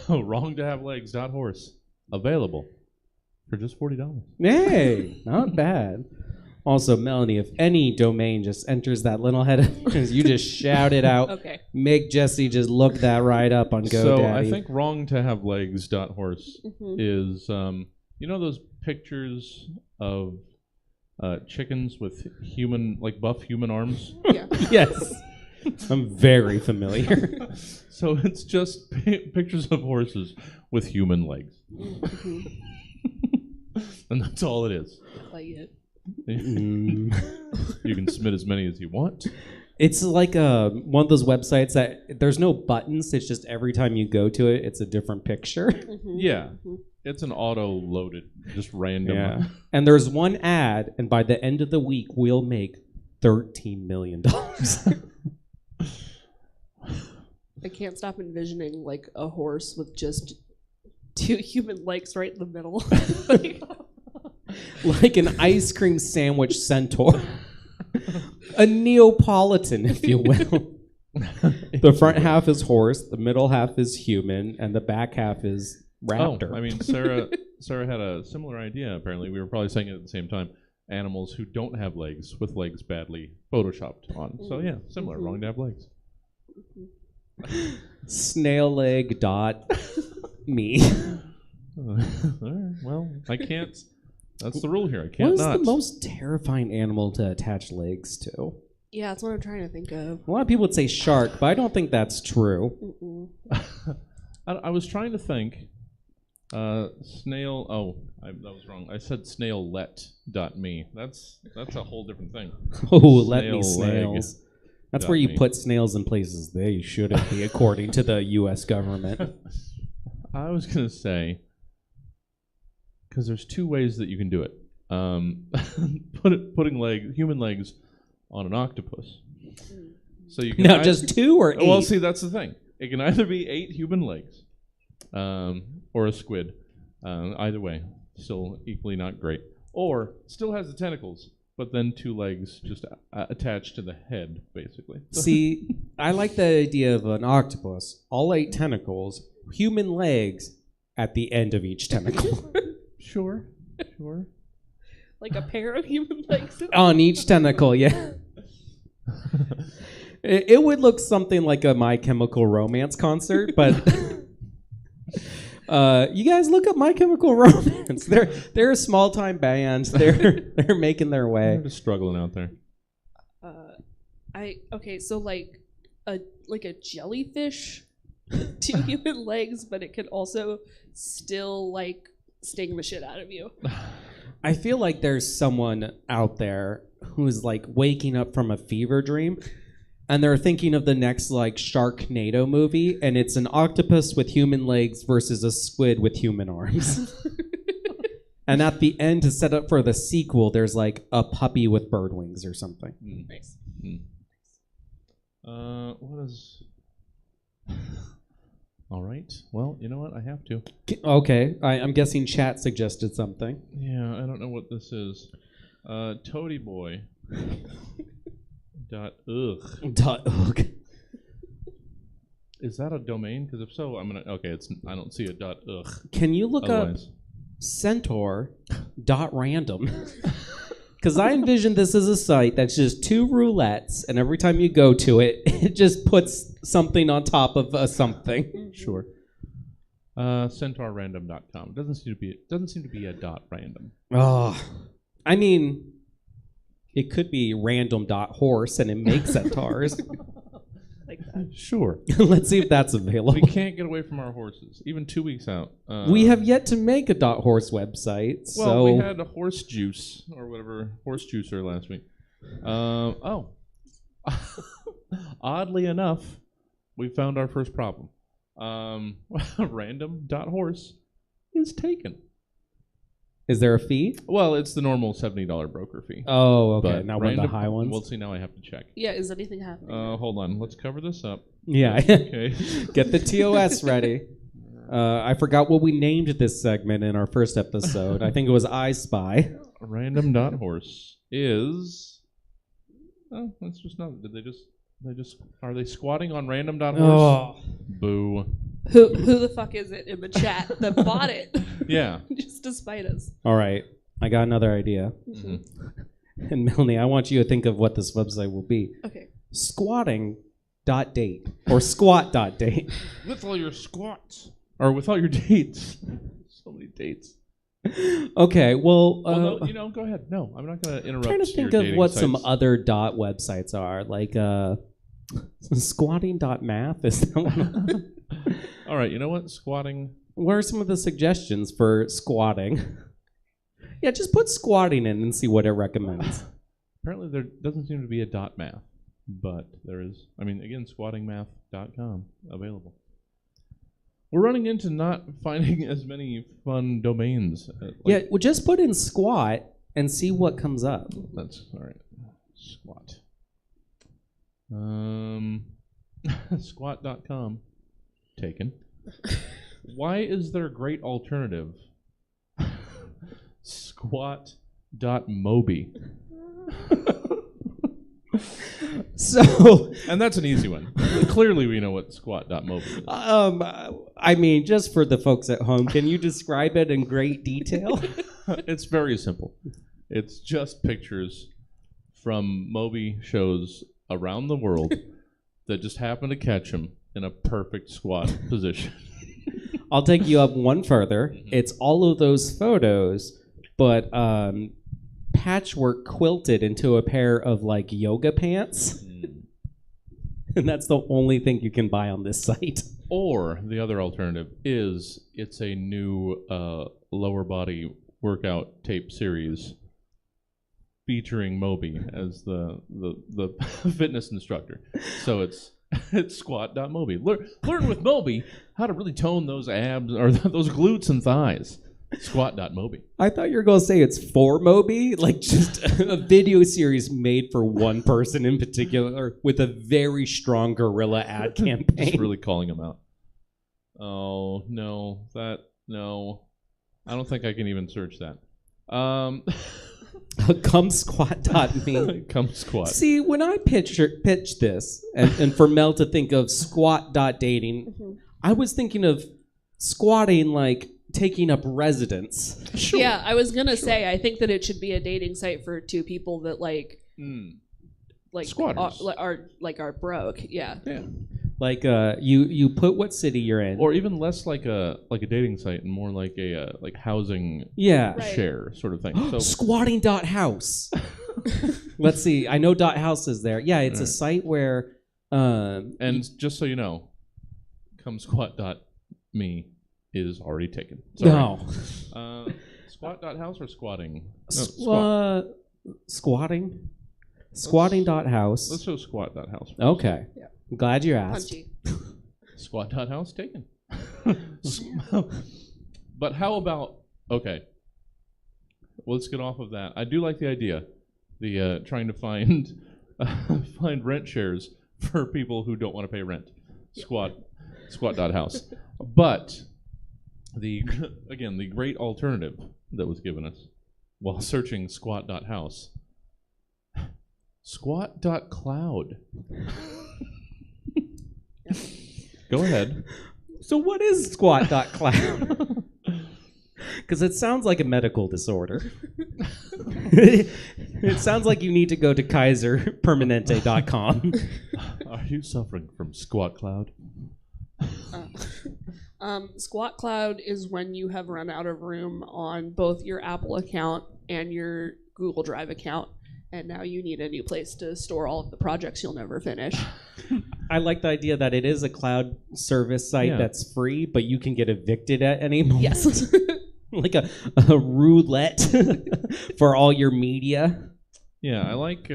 Speaker 4: Wrongtohavelegs.horse. Available for just $40.
Speaker 5: Hey, not bad. Also, Melanie, if any domain just enters that little head, you just shout it out.
Speaker 1: Okay.
Speaker 5: Make Jesse just look that right up on GoDaddy.
Speaker 4: So I think wrongtohavelegs.horse is, you know those pictures of chickens with human, like buff human arms?
Speaker 1: Yeah.
Speaker 5: Yes. I'm very familiar.
Speaker 4: So it's just pictures of horses with human legs. And that's all it is.
Speaker 1: Like it.
Speaker 4: You can submit as many as you want.
Speaker 5: It's like one of those websites that there's no buttons. It's just every time you go to it, it's a different picture.
Speaker 4: Yeah. It's an auto-loaded, just random.
Speaker 5: Yeah. And there's one ad, and by the end of the week, we'll make $13 million.
Speaker 6: I can't stop envisioning like a horse with just 2 human legs right in the middle.
Speaker 5: Like an ice cream sandwich centaur. A Neapolitan, if you will. The front half is horse, the middle half is human, and the back half is raptor.
Speaker 4: Oh, I mean, Sarah had a similar idea, apparently. We were probably saying it at the same time. Animals who don't have legs with legs badly photoshopped on. So yeah, similar. Wrong to have legs.
Speaker 5: Snailleg.me.
Speaker 4: All right, well, I can't. That's the rule here. I can't
Speaker 5: What is
Speaker 4: not.
Speaker 5: the most terrifying animal to attach legs to?
Speaker 6: Yeah, that's what I'm trying to think of.
Speaker 5: A lot of people would say shark, but I don't think that's true.
Speaker 4: I was trying to think. Snail. Oh, that was wrong. I said snaillet.me. That's a whole different thing.
Speaker 5: Oh, let me
Speaker 4: Snail leg.
Speaker 5: snails. That's where you
Speaker 4: me.
Speaker 5: put snails in places they shouldn't be, according to the U.S. government.
Speaker 4: I was gonna say, because there's 2 ways that you can do it. Putting human legs on an octopus. So you can
Speaker 5: Now, just 2 or 8?
Speaker 4: Well, see, that's the thing. It can either be 8 human legs, or a squid. Either way, still equally not great. Or still has the tentacles, but then 2 legs just attached to the head, basically.
Speaker 5: See, I like the idea of an octopus, all 8 tentacles, human legs at the end of each tentacle.
Speaker 4: Sure.
Speaker 6: Like a pair of human legs.
Speaker 5: On each tentacle, yeah. It would look something like a My Chemical Romance concert, but you guys look up My Chemical Romance. They're a small time band. They're making their way.
Speaker 4: They're just struggling out there.
Speaker 6: So like a jellyfish, 2 human legs, but it could also still like sting the shit out of you.
Speaker 5: I feel like there's someone out there who's like waking up from a fever dream, and they're thinking of the next like Sharknado movie, and it's an octopus with human legs versus a squid with human arms. And at the end, to set up for the sequel, there's like a puppy with bird wings or something.
Speaker 6: Nice.
Speaker 4: What is... All right. Well, you know what? I have to.
Speaker 5: Okay, I'm guessing chat suggested something.
Speaker 4: Yeah, I don't know what this is. Toadyboy.
Speaker 5: .ugh.
Speaker 4: Is that a domain? Because if so, I'm gonna. Okay, I don't see a .ugh.
Speaker 5: Can you look
Speaker 4: Otherwise.
Speaker 5: up centaur.random? Because I envision this as a site that's just 2 roulettes, and every time you go to it, it just puts something on top of something.
Speaker 4: Sure. Centaurrandom.com. Doesn't seem to be a .random.
Speaker 5: Oh, I mean, it could be random.horse, and it makes centaurs.
Speaker 6: Like that.
Speaker 4: Sure.
Speaker 5: Let's see if that's available.
Speaker 4: We can't get away from our horses. Even 2 weeks out.
Speaker 5: We have yet to make a .horse website.
Speaker 4: Well,
Speaker 5: so
Speaker 4: we had a horse juice or whatever horse juicer last week. oddly enough, we found our first problem. Random.horse is taken.
Speaker 5: Is there a fee?
Speaker 4: Well, it's the normal $70 broker fee.
Speaker 5: Oh, okay.
Speaker 4: But
Speaker 5: Not one of the high ones.
Speaker 4: We'll see. Now I have to check.
Speaker 6: Yeah, is anything happening?
Speaker 4: Hold on. Let's cover this up.
Speaker 5: Yeah.
Speaker 4: Okay.
Speaker 5: Get the TOS ready. I forgot what we named this segment in our first episode. I think it was I Spy.
Speaker 4: Random.horse is. Oh, that's just not. Did they just? Are they squatting on random.horse?
Speaker 5: Oh.
Speaker 4: Boo.
Speaker 6: Who the fuck is it in the chat that bought it?
Speaker 4: Yeah.
Speaker 6: Just to spite us.
Speaker 5: All right. I got another idea.
Speaker 4: Mm-hmm.
Speaker 5: And Melanie, I want you to think of what this website will be.
Speaker 6: Okay.
Speaker 5: Squatting.date or squat.date.
Speaker 4: With all your squats. Or with all your dates. So many dates.
Speaker 5: Okay, well,
Speaker 4: No, go ahead. No, I'm not going to interrupt.
Speaker 5: I'm trying to think
Speaker 4: your
Speaker 5: of
Speaker 4: dating
Speaker 5: what
Speaker 4: sites.
Speaker 5: some other dot websites are, like squatting.math. Is that one?
Speaker 4: All right, you know what? Squatting.
Speaker 5: What are some of the suggestions for squatting? Yeah, just put squatting in and see what it recommends.
Speaker 4: Apparently, there doesn't seem to be a dot math, but there is. I mean, again, squattingmath.com available. We're running into not finding as many fun domains.
Speaker 5: Yeah, well, just put in squat and see what comes up.
Speaker 4: That's all right. Squat. Squat.com. Taken. Why is there a great alternative? Squat.mobi.
Speaker 5: So,
Speaker 4: And that's an easy one. Clearly we know what squat.mobi is.
Speaker 5: I mean, just for the folks at home, can you describe it in great detail?
Speaker 4: It's very simple. It's just pictures from Moby shows around the world that just happen to catch him in a perfect squat position.
Speaker 5: I'll take you up one further. It's all of those photos, but patchwork quilted into a pair of like yoga pants. And that's the only thing you can buy on this site.
Speaker 4: Or the other alternative is it's a new lower body workout tape series featuring Moby as the fitness instructor. So it's squat.mobi. Learn with Moby how to really tone those abs or those glutes and thighs. Squat.mobi.
Speaker 5: I thought you were going to say it's for Moby, like just a video series made for one person in particular with a very strong guerrilla ad campaign.
Speaker 4: Just really calling him out. Oh, no. No. I don't think I can even search that.
Speaker 5: Come squat.me.
Speaker 4: Come squat.
Speaker 5: See, when I pitch this, and for Mel to think of squat.dating, I was thinking of squatting like taking up residence.
Speaker 4: Sure.
Speaker 6: Yeah, I was gonna say I think that it should be a dating site for two people that like
Speaker 4: Squatters.
Speaker 6: are broke. Yeah.
Speaker 4: Yeah.
Speaker 5: Like you put what city you're in.
Speaker 4: Or even less like a dating site and more like a like housing
Speaker 5: Yeah.
Speaker 6: Right.
Speaker 4: share sort of thing. So
Speaker 5: Squatting.house. Let's see. I know .house is there. Yeah, it's a site where
Speaker 4: and just so you know, comesquat.me is already taken. Sorry.
Speaker 5: no.
Speaker 4: Squat.house or squatting? No,
Speaker 5: Squatting. Squatting.house.
Speaker 4: Let's show squat.house.
Speaker 5: Okay.
Speaker 6: Yeah.
Speaker 5: I'm glad you asked.
Speaker 6: Punchy.
Speaker 4: Squat.house taken. But how about, okay, let's get off of that. I do like the idea, the trying to find rent shares for people who don't want to pay rent. Squat.house. But the great alternative that was given us while searching squat.house, squat.cloud. Go ahead.
Speaker 5: So what is squat.cloud? Because it sounds like a medical disorder. It sounds like you need to go to kaiserpermanente.com.
Speaker 4: Are you suffering from squat cloud?
Speaker 6: Squat Cloud is when you have run out of room on both your Apple account and your Google Drive account, and now you need a new place to store all of the projects you'll never finish.
Speaker 5: I like the idea that it is a cloud service site
Speaker 4: Yeah.
Speaker 5: that's free, but you can get evicted at any moment.
Speaker 6: Yes.
Speaker 5: Like a roulette for all your media.
Speaker 4: Yeah, I like.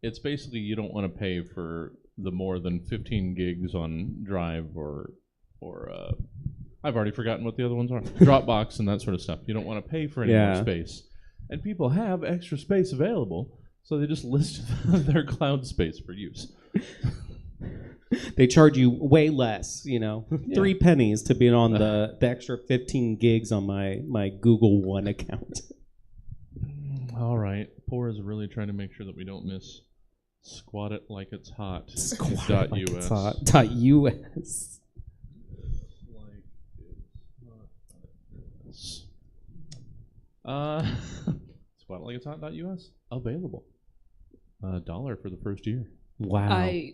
Speaker 4: It's basically you don't want to pay for the more than 15 gigs on Drive or I've already forgotten what the other ones are. Dropbox and that sort of stuff. You don't want to pay for any more space. And people have extra space available, so they just list their cloud space for use.
Speaker 5: They charge you way less, 3 pennies to be on the extra 15 gigs on my Google One account.
Speaker 4: All right. Poor is really trying to make sure that we don't miss Squat It Like It's Hot.
Speaker 5: Squat it like
Speaker 4: .us.
Speaker 5: it's hot. .us.
Speaker 4: Squat It Like It's Hot.us available. $1 for the first year.
Speaker 5: Wow.
Speaker 6: I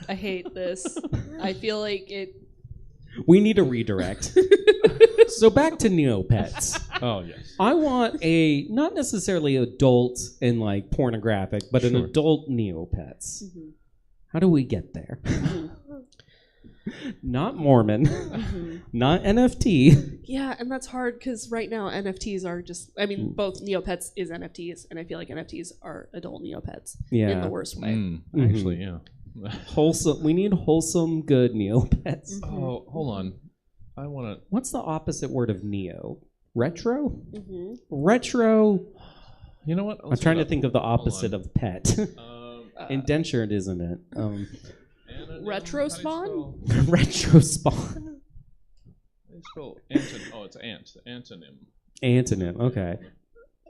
Speaker 6: hate this. I feel like it.
Speaker 5: We need a redirect. So back to Neopets.
Speaker 4: Oh yes.
Speaker 5: I want a not necessarily adult and like pornographic, but an
Speaker 4: Sure.
Speaker 5: adult Neopets.
Speaker 6: Mm-hmm.
Speaker 5: How do we get there? Not Mormon, not NFT.
Speaker 6: Yeah, and that's hard because right now NFTs are just. I mean, both Neopets is NFTs, and I feel like NFTs are adult Neopets in the worst way.
Speaker 4: Actually, yeah.
Speaker 5: Wholesome. We need wholesome, good Neopets.
Speaker 4: Oh, hold on. I want to.
Speaker 5: What's the opposite word of neo? Retro.
Speaker 6: Mm-hmm.
Speaker 5: Retro.
Speaker 4: You know what?
Speaker 5: I'm trying to think of the opposite of pet. Indentured, isn't it?
Speaker 6: Retro spawn?
Speaker 5: Retro spawn.
Speaker 4: It's ant. The antonym.
Speaker 5: Antonym. Okay.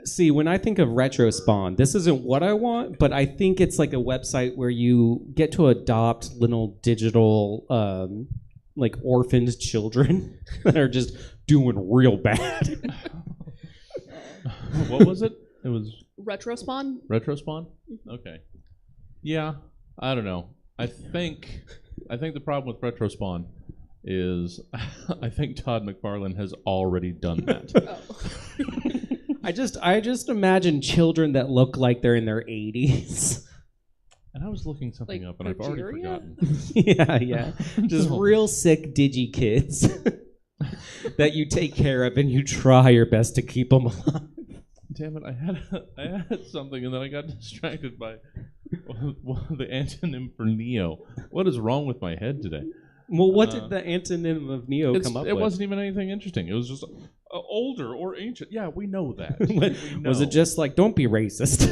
Speaker 5: See, when I think of retro spawn, this isn't what I want, but I think it's like a website where you get to adopt little digital, like orphaned children that are just doing real bad.
Speaker 4: What was it? It was
Speaker 6: Retro spawn?
Speaker 4: Retro Spawn? Okay. Yeah, I don't know. I think the problem with Retro Spawn is I think Todd McFarlane has already done that.
Speaker 5: I just imagine children that look like they're in their 80s.
Speaker 4: And I was looking something
Speaker 6: Like
Speaker 4: up and I've already
Speaker 6: progeria?
Speaker 4: forgotten.
Speaker 5: Yeah. Just real sick digi kids that you take care of and you try your best to keep them alive.
Speaker 4: Damn it! I had something and then I got distracted by the antonym for Neo. What is wrong with my head today?
Speaker 5: Well, what did the antonym of Neo come up with?
Speaker 4: It wasn't even anything interesting. It was just older or ancient. Yeah, we know that.
Speaker 5: Was it just like, don't be racist?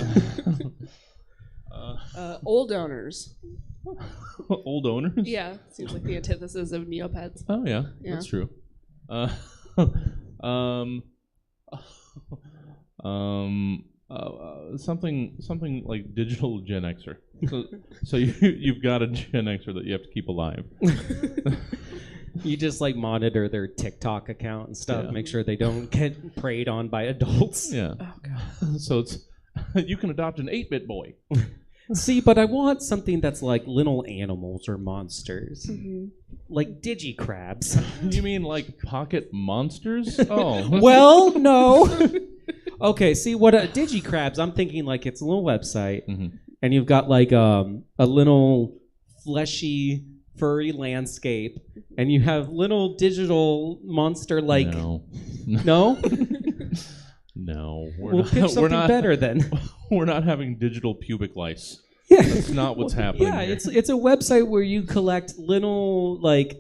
Speaker 6: Old owners.
Speaker 4: Old owners?
Speaker 6: Yeah, seems like the antithesis of Neopets.
Speaker 4: Oh yeah,
Speaker 6: Yeah.
Speaker 4: that's true. Something like digital Gen Xer. So you've got a Gen Xer that you have to keep alive.
Speaker 5: You just like monitor their TikTok account and stuff, make sure they don't get preyed on by adults.
Speaker 4: Yeah.
Speaker 6: Oh god.
Speaker 4: So it's you can adopt an 8-bit boy.
Speaker 5: See, but I want something that's like little animals or monsters.
Speaker 6: Mm-hmm.
Speaker 5: Like digicrabs.
Speaker 4: You mean like pocket monsters? Oh.
Speaker 5: Well, no. Okay, see what digicrabs, I'm thinking like it's a little website and you've got like a little fleshy furry landscape and you have little digital monster like
Speaker 4: No. No,
Speaker 5: We'll pick something better then.
Speaker 4: We're not having digital pubic lice.
Speaker 5: Yeah.
Speaker 4: That's not what's happening.
Speaker 5: Yeah,
Speaker 4: here.
Speaker 5: it's a website where you collect little like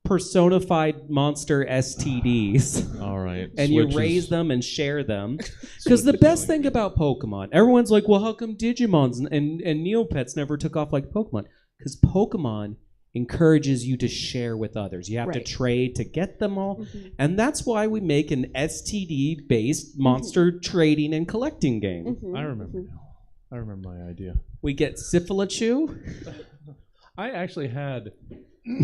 Speaker 5: personified monster STDs.
Speaker 4: All right.
Speaker 5: And you raise them and share them. Because the best thing about Pokemon, everyone's like, well, how come Digimons and Neopets never took off like Pokemon? Because Pokemon encourages you to share with others. You have to trade to get them all. And that's why we make an STD-based monster trading and collecting game.
Speaker 4: I remember now. I remember my idea.
Speaker 5: We get Syphilachu.
Speaker 4: I actually had...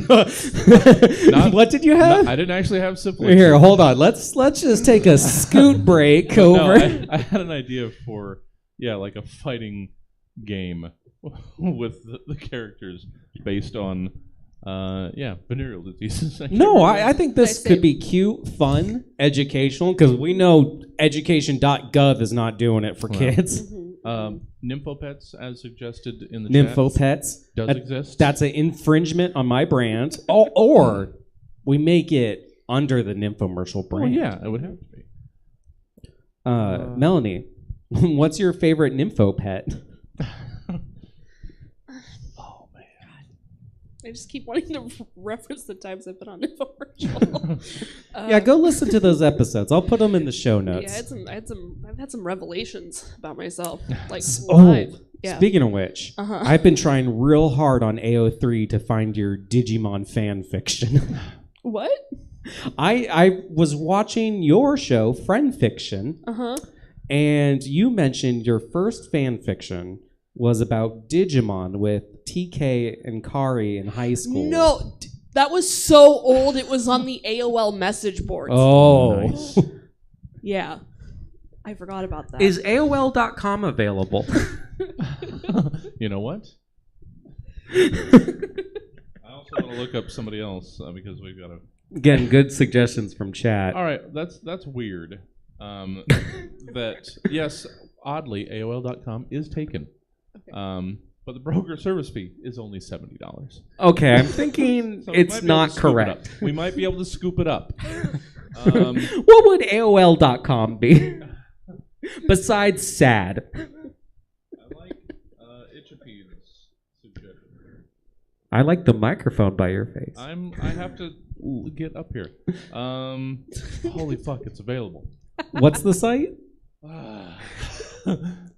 Speaker 5: What did you have?
Speaker 4: I didn't actually have syphilis.
Speaker 5: Here, hold on. Let's just take a scoot break over.
Speaker 4: No, I had an idea for like a fighting game with the characters based on venereal diseases.
Speaker 5: No, I think this could be cute, fun, educational, because we know education.gov is not doing it for kids.
Speaker 4: Nymphopets, as suggested in the chat,
Speaker 5: Nymphopets
Speaker 4: does exist.
Speaker 5: That's an infringement on my brand. Or we make it under the Nymphomercial brand.
Speaker 4: Well, yeah, it would have to be.
Speaker 5: Melanie, what's your favorite Nymphopet?
Speaker 6: I just keep wanting to reference the times I've been on infomercial.
Speaker 5: Yeah, go listen to those episodes. I'll put them in the show notes.
Speaker 6: Yeah, I've had some revelations about myself, like
Speaker 5: Oh,
Speaker 6: live. Yeah.
Speaker 5: speaking of which, I've been trying real hard on AO3 to find your Digimon fan fiction.
Speaker 6: What?
Speaker 5: I was watching your show, Friend Fiction, and you mentioned your first fan fiction was about Digimon with TK and Kari in high school.
Speaker 6: No, that was so old. It was on the AOL message boards.
Speaker 5: Oh.
Speaker 4: Nice.
Speaker 6: Yeah. I forgot about that.
Speaker 5: Is AOL.com available?
Speaker 4: You know what? I also want to look up somebody else because we've got to.
Speaker 5: Getting good suggestions from chat.
Speaker 4: All right, that's weird. That yes, oddly, AOL.com is taken.
Speaker 6: Okay.
Speaker 4: But the broker service fee is only $70.
Speaker 5: Okay, I'm thinking
Speaker 4: So we might
Speaker 5: it's
Speaker 4: be able
Speaker 5: not
Speaker 4: to scoop it
Speaker 5: correct.
Speaker 4: up. We might be able to scoop it up.
Speaker 5: What would AOL.com be? Besides sad.
Speaker 4: I like Itchapede's suggestion.
Speaker 5: I like the microphone by your face.
Speaker 4: I have to get up here. Holy fuck, it's available.
Speaker 5: What's the site?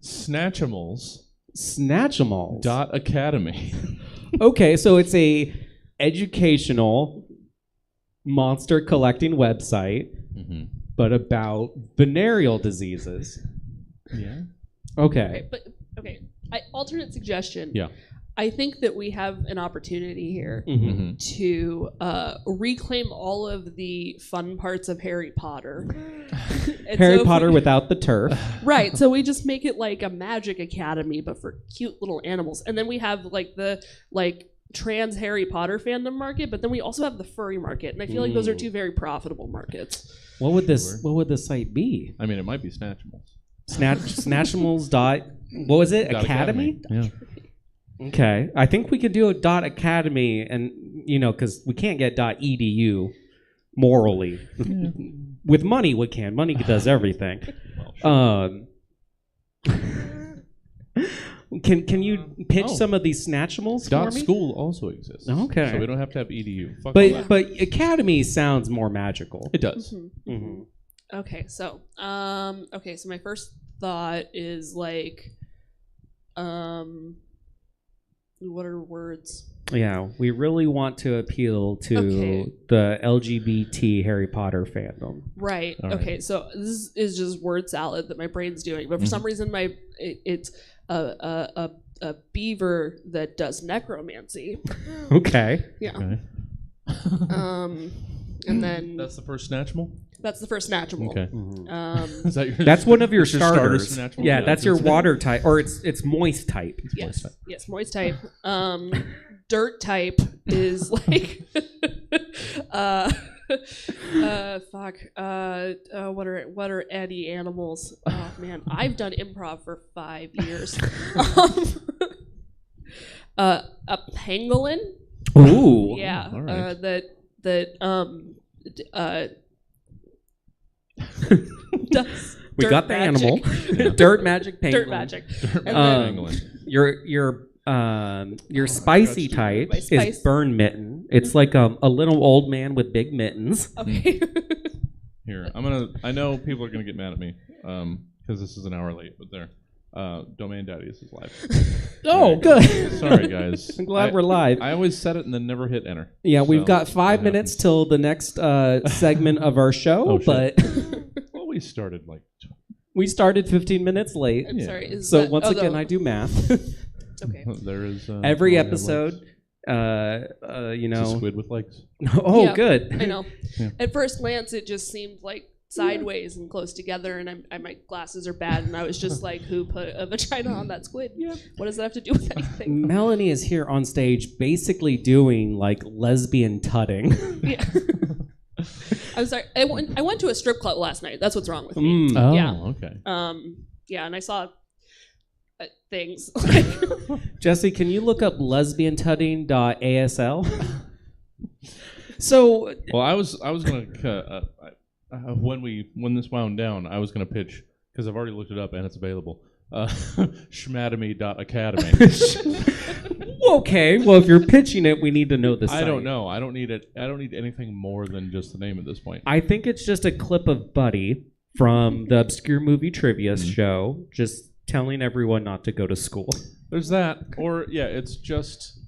Speaker 4: Snatchimals.
Speaker 5: Snatchimals.
Speaker 4: .academy.
Speaker 5: Okay, so it's a educational monster collecting website, but about venereal diseases.
Speaker 4: Yeah.
Speaker 5: Okay.
Speaker 6: Alternate suggestion.
Speaker 4: Yeah.
Speaker 6: I think that we have an opportunity here
Speaker 5: Mhm.
Speaker 6: to reclaim all of the fun parts of Harry Potter. And
Speaker 5: Harry
Speaker 6: so if
Speaker 5: Potter
Speaker 6: we-
Speaker 5: without the turf.
Speaker 6: Right, so we just make it like a magic academy, but for cute little animals. And then we have like the trans Harry Potter fandom market, but then we also have the furry market. And I feel like those are two very profitable markets.
Speaker 5: What would the site be?
Speaker 4: I mean, it might be Snatchimals.
Speaker 5: Snatchimals dot what was it? Academy?
Speaker 4: Yeah.
Speaker 5: Okay. I think we could do a .academy and because we can't get .edu morally. With money we can. Money does everything.
Speaker 4: Well, sure.
Speaker 5: Can you pitch some of these Snatchimals for me?
Speaker 4: .school also exists.
Speaker 5: Okay.
Speaker 4: So we don't have to have edu. Fuck all that.
Speaker 5: But Academy sounds more magical.
Speaker 4: It does.
Speaker 5: Mhm.
Speaker 6: Okay, so my first thought is like what are words?
Speaker 5: Yeah, we really want to appeal to
Speaker 6: Okay.
Speaker 5: the LGBT Harry Potter fandom.
Speaker 6: Right.
Speaker 4: All right.
Speaker 6: Okay. So this is just word salad that my brain's doing, but for some reason it's a beaver that does necromancy.
Speaker 5: Okay.
Speaker 6: Yeah.
Speaker 4: Okay.
Speaker 6: And then
Speaker 4: That's the first Snatchimal?
Speaker 6: that's the first Snatchable.
Speaker 4: Okay.
Speaker 5: Mm-hmm.
Speaker 4: Is that your
Speaker 5: That's one of your
Speaker 4: that's your starter
Speaker 5: starters.
Speaker 4: Snatchable?
Speaker 5: Yeah, that's your
Speaker 4: it's-
Speaker 5: water type, or it's moist type.
Speaker 6: Yes. Yes. Moist type. Dirt type is like what are any animals? Oh man, I've done improv for 5 years. A pangolin.
Speaker 5: Ooh.
Speaker 6: Yeah.
Speaker 4: all right.
Speaker 6: Does
Speaker 5: We
Speaker 6: dirt
Speaker 5: got the
Speaker 6: magic.
Speaker 5: animal. Dirt magic penguin.
Speaker 6: Dirt magic.
Speaker 5: Your spicy type
Speaker 6: My spice-
Speaker 5: is burn mitten. It's like a little old man with big mittens.
Speaker 6: Okay.
Speaker 4: Here, I know people are gonna get mad at me because this is an hour late, but there. Domain Daddies is live.
Speaker 5: Oh, good.
Speaker 4: Sorry, guys.
Speaker 5: I'm glad we're live.
Speaker 4: I always set it and then never hit enter.
Speaker 5: Yeah, we've
Speaker 4: So,
Speaker 5: got 5
Speaker 4: it
Speaker 5: minutes
Speaker 4: happens.
Speaker 5: till the next segment of our show,
Speaker 4: Oh, shit.
Speaker 5: but
Speaker 4: Well, we started like.
Speaker 5: we started 15 minutes late.
Speaker 6: I'm
Speaker 4: Yeah.
Speaker 6: sorry. Is
Speaker 5: So
Speaker 6: that,
Speaker 5: once again,
Speaker 6: no.
Speaker 5: I do math.
Speaker 6: Okay.
Speaker 4: There is
Speaker 5: Every
Speaker 4: oh, I have
Speaker 5: episode,
Speaker 4: legs.
Speaker 5: you
Speaker 4: It's a
Speaker 5: know.
Speaker 4: squid with legs.
Speaker 5: Oh,
Speaker 6: Yeah,
Speaker 5: good.
Speaker 6: I know.
Speaker 4: Yeah.
Speaker 6: At first glance, it just seemed like sideways and close together, and my glasses are bad, and I was just like, who put a vagina on that squid? Yeah. What does that have to do with anything?
Speaker 5: Melanie is here on stage basically doing like lesbian tutting.
Speaker 6: Yeah. I'm sorry. I went to a strip club last night. That's what's wrong with me.
Speaker 5: Mm.
Speaker 4: Oh,
Speaker 6: Yeah.
Speaker 4: okay.
Speaker 6: Yeah, and I saw things.
Speaker 5: Jesse, can you look up lesbiantutting.asl? So,
Speaker 4: Well, I was gonna when this wound down, I was gonna pitch because I've already looked it up and it's available. Schmademy.academy.
Speaker 5: Okay, well, if you're pitching it, we need to know the site.
Speaker 4: I don't know. I don't need it. I don't need anything more than just the name at this point.
Speaker 5: I think it's just a clip of Buddy from the Obscure Movie Trivia show, just telling everyone not to go to school.
Speaker 4: There's that, or yeah, it's just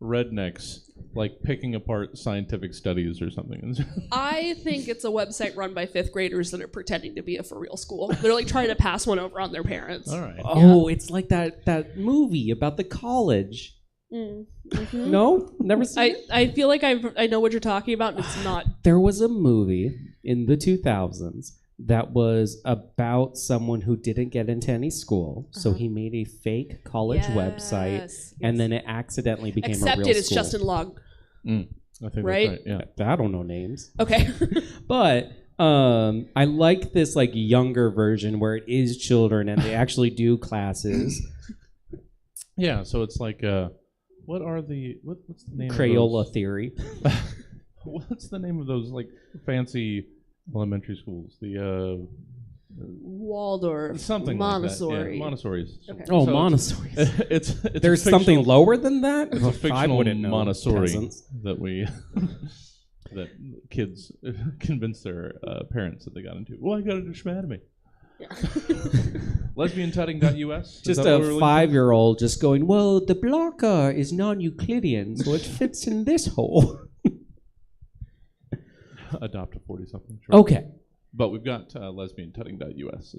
Speaker 4: rednecks like picking apart scientific studies or something.
Speaker 6: I think it's a website run by 5th graders that are pretending to be a for real school. They're like trying to pass one over on their parents.
Speaker 4: All right.
Speaker 5: Oh, it's like that movie about the college.
Speaker 6: Mm-hmm.
Speaker 5: No? Never seen it?
Speaker 6: I feel like I know what you're talking about, and it's not.
Speaker 5: There was a movie in the 2000s that was about someone who didn't get into any school, so he made a fake college website, and then it accidentally became a real school.
Speaker 6: Accepted, it's Justin Long.
Speaker 4: I think
Speaker 6: Right?
Speaker 4: that's right. Yeah.
Speaker 5: I don't know names.
Speaker 6: Okay.
Speaker 5: But I like this like younger version where it is children and they actually do classes.
Speaker 4: Yeah. So it's like, what's the name?
Speaker 5: Crayola
Speaker 4: of those?
Speaker 5: theory.
Speaker 4: What's the name of those like fancy elementary schools? The
Speaker 6: Waldorf.
Speaker 4: something
Speaker 6: Montessori.
Speaker 4: like that. Yeah, Montessori's.
Speaker 6: Okay.
Speaker 5: Oh,
Speaker 4: So
Speaker 5: Montessori.
Speaker 4: It's
Speaker 5: There's something lower than that?
Speaker 4: It's a
Speaker 5: I
Speaker 4: fictional
Speaker 5: wouldn't know,
Speaker 4: Montessori
Speaker 5: peasants.
Speaker 4: that we that kids convince their parents that they got into. Well, I got into Schmademy.
Speaker 6: Yeah.
Speaker 4: Lesbiantutting.us.
Speaker 5: Just a 5-year-old just going, well, the blocker is non-Euclidean, so it fits in this hole.
Speaker 4: Adopt a 40-something. Sure.
Speaker 5: Okay.
Speaker 4: But we've got lesbiantutting.us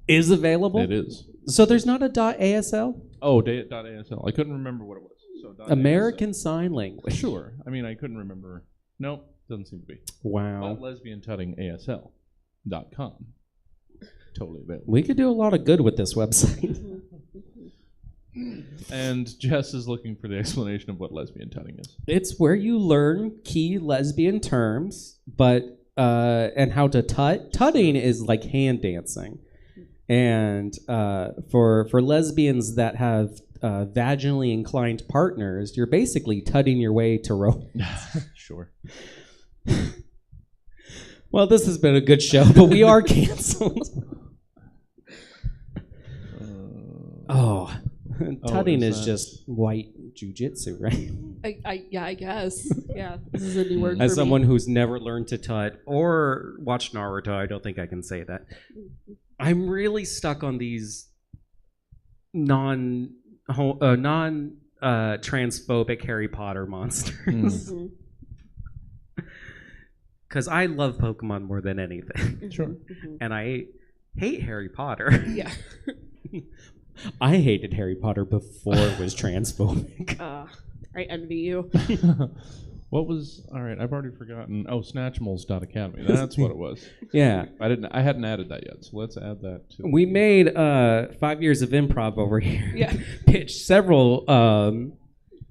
Speaker 5: Is available?
Speaker 4: it is.
Speaker 5: So there's not a .asl?
Speaker 4: Oh, .asl. I couldn't remember what it was. So
Speaker 5: American Sign Language.
Speaker 4: Sure. I mean, I couldn't remember. Nope, doesn't seem to be.
Speaker 5: Wow.
Speaker 4: But lesbiantuttingasl.com. Totally available.
Speaker 5: We could do a lot of good with this website.
Speaker 4: And Jess is looking for the explanation of what lesbian tutting is.
Speaker 5: It's where you learn key lesbian terms, but and how to tut. Tutting is like hand dancing, and for lesbians that have vaginally inclined partners, you're basically tutting your way to romance.
Speaker 4: Sure.
Speaker 5: Well, this has been a good show, but we are canceled. Tutting is just white jujitsu, right?
Speaker 6: I guess. Yeah, this is a new word
Speaker 5: As
Speaker 6: for
Speaker 5: someone
Speaker 6: me.
Speaker 5: who's never learned to tut or watched Naruto, I don't think I can say that. I'm really stuck on these transphobic Harry Potter monsters.
Speaker 6: Mhm.
Speaker 5: Because I love Pokemon more than anything.
Speaker 4: Sure.
Speaker 6: Mhm.
Speaker 5: And I hate Harry Potter.
Speaker 6: Yeah.
Speaker 5: I hated Harry Potter before it was transphobic.
Speaker 6: I envy you.
Speaker 4: What was all right? I've already forgotten. Oh, Snatchimals.academy. That's what it was.
Speaker 5: Yeah.
Speaker 4: I hadn't added that yet, so let's add that to.
Speaker 5: We made 5 years of improv over here.
Speaker 6: Yeah.
Speaker 5: Pitched several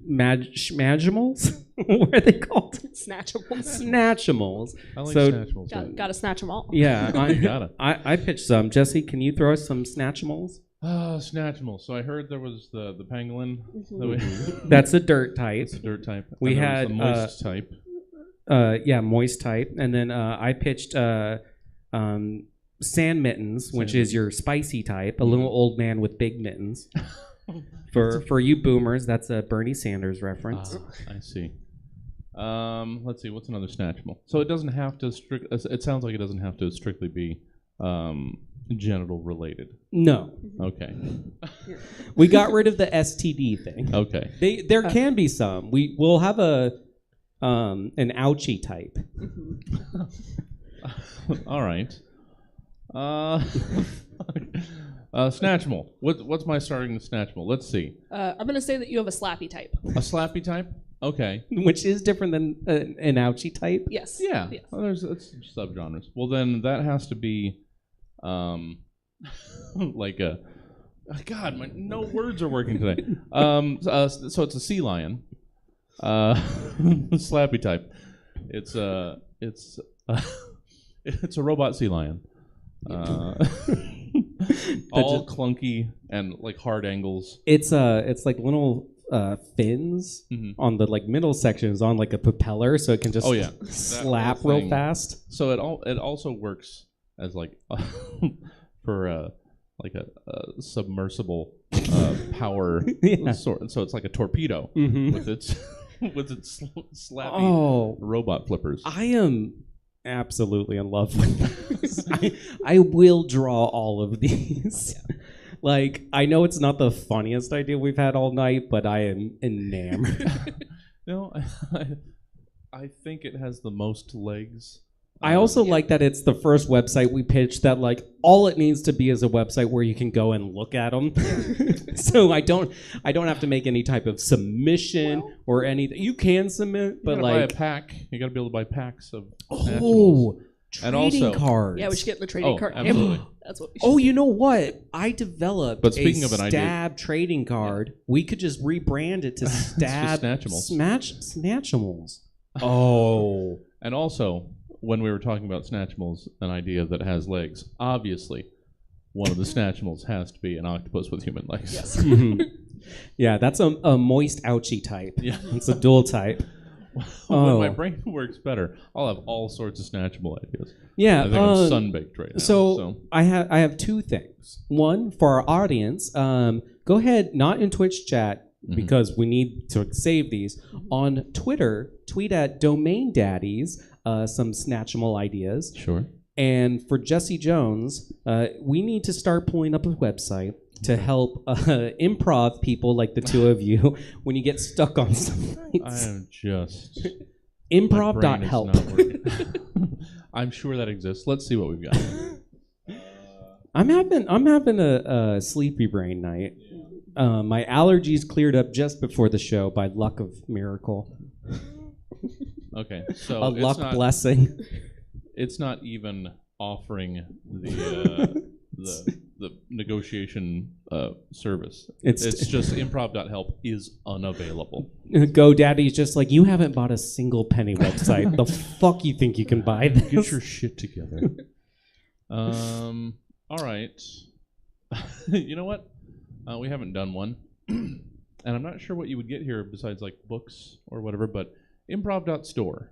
Speaker 5: Magimals? What are they called?
Speaker 6: Snatchables.
Speaker 5: Snatchimals.
Speaker 4: I like
Speaker 5: So-
Speaker 4: Snatchimals.
Speaker 6: Gotta snatch them all.
Speaker 5: Yeah,
Speaker 4: Gotta.
Speaker 5: I pitched some. Jesse, can you throw us some Snatchimals?
Speaker 4: Snatchimals. So I heard there was the pangolin. That we,
Speaker 5: That's a dirt type.
Speaker 4: it's a dirt type.
Speaker 5: We
Speaker 4: And there
Speaker 5: had,
Speaker 4: was the moist type.
Speaker 5: Yeah, moist type. And then I pitched Sand Mittens, which is your spicy type, a little old man with big mittens. For you boomers, that's a Bernie Sanders reference.
Speaker 4: I see. Let's see. What's another Snatchimal? So it doesn't have to it sounds like it doesn't have to strictly be genital related.
Speaker 5: No.
Speaker 4: Okay.
Speaker 5: We got rid of the STD thing.
Speaker 4: Okay.
Speaker 5: There can be some. We'll have an ouchie type.
Speaker 4: All right. Snatchimal. What's my starting Snatchimal? Let's see.
Speaker 6: I'm gonna say that you have a slappy type.
Speaker 4: A slappy type. Okay.
Speaker 5: Which is different than an ouchie type.
Speaker 6: Yes.
Speaker 4: Yeah.
Speaker 6: Yes.
Speaker 4: Well, it's subgenres. Well, then that has to be, like a. God, no words are working today. So it's a sea lion. Slappy type. It's a robot sea lion. All clunky and like hard angles.
Speaker 5: It's like little fins on the like middle section is on like a propeller, so it can just slap real fast.
Speaker 4: So it also works as like for a submersible power
Speaker 5: Yeah.
Speaker 4: sort. So it's like a torpedo
Speaker 5: Mhm.
Speaker 4: with its with its slappy robot flippers.
Speaker 5: I am absolutely in love with this. I will draw all of these. Like, I know it's not the funniest idea we've had all night, but I am enamored.
Speaker 4: No, I think it has the most legs.
Speaker 5: I also like that it's the first website we pitched that, like, all it needs to be is a website where you can go and look at them. So I don't have to make any type of submission or anything. You can submit,
Speaker 4: You
Speaker 5: but
Speaker 4: gotta
Speaker 5: like
Speaker 4: buy a pack. You got to be able to buy packs of
Speaker 5: oh,
Speaker 4: And
Speaker 5: trading
Speaker 4: also-
Speaker 5: cards.
Speaker 6: Yeah, we should get in the trading card. game.
Speaker 4: Absolutely.
Speaker 6: That's what we should
Speaker 5: Oh,
Speaker 6: do.
Speaker 5: you know what? I developed
Speaker 4: But speaking
Speaker 5: a
Speaker 4: of an idea-
Speaker 5: stab trading card. We could just rebrand it to stab
Speaker 4: Snatchimals.
Speaker 5: Snatchimals. Oh.
Speaker 4: And also, when we were talking about Snatchimals, an idea that has legs, obviously, one of the Snatchimals has to be an octopus with human legs.
Speaker 6: Yes.
Speaker 5: Yeah, that's a moist ouchie type.
Speaker 4: Yeah.
Speaker 5: It's a dual type.
Speaker 4: When my brain works better, I'll have all sorts of Snatchable ideas.
Speaker 5: Yeah.
Speaker 4: I think I'm sunbaked right now.
Speaker 5: So I have two things. One, for our audience, go ahead, not in Twitch chat, because we need to save these. On Twitter, tweet at Domain Daddies some Snatchimal ideas.
Speaker 4: Sure.
Speaker 5: And for Jesse Jones, we need to start pulling up a website to help improv people like the two of you when you get stuck on some
Speaker 4: I
Speaker 5: nights.
Speaker 4: am just...
Speaker 5: Improv.help.
Speaker 4: my brain is not working. I'm sure that exists. Let's see what we've got.
Speaker 5: I'm having a sleepy brain night. My allergies cleared up just before the show by luck of miracle.
Speaker 4: Okay, so
Speaker 5: A
Speaker 4: it's
Speaker 5: luck
Speaker 4: not,
Speaker 5: blessing.
Speaker 4: It's not even offering the negotiation service.
Speaker 5: It's
Speaker 4: just improv.help is unavailable.
Speaker 5: GoDaddy's just like, you haven't bought a single penny website. The fuck you think you can buy this?
Speaker 4: Get your shit together. All right. You know what? We haven't done one. And I'm not sure what you would get here besides like books or whatever, but improv.store.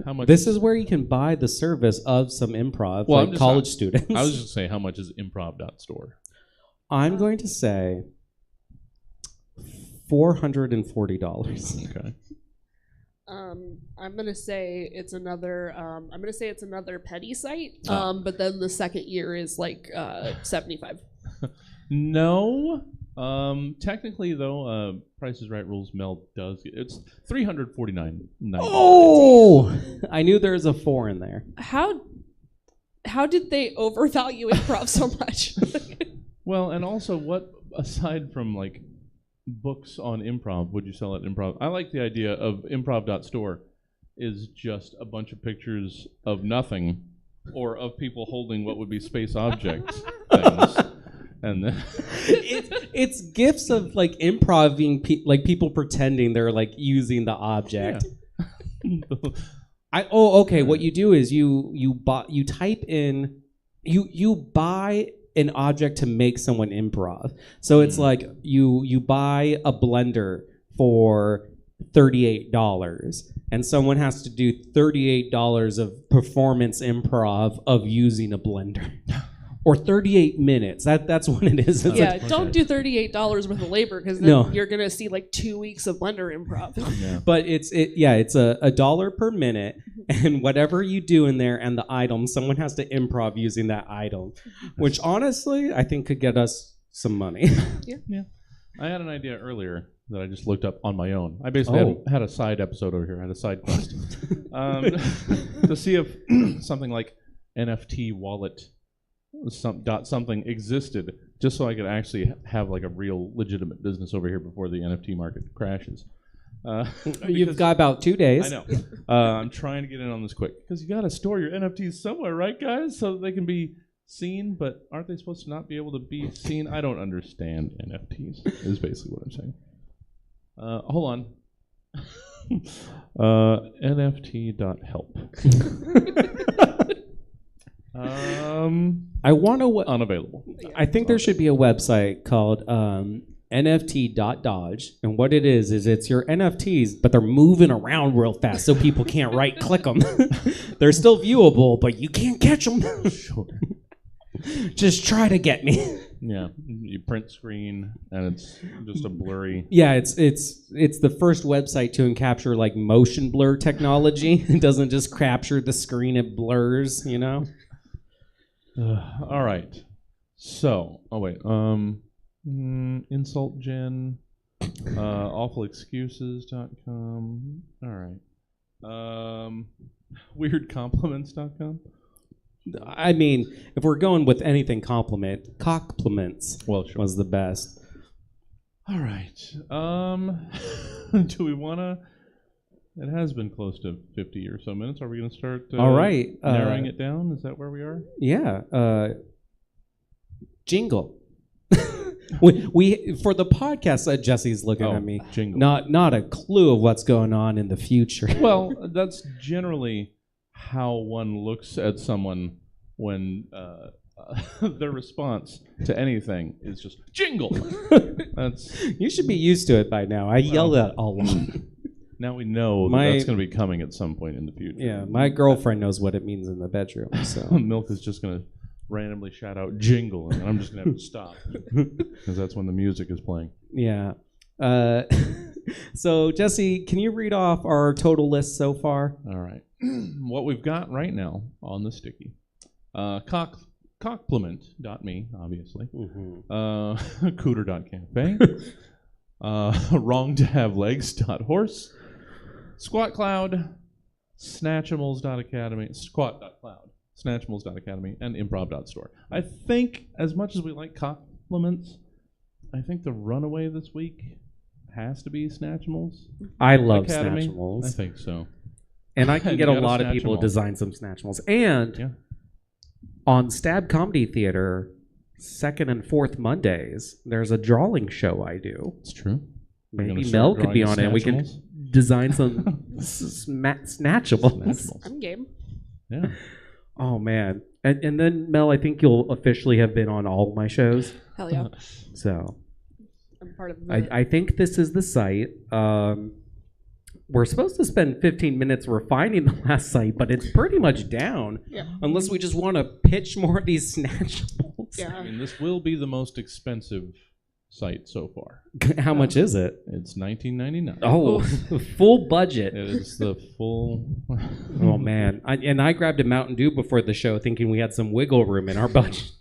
Speaker 4: How much?
Speaker 5: This is where you can buy the service of some improv,
Speaker 4: Well, I'm
Speaker 5: like
Speaker 4: just
Speaker 5: college
Speaker 4: not-
Speaker 5: students.
Speaker 4: I was just saying, how much is improv.store?
Speaker 5: I'm going to say $440.
Speaker 4: Okay.
Speaker 6: I'm gonna say it's another. I'm gonna say it's another petty site. But then the second year is like 75.
Speaker 4: No. Technically, though, Price is Right rules Mel does. It's $349.99.
Speaker 5: Oh! I knew there was a 4 in there.
Speaker 6: How did they overvalue improv so much?
Speaker 4: Well, and also, what aside from like books on improv would you sell at improv? I like the idea of improv.store is just a bunch of pictures of nothing or of people holding what would be space object things. And then
Speaker 5: It's gifts of like improv like people pretending they're like using the object. Okay. What you do is you type in you buy an object to make someone improv. So it's like you buy a blender for $38 and someone has to do $38 of performance improv of using a blender. Or 38 minutes. That's what it is. It's
Speaker 6: Yeah, don't do $38 worth of labor because then
Speaker 5: No.
Speaker 6: you're gonna see like 2 weeks of blender improv.
Speaker 5: But it's a dollar per minute, and whatever you do in there and the item, someone has to improv using that item, which honestly I think could get us some money.
Speaker 4: yeah, I had an idea earlier that I just looked up on my own. I basically had a side episode over here. I had a side quest to see if something like NFT wallet something existed, just so I could actually have like a real legitimate business over here before the NFT market crashes.
Speaker 5: You've got about 2 days.
Speaker 4: I know. I'm trying to get in on this quick because you got to store your NFTs somewhere, right, guys? So that they can be seen, but aren't they supposed to not be able to be seen? I don't understand NFTs. Is basically what I'm saying. Hold on. NFT.help.
Speaker 5: I want to.
Speaker 4: Unavailable.
Speaker 5: I think there should be a website called NFT.dodge, and what it is it's your NFTs, but they're moving around real fast, so people can't right click them. They're still viewable, but you can't catch them.
Speaker 4: Sure.
Speaker 5: Just try to get me.
Speaker 4: Yeah, you print screen and it's just a blurry.
Speaker 5: Yeah, it's the first website to capture like motion blur technology. It doesn't just capture the screen; it blurs. You know.
Speaker 4: All right. So, insult gen, awfulexcuses.com. All right. Weirdcompliments.com.
Speaker 5: I mean, if we're going with anything compliment, cockpliments was the best.
Speaker 4: All right. Do we want to? It has been close to 50 or so minutes. Are we going to start
Speaker 5: All right.
Speaker 4: narrowing it down? Is that where we are?
Speaker 5: Yeah. Jingle. we for the podcast, Jesse's looking at me.
Speaker 4: Jingle.
Speaker 5: Not a clue of what's going on in the future.
Speaker 4: Well, that's generally how one looks at someone when their response to anything is just jingle.
Speaker 5: You should be used to it by now. I yell that a lot.
Speaker 4: Now we know that's going to be coming at some point in the future.
Speaker 5: Yeah, my girlfriend knows what it means in the bedroom. So
Speaker 4: Milk is just going to randomly shout out jingle, and I'm just going to have to stop because that's when the music is playing.
Speaker 5: Yeah. So Jesse, can you read off our total list so far?
Speaker 4: All right. What we've got right now on the sticky. Cockplement.me, obviously. Mm-hmm. Cooter.cafe. Wrong-to-have-legs.horse. Squat Cloud. Snatchimals.academy. Squat.cloud. Snatchimals.academy. And improv.store. I think, as much as we like compliments, I think the runaway this week has to be Snatchimals.
Speaker 5: I love
Speaker 4: Academy.
Speaker 5: Snatchimals.
Speaker 4: I think so.
Speaker 5: And I can
Speaker 4: And
Speaker 5: get
Speaker 4: you
Speaker 5: a
Speaker 4: gotta
Speaker 5: lot of
Speaker 4: snatch
Speaker 5: people
Speaker 4: them
Speaker 5: to
Speaker 4: all.
Speaker 5: design some Snatchimals. And
Speaker 4: Yeah.
Speaker 5: on Stab Comedy Theater, second and fourth Mondays, there's a drawing show I do.
Speaker 4: It's true.
Speaker 5: Maybe Mel could be on it. We can design some Snatchimals.
Speaker 6: I'm game.
Speaker 4: Yeah.
Speaker 5: Oh, man. And then, Mel, I think you'll officially have been on all my shows.
Speaker 6: Hell yeah.
Speaker 5: So
Speaker 6: I'm part of the...
Speaker 5: I think this is the site. We're supposed to spend 15 minutes refining the last site, but it's pretty much down.
Speaker 6: Yeah.
Speaker 5: Unless we just want to pitch more of these Snatchables.
Speaker 6: Yeah.
Speaker 4: And this will be the most expensive site so far.
Speaker 5: How much is it?
Speaker 4: It's $19.99.
Speaker 5: Oh, full budget.
Speaker 4: It is the full.
Speaker 5: Oh, man. I grabbed a Mountain Dew before the show thinking we had some wiggle room in our budget.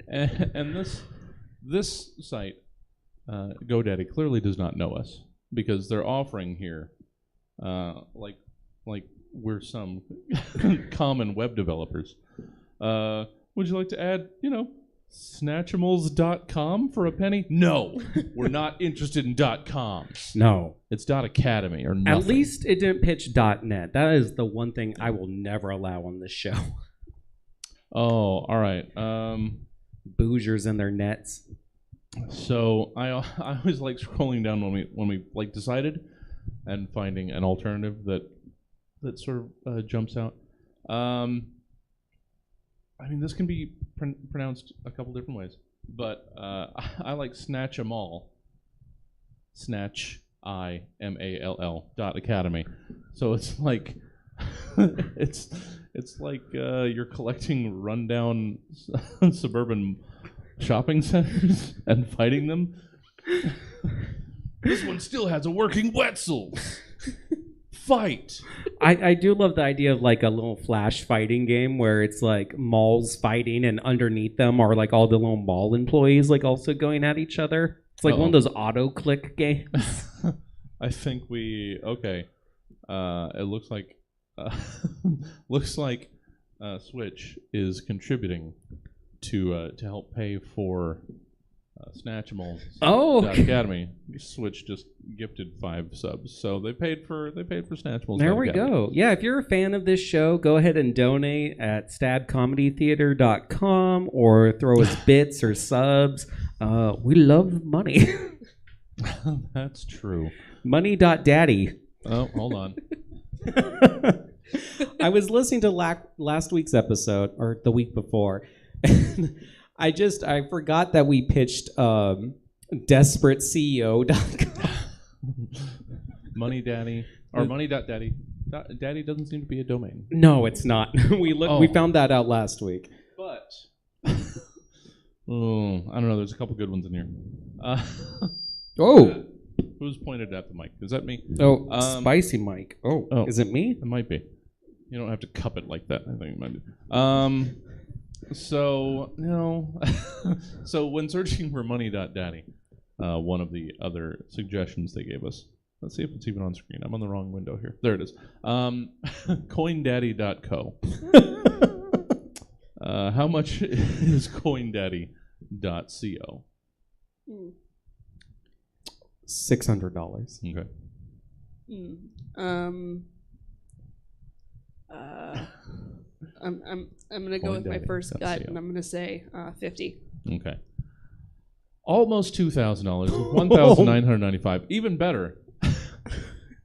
Speaker 4: and this site, GoDaddy, clearly does not know us because they're offering here, like we're some common web developers. Would you like to add, Snatchimals.com for a penny? No, we're not interested in .coms.
Speaker 5: No.
Speaker 4: It's .academy or nothing.
Speaker 5: At least it didn't pitch .net. That is the one thing I will never allow on this show.
Speaker 4: Oh, all right.
Speaker 5: Boozers and their nets.
Speaker 4: So I always like scrolling down when we like decided and finding an alternative that sort of jumps out. I mean, this can be pronounced a couple different ways, but I like Snatch 'em all. Snatch IMALL .academy. So it's like it's like you're collecting rundown suburban shopping centers and fighting them. This one still has a working Wetzel's. Fight.
Speaker 5: I do love the idea of like a little flash fighting game where it's like malls fighting and underneath them are like all the little mall employees like also going at each other. It's like one of those auto click games.
Speaker 4: I think it looks like Switch is contributing to help pay for Snatchimals. Academy. Switch just gifted 5 subs, so they paid for Snatchimals.
Speaker 5: There we go. Yeah, if you're a fan of this show, go ahead and donate at stabcomedytheater.com or throw us bits or subs. We love money.
Speaker 4: That's true.
Speaker 5: Money.daddy.
Speaker 4: Oh, hold on.
Speaker 5: I was listening to last week's episode, or the week before, and I forgot that we pitched DesperateCEO.com.
Speaker 4: Money Daddy, or Money.daddy. Daddy doesn't seem to be a domain.
Speaker 5: No, it's not. We found that out last week.
Speaker 4: But Oh, I don't know. There's a couple good ones in here.
Speaker 5: Oh.
Speaker 4: Who's pointed at the mic? Is that me?
Speaker 5: Oh, spicy Mike. Oh, is it me?
Speaker 4: It might be. You don't have to cup it like that. I think it might be. So no. So when searching for money.daddy, one of the other suggestions they gave us. Let's see if it's even on screen. I'm on the wrong window here. There it is. Coindaddy.co. How much is coindaddy.co?
Speaker 5: $600.
Speaker 4: Okay.
Speaker 6: I'm gonna go with my first gut, and I'm gonna say 50.
Speaker 4: Okay. Almost $2,000. $1,995. Even better.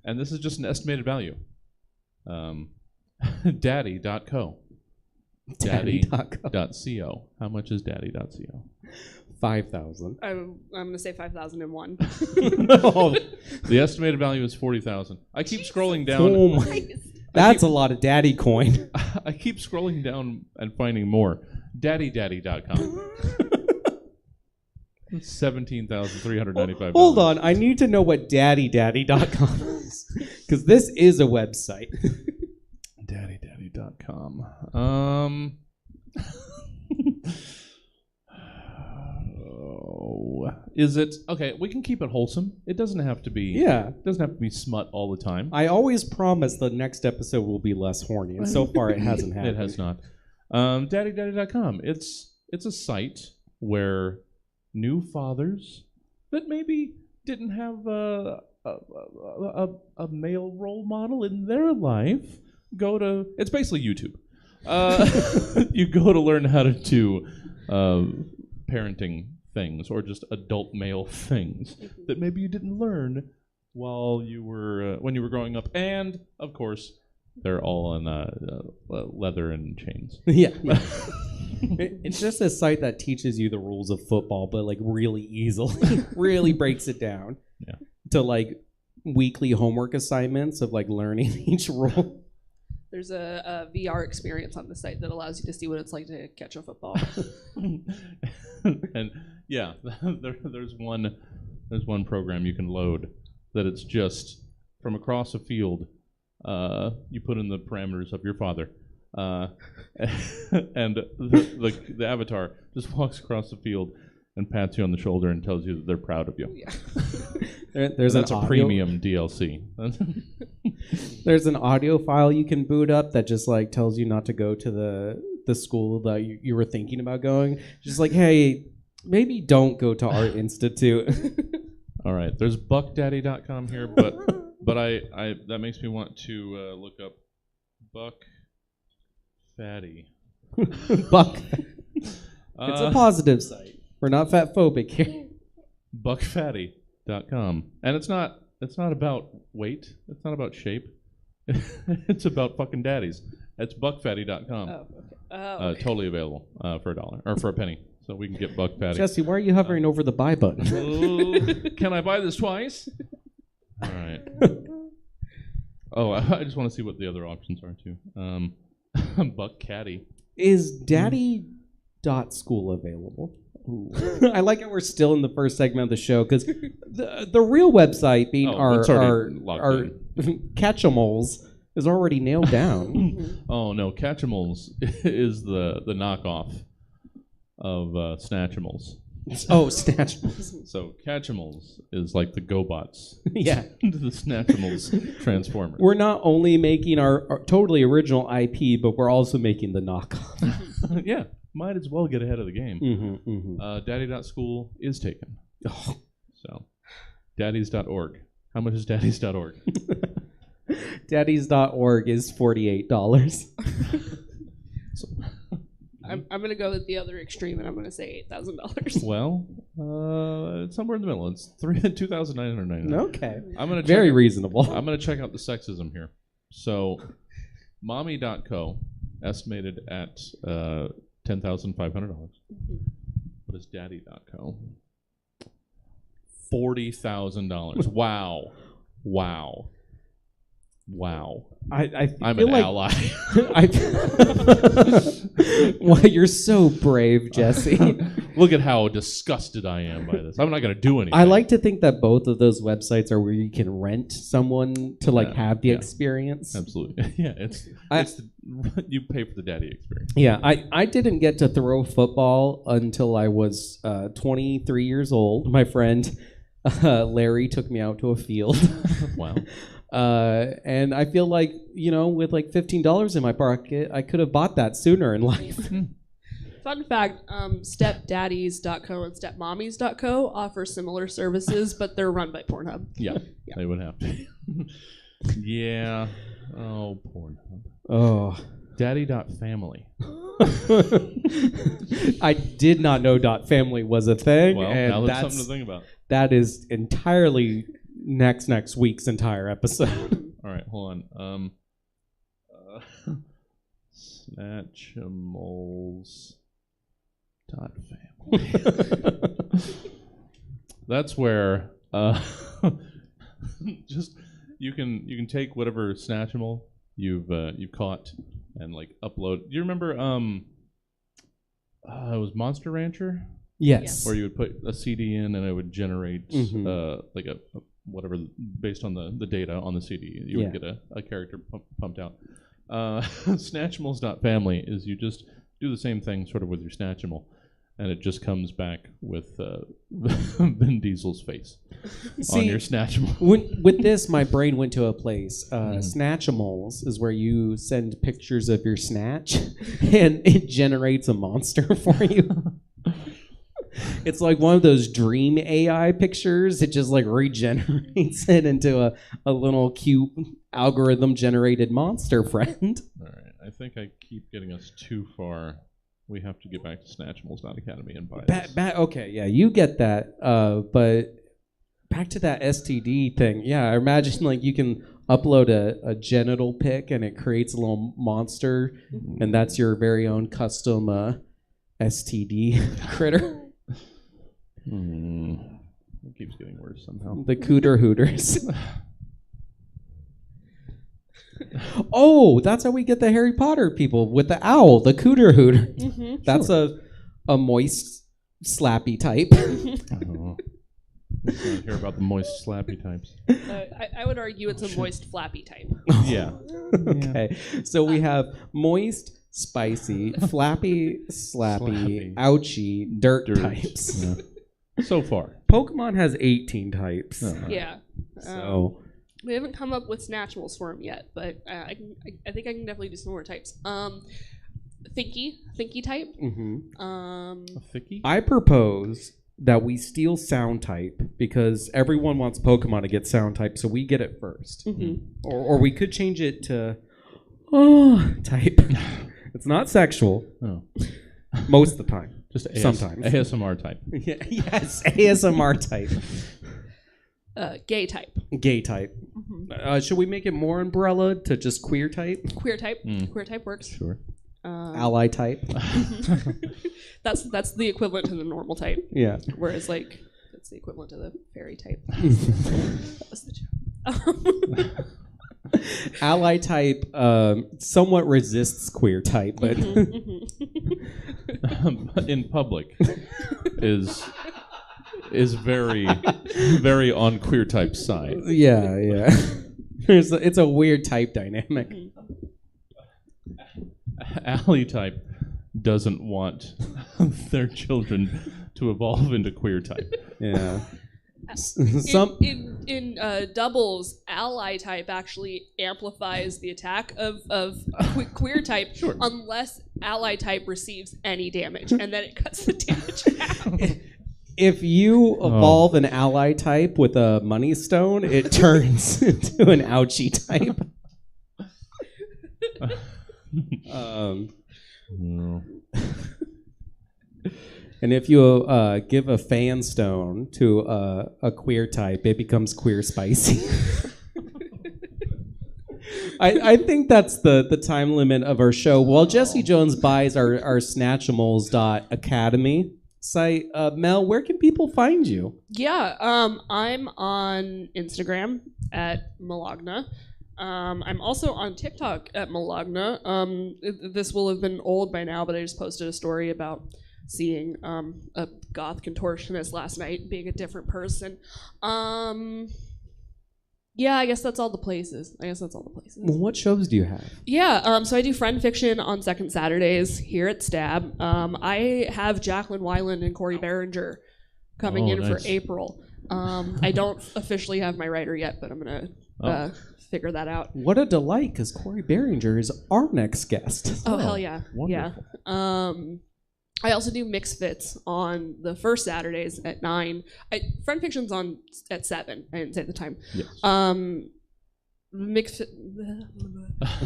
Speaker 4: And this is just an estimated value. Daddy.co. Daddy.co. How much is daddy.co?
Speaker 5: 5,000.
Speaker 6: I'm gonna say 5,001.
Speaker 5: No.
Speaker 4: The estimated value is 40,000. I keep scrolling down.
Speaker 5: Oh my. That's a lot of daddy coin.
Speaker 4: I keep scrolling down and finding more. Daddydaddy.com. $17,395.
Speaker 5: Hold on, I need to know what daddydaddy.com is. Because this is a website.
Speaker 4: Daddydaddy.com. Is it okay? We can keep it wholesome. It doesn't have to be.
Speaker 5: Yeah.
Speaker 4: It doesn't have to be smut all the time.
Speaker 5: I always promise the next episode will be less horny, and so far it hasn't happened.
Speaker 4: It has not. Daddydaddy.com. It's a site where new fathers that maybe didn't have a male role model in their life go to. It's basically YouTube. You go to learn how to do parenting things or just adult male things that maybe you didn't learn while you were when you were growing up, and of course they're all on leather and chains.
Speaker 5: Yeah. It's just a site that teaches you the rules of football, but like really easily, really breaks it down.
Speaker 4: Yeah.
Speaker 5: To like weekly homework assignments of like learning each rule.
Speaker 6: There's a VR experience on the site that allows you to see what it's like to catch a football.
Speaker 4: And yeah, there's one program you can load that it's just from across a field. You put in the parameters of your father, and the avatar just walks across the field and pats you on the shoulder and tells you that they're proud of you.
Speaker 6: Yeah.
Speaker 4: That's a premium DLC.
Speaker 5: There's an audio file you can boot up that just like tells you not to go to the school that you were thinking about going. Just like, hey, maybe don't go to Art Institute.
Speaker 4: All right, there's buckdaddy.com here, but I that makes me want to look up Buck Fatty.
Speaker 5: Buck. It's a positive site. We're not fat phobic here.
Speaker 4: Buckfatty.com. And it's not about weight. It's not about shape. It's about fucking daddies. It's buckfatty.com.
Speaker 6: Oh, okay. Okay.
Speaker 4: Totally available for $1 or for a penny. So we can get Buck Fatty.
Speaker 5: Jesse, why are you hovering over the buy button?
Speaker 4: Can I buy this twice? All right. Oh, I just want to see what the other options are too. Buck Caddy.
Speaker 5: Is daddy.school available? I like how we're still in the first segment of the show because the real website being our Catch-A-Moles is already nailed down.
Speaker 4: Oh no, Catch-A-Moles is the knockoff of Snatchimals.
Speaker 5: Oh, Snatchimals.
Speaker 4: So Catch-A-Moles is like the GoBots.
Speaker 5: Yeah.
Speaker 4: The Snatchimals Transformers.
Speaker 5: We're not only making our totally original IP, but we're also making the knockoff.
Speaker 4: Yeah. Might as well get ahead of the game.
Speaker 5: Mm-hmm, mm-hmm.
Speaker 4: Daddy.school is taken.
Speaker 5: Oh.
Speaker 4: So, daddies.org. How much is daddies.org?
Speaker 5: Daddies.org is $48.
Speaker 4: So,
Speaker 6: I'm gonna go with the other extreme, and I'm gonna say $8,000.
Speaker 4: well, it's somewhere in the middle. It's $2,999.
Speaker 5: Okay.
Speaker 4: I'm gonna
Speaker 5: very reasonable.
Speaker 4: I'm gonna check out the sexism here. So, mommy.co estimated at $10,500. What is daddy.co? $40,000. Wow. Wow.
Speaker 5: I
Speaker 4: I'm
Speaker 5: feel
Speaker 4: an
Speaker 5: like
Speaker 4: ally.
Speaker 5: Well, you're so brave, Jesse.
Speaker 4: Look at how disgusted I am by this. I'm not going to do anything.
Speaker 5: I like to think that both of those websites are where you can rent someone to like have the
Speaker 4: yeah.
Speaker 5: experience.
Speaker 4: Absolutely. Yeah, you pay for the daddy experience.
Speaker 5: Yeah, I didn't get to throw football until I was 23 years old. My friend Larry took me out to a field.
Speaker 4: Wow.
Speaker 5: And I feel like, with like $15 in my pocket, I could have bought that sooner in life.
Speaker 6: Fun fact, stepdaddies.co and stepmommies.co offer similar services, but they're run by Pornhub.
Speaker 4: Yeah, they would have to. Yeah. Oh, Pornhub.
Speaker 5: Oh.
Speaker 4: Daddy.family.
Speaker 5: I did not know .family was a thing.
Speaker 4: Well,
Speaker 5: and
Speaker 4: now there's something to think about.
Speaker 5: That is entirely next week's entire episode.
Speaker 4: All right, hold on. Snatchimals.family. That's where just you can take whatever Snatchimal you've caught and like upload. Do you remember it was Monster Rancher?
Speaker 5: Yes.
Speaker 4: Where you would put a CD in and it would generate like a whatever based on the data on the CD. You would get a character pumped out. Snatchimals.family is you just do the same thing sort of with your Snatchimal, and it just comes back with Vin Diesel's face on your Snatchimal.
Speaker 5: With this, my brain went to a place. Snatchimals is where you send pictures of your snatch, and it generates a monster for you. It's like one of those dream AI pictures. It just like regenerates it into a little cute algorithm-generated monster friend.
Speaker 4: All right, I think I keep getting us too far. We have to get back to Snatchimals.academy and buy this.
Speaker 5: Okay, yeah, you get that. But back to that STD thing. Yeah, I imagine like you can upload a genital pic and it creates a little monster, and that's your very own custom STD critter.
Speaker 4: It keeps getting worse somehow.
Speaker 5: The Cooter Hooters. Oh, that's how we get the Harry Potter people with the owl, the Cooter Hooter. That's a moist, slappy type.
Speaker 4: Oh. Let's not hear about the moist, slappy types.
Speaker 6: I would argue it's a moist, flappy type.
Speaker 4: Yeah.
Speaker 5: Okay, so we have moist, spicy, flappy, slappy, ouchy, dirt types.
Speaker 4: Yeah. So far.
Speaker 5: Pokemon has 18 types.
Speaker 6: Yeah.
Speaker 5: So
Speaker 6: we haven't come up with Snatchimals for him yet, but I think I can definitely do some more types. Thinky type.
Speaker 4: A Thicky?
Speaker 5: I propose that we steal sound type because everyone wants Pokemon to get sound type, so we get it first. Or we could change it to type. It's not sexual.
Speaker 4: Oh.
Speaker 5: Most of the time.
Speaker 4: Just
Speaker 5: sometimes.
Speaker 4: ASMR type.
Speaker 5: Yes, ASMR type.
Speaker 6: Gay type.
Speaker 5: Gay type. Should we make it more umbrella to just queer type?
Speaker 6: Queer type. Queer type works.
Speaker 4: Sure.
Speaker 5: Ally type.
Speaker 6: That's the equivalent to the normal type.
Speaker 5: Yeah.
Speaker 6: Whereas like that's the equivalent to the fairy type. That was the joke.
Speaker 5: Ally type somewhat resists queer type, but
Speaker 4: in public is very very on queer type side.
Speaker 5: Yeah. It's a weird type dynamic.
Speaker 4: Ally type doesn't want their children to evolve into queer type.
Speaker 5: Yeah.
Speaker 6: In doubles, ally type actually amplifies the attack of queer type unless ally type receives any damage, and then it cuts the damage in half.
Speaker 5: If you evolve an ally type with a money stone, it turns into an ouchie type.
Speaker 4: No.
Speaker 5: And if you give a fan stone to a queer type, it becomes queer spicy. I think that's the time limit of our show. While Jesse Jones buys our Snatchimals.academy site, Mel, where can people find you?
Speaker 6: Yeah, I'm on Instagram at Malagna. I'm also on TikTok at Malagna. This will have been old by now, but I just posted a story about seeing a goth contortionist last night, being a different person. Yeah, I guess that's all the places.
Speaker 5: Well, what shows do you have?
Speaker 6: Yeah, so I do Friend Fiction on second Saturdays here at Stab. I have Jacqueline Weiland and Corey Behringer coming in
Speaker 4: nice.
Speaker 6: for April. I don't officially have my writer yet, but I'm going to figure that out.
Speaker 5: What a delight, because Corey Behringer is our next guest.
Speaker 6: Oh, hell yeah.
Speaker 4: Wonderful.
Speaker 6: Yeah. I also do Mixed Fits on the first Saturdays at 9. Friend Fiction's on at 7. I didn't say the time.
Speaker 4: Yes.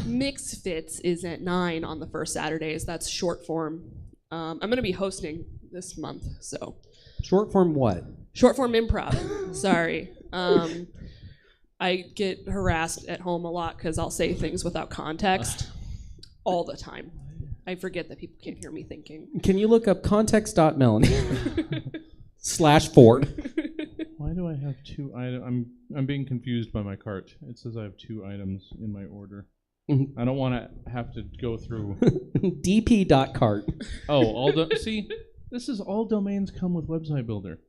Speaker 6: Mixed Fits is at 9 on the first Saturdays. That's short form. I'm going to be hosting this month, so.
Speaker 5: Short form what?
Speaker 6: Short form improv. Sorry. I get harassed at home a lot because I'll say things without context all the time. I forget that people can't hear me thinking.
Speaker 5: Can you look up context.melanie/Ford?
Speaker 4: Why do I have 2 items? I'm being confused by my cart. It says I have 2 items in my order.
Speaker 5: Mm-hmm.
Speaker 4: I don't want to have to go through.
Speaker 5: dp.cart.
Speaker 4: Oh, see, this is all domains come with website builder,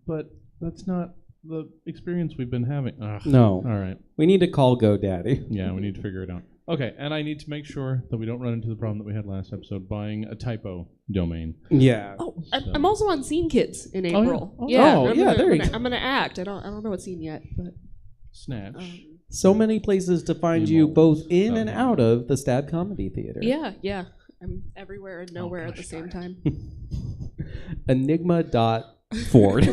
Speaker 4: but that's not the experience we've been having. Ugh.
Speaker 5: No.
Speaker 4: All right.
Speaker 5: We need to call GoDaddy.
Speaker 4: Yeah, we need to figure it out. Okay, and I need to make sure that we don't run into the problem that we had last episode, buying a typo domain.
Speaker 5: Yeah.
Speaker 6: Oh, I'm also on Scene Kids in April.
Speaker 4: Oh, yeah.
Speaker 5: Oh, yeah, there you go.
Speaker 6: I'm gonna act. I don't know what scene yet, but
Speaker 4: Snatch.
Speaker 5: So many places to find you both in and out of the Stab Comedy Theater.
Speaker 6: yeah. I'm everywhere and nowhere at the same time.
Speaker 5: Enigma.Ford.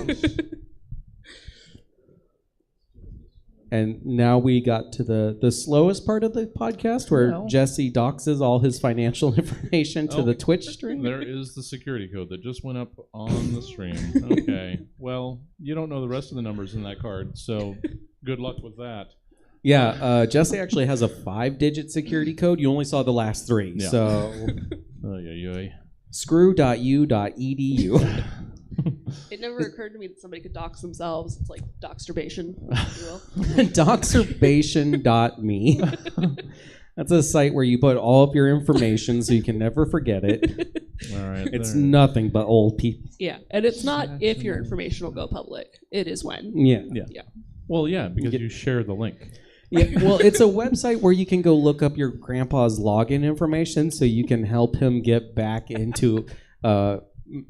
Speaker 5: And now we got to the slowest part of the podcast where Jesse doxes all his financial information to the Twitch stream.
Speaker 4: There is the security code that just went up on the stream. Okay. Well, you don't know the rest of the numbers in that card, so good luck with that.
Speaker 5: Yeah, Jesse actually has a 5-digit security code. You only saw the last 3,
Speaker 4: Yeah.
Speaker 5: so screw.u.edu.
Speaker 6: It never occurred to me that somebody could dox themselves. It's like doxturbation, if you will.
Speaker 5: Doxturbation.me. That's a site where you put all of your information so you can never forget it.
Speaker 4: All right.
Speaker 5: It's nothing but old people.
Speaker 6: Yeah, and it's not if your information will go public. It is when.
Speaker 5: Yeah.
Speaker 4: Well, yeah, because you share the link.
Speaker 5: Yeah, well, it's a website where you can go look up your grandpa's login information so you can help him get back into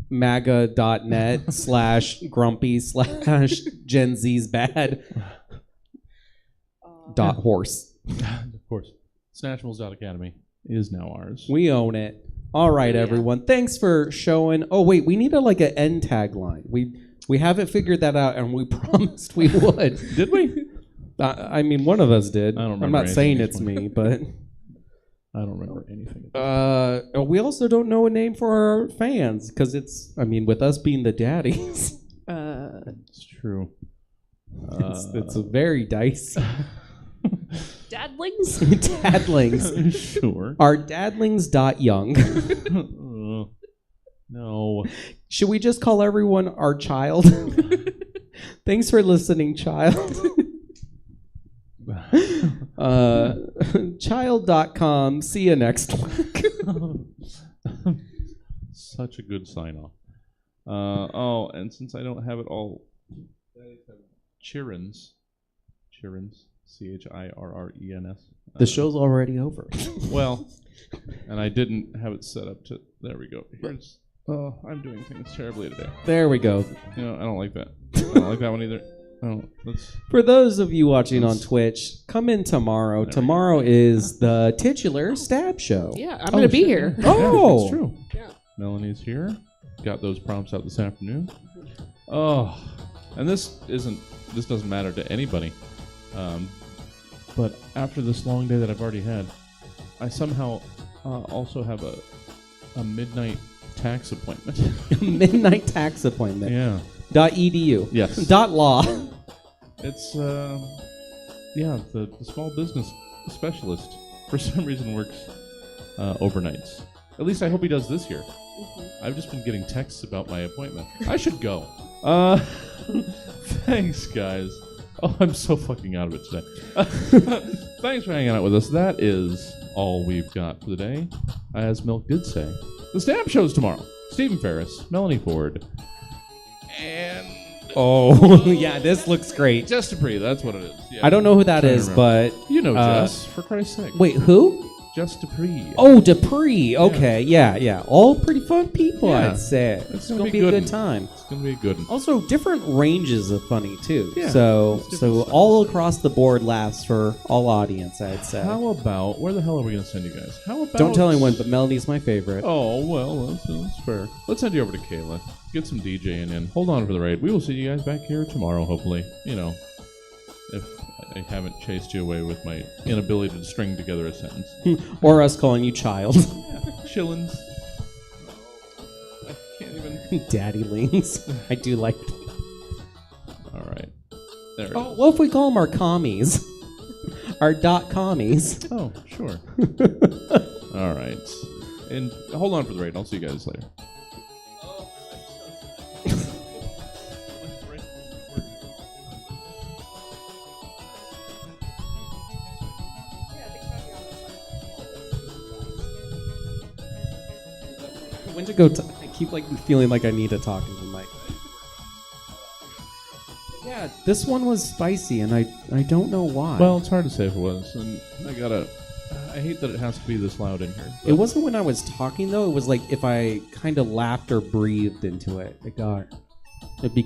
Speaker 5: maga.net/grumpy/Gen Z's bad .horse.
Speaker 4: Of course. Snatchimals.academy is now ours.
Speaker 5: We own it. All right, everyone. Thanks for showing. Oh, wait, we need an end tagline. We haven't figured that out, and we promised we would.
Speaker 4: Did we?
Speaker 5: I mean, one of us did.
Speaker 4: I don't remember.
Speaker 5: I'm not saying it's me, but
Speaker 4: I don't remember anything.
Speaker 5: we also don't know a name for our fans because with us being the Daddies,
Speaker 4: It's true.
Speaker 5: it's a very dicey.
Speaker 6: Dadlings?
Speaker 5: Dadlings.
Speaker 4: Sure.
Speaker 5: Our dadlings.young.
Speaker 4: No.
Speaker 5: Should we just call everyone our child? Thanks for listening, child. Child.com. See you next week.
Speaker 4: Such a good sign off. And since I don't have it all, Chirrens, Chirrens,
Speaker 5: The show's already over.
Speaker 4: Well, and I didn't have it set up to. There we go. Here's. Oh, I'm doing things terribly today.
Speaker 5: There we go.
Speaker 4: You know, I don't like that. I don't like that one either. Oh,
Speaker 5: For those of you watching on Twitch, come in tomorrow. Tomorrow is the titular Stab Show.
Speaker 6: Yeah, I'm going to be here.
Speaker 5: Oh,
Speaker 4: that's true.
Speaker 6: Yeah.
Speaker 4: Melanie's here. Got those prompts out this afternoon. Oh, and this doesn't matter to anybody. But after this long day that I've already had, I somehow also have a midnight tax appointment.
Speaker 5: Midnight tax appointment.
Speaker 4: Yeah.
Speaker 5: .edu.
Speaker 4: Yes.
Speaker 5: .law.
Speaker 4: It's the small business specialist for some reason works overnights. At least I hope he does this year. I've just been getting texts about my appointment. I should go. Thanks, guys. Oh, I'm so fucking out of it today. Thanks for hanging out with us. That is all we've got for the day. As Milk did say, the stand-up show's tomorrow. Stephen Ferris, Melanie Ford, and
Speaker 5: Oh, yeah, this looks great.
Speaker 4: Jess Dupree. That's what it is. Yeah,
Speaker 5: I don't know who that
Speaker 4: trying to
Speaker 5: is,
Speaker 4: remember.
Speaker 5: but
Speaker 4: You know Jess, for Christ's sake.
Speaker 5: wait, who?
Speaker 4: Jess Dupree.
Speaker 5: Oh, Dupree. Okay, yeah. All pretty fun people,
Speaker 4: Yeah.
Speaker 5: I'd say.
Speaker 4: It's
Speaker 5: gonna
Speaker 4: gonna
Speaker 5: be
Speaker 4: be
Speaker 5: a
Speaker 4: good.
Speaker 5: good time.
Speaker 4: It's going to be a good one.
Speaker 5: Also, different ranges of funny too.
Speaker 4: Yeah,
Speaker 5: So
Speaker 4: it's different stuff.
Speaker 5: all across the board laughs for all audience, I'd say.
Speaker 4: How about, where the hell are we going to send you guys? How about...
Speaker 5: Don't tell anyone, but Melanie's my favorite.
Speaker 4: Oh, well, that's fair. Let's send you over to Kayla. Get some DJing in. Hold on for the raid. We will see you guys back here tomorrow, hopefully. You know, if I haven't chased you away with my inability to string together a sentence.
Speaker 5: Or us calling you child.
Speaker 4: Chillins. I can't even...
Speaker 5: Daddy Lings. I do like.
Speaker 4: All right. There it
Speaker 5: Oh,
Speaker 4: is.
Speaker 5: what if we call them our commies? Our .commies.
Speaker 4: Oh, sure. All right. And hold on for the raid. I'll see you guys later.
Speaker 5: When to go? I keep feeling like I need to talk into the mic. Yeah, this one was spicy, and I don't know why.
Speaker 4: Well, it's hard to say if it was. And I hate that it has to be this loud in here.
Speaker 5: It wasn't when I was talking though. It was like if I kind of laughed or breathed into it. It became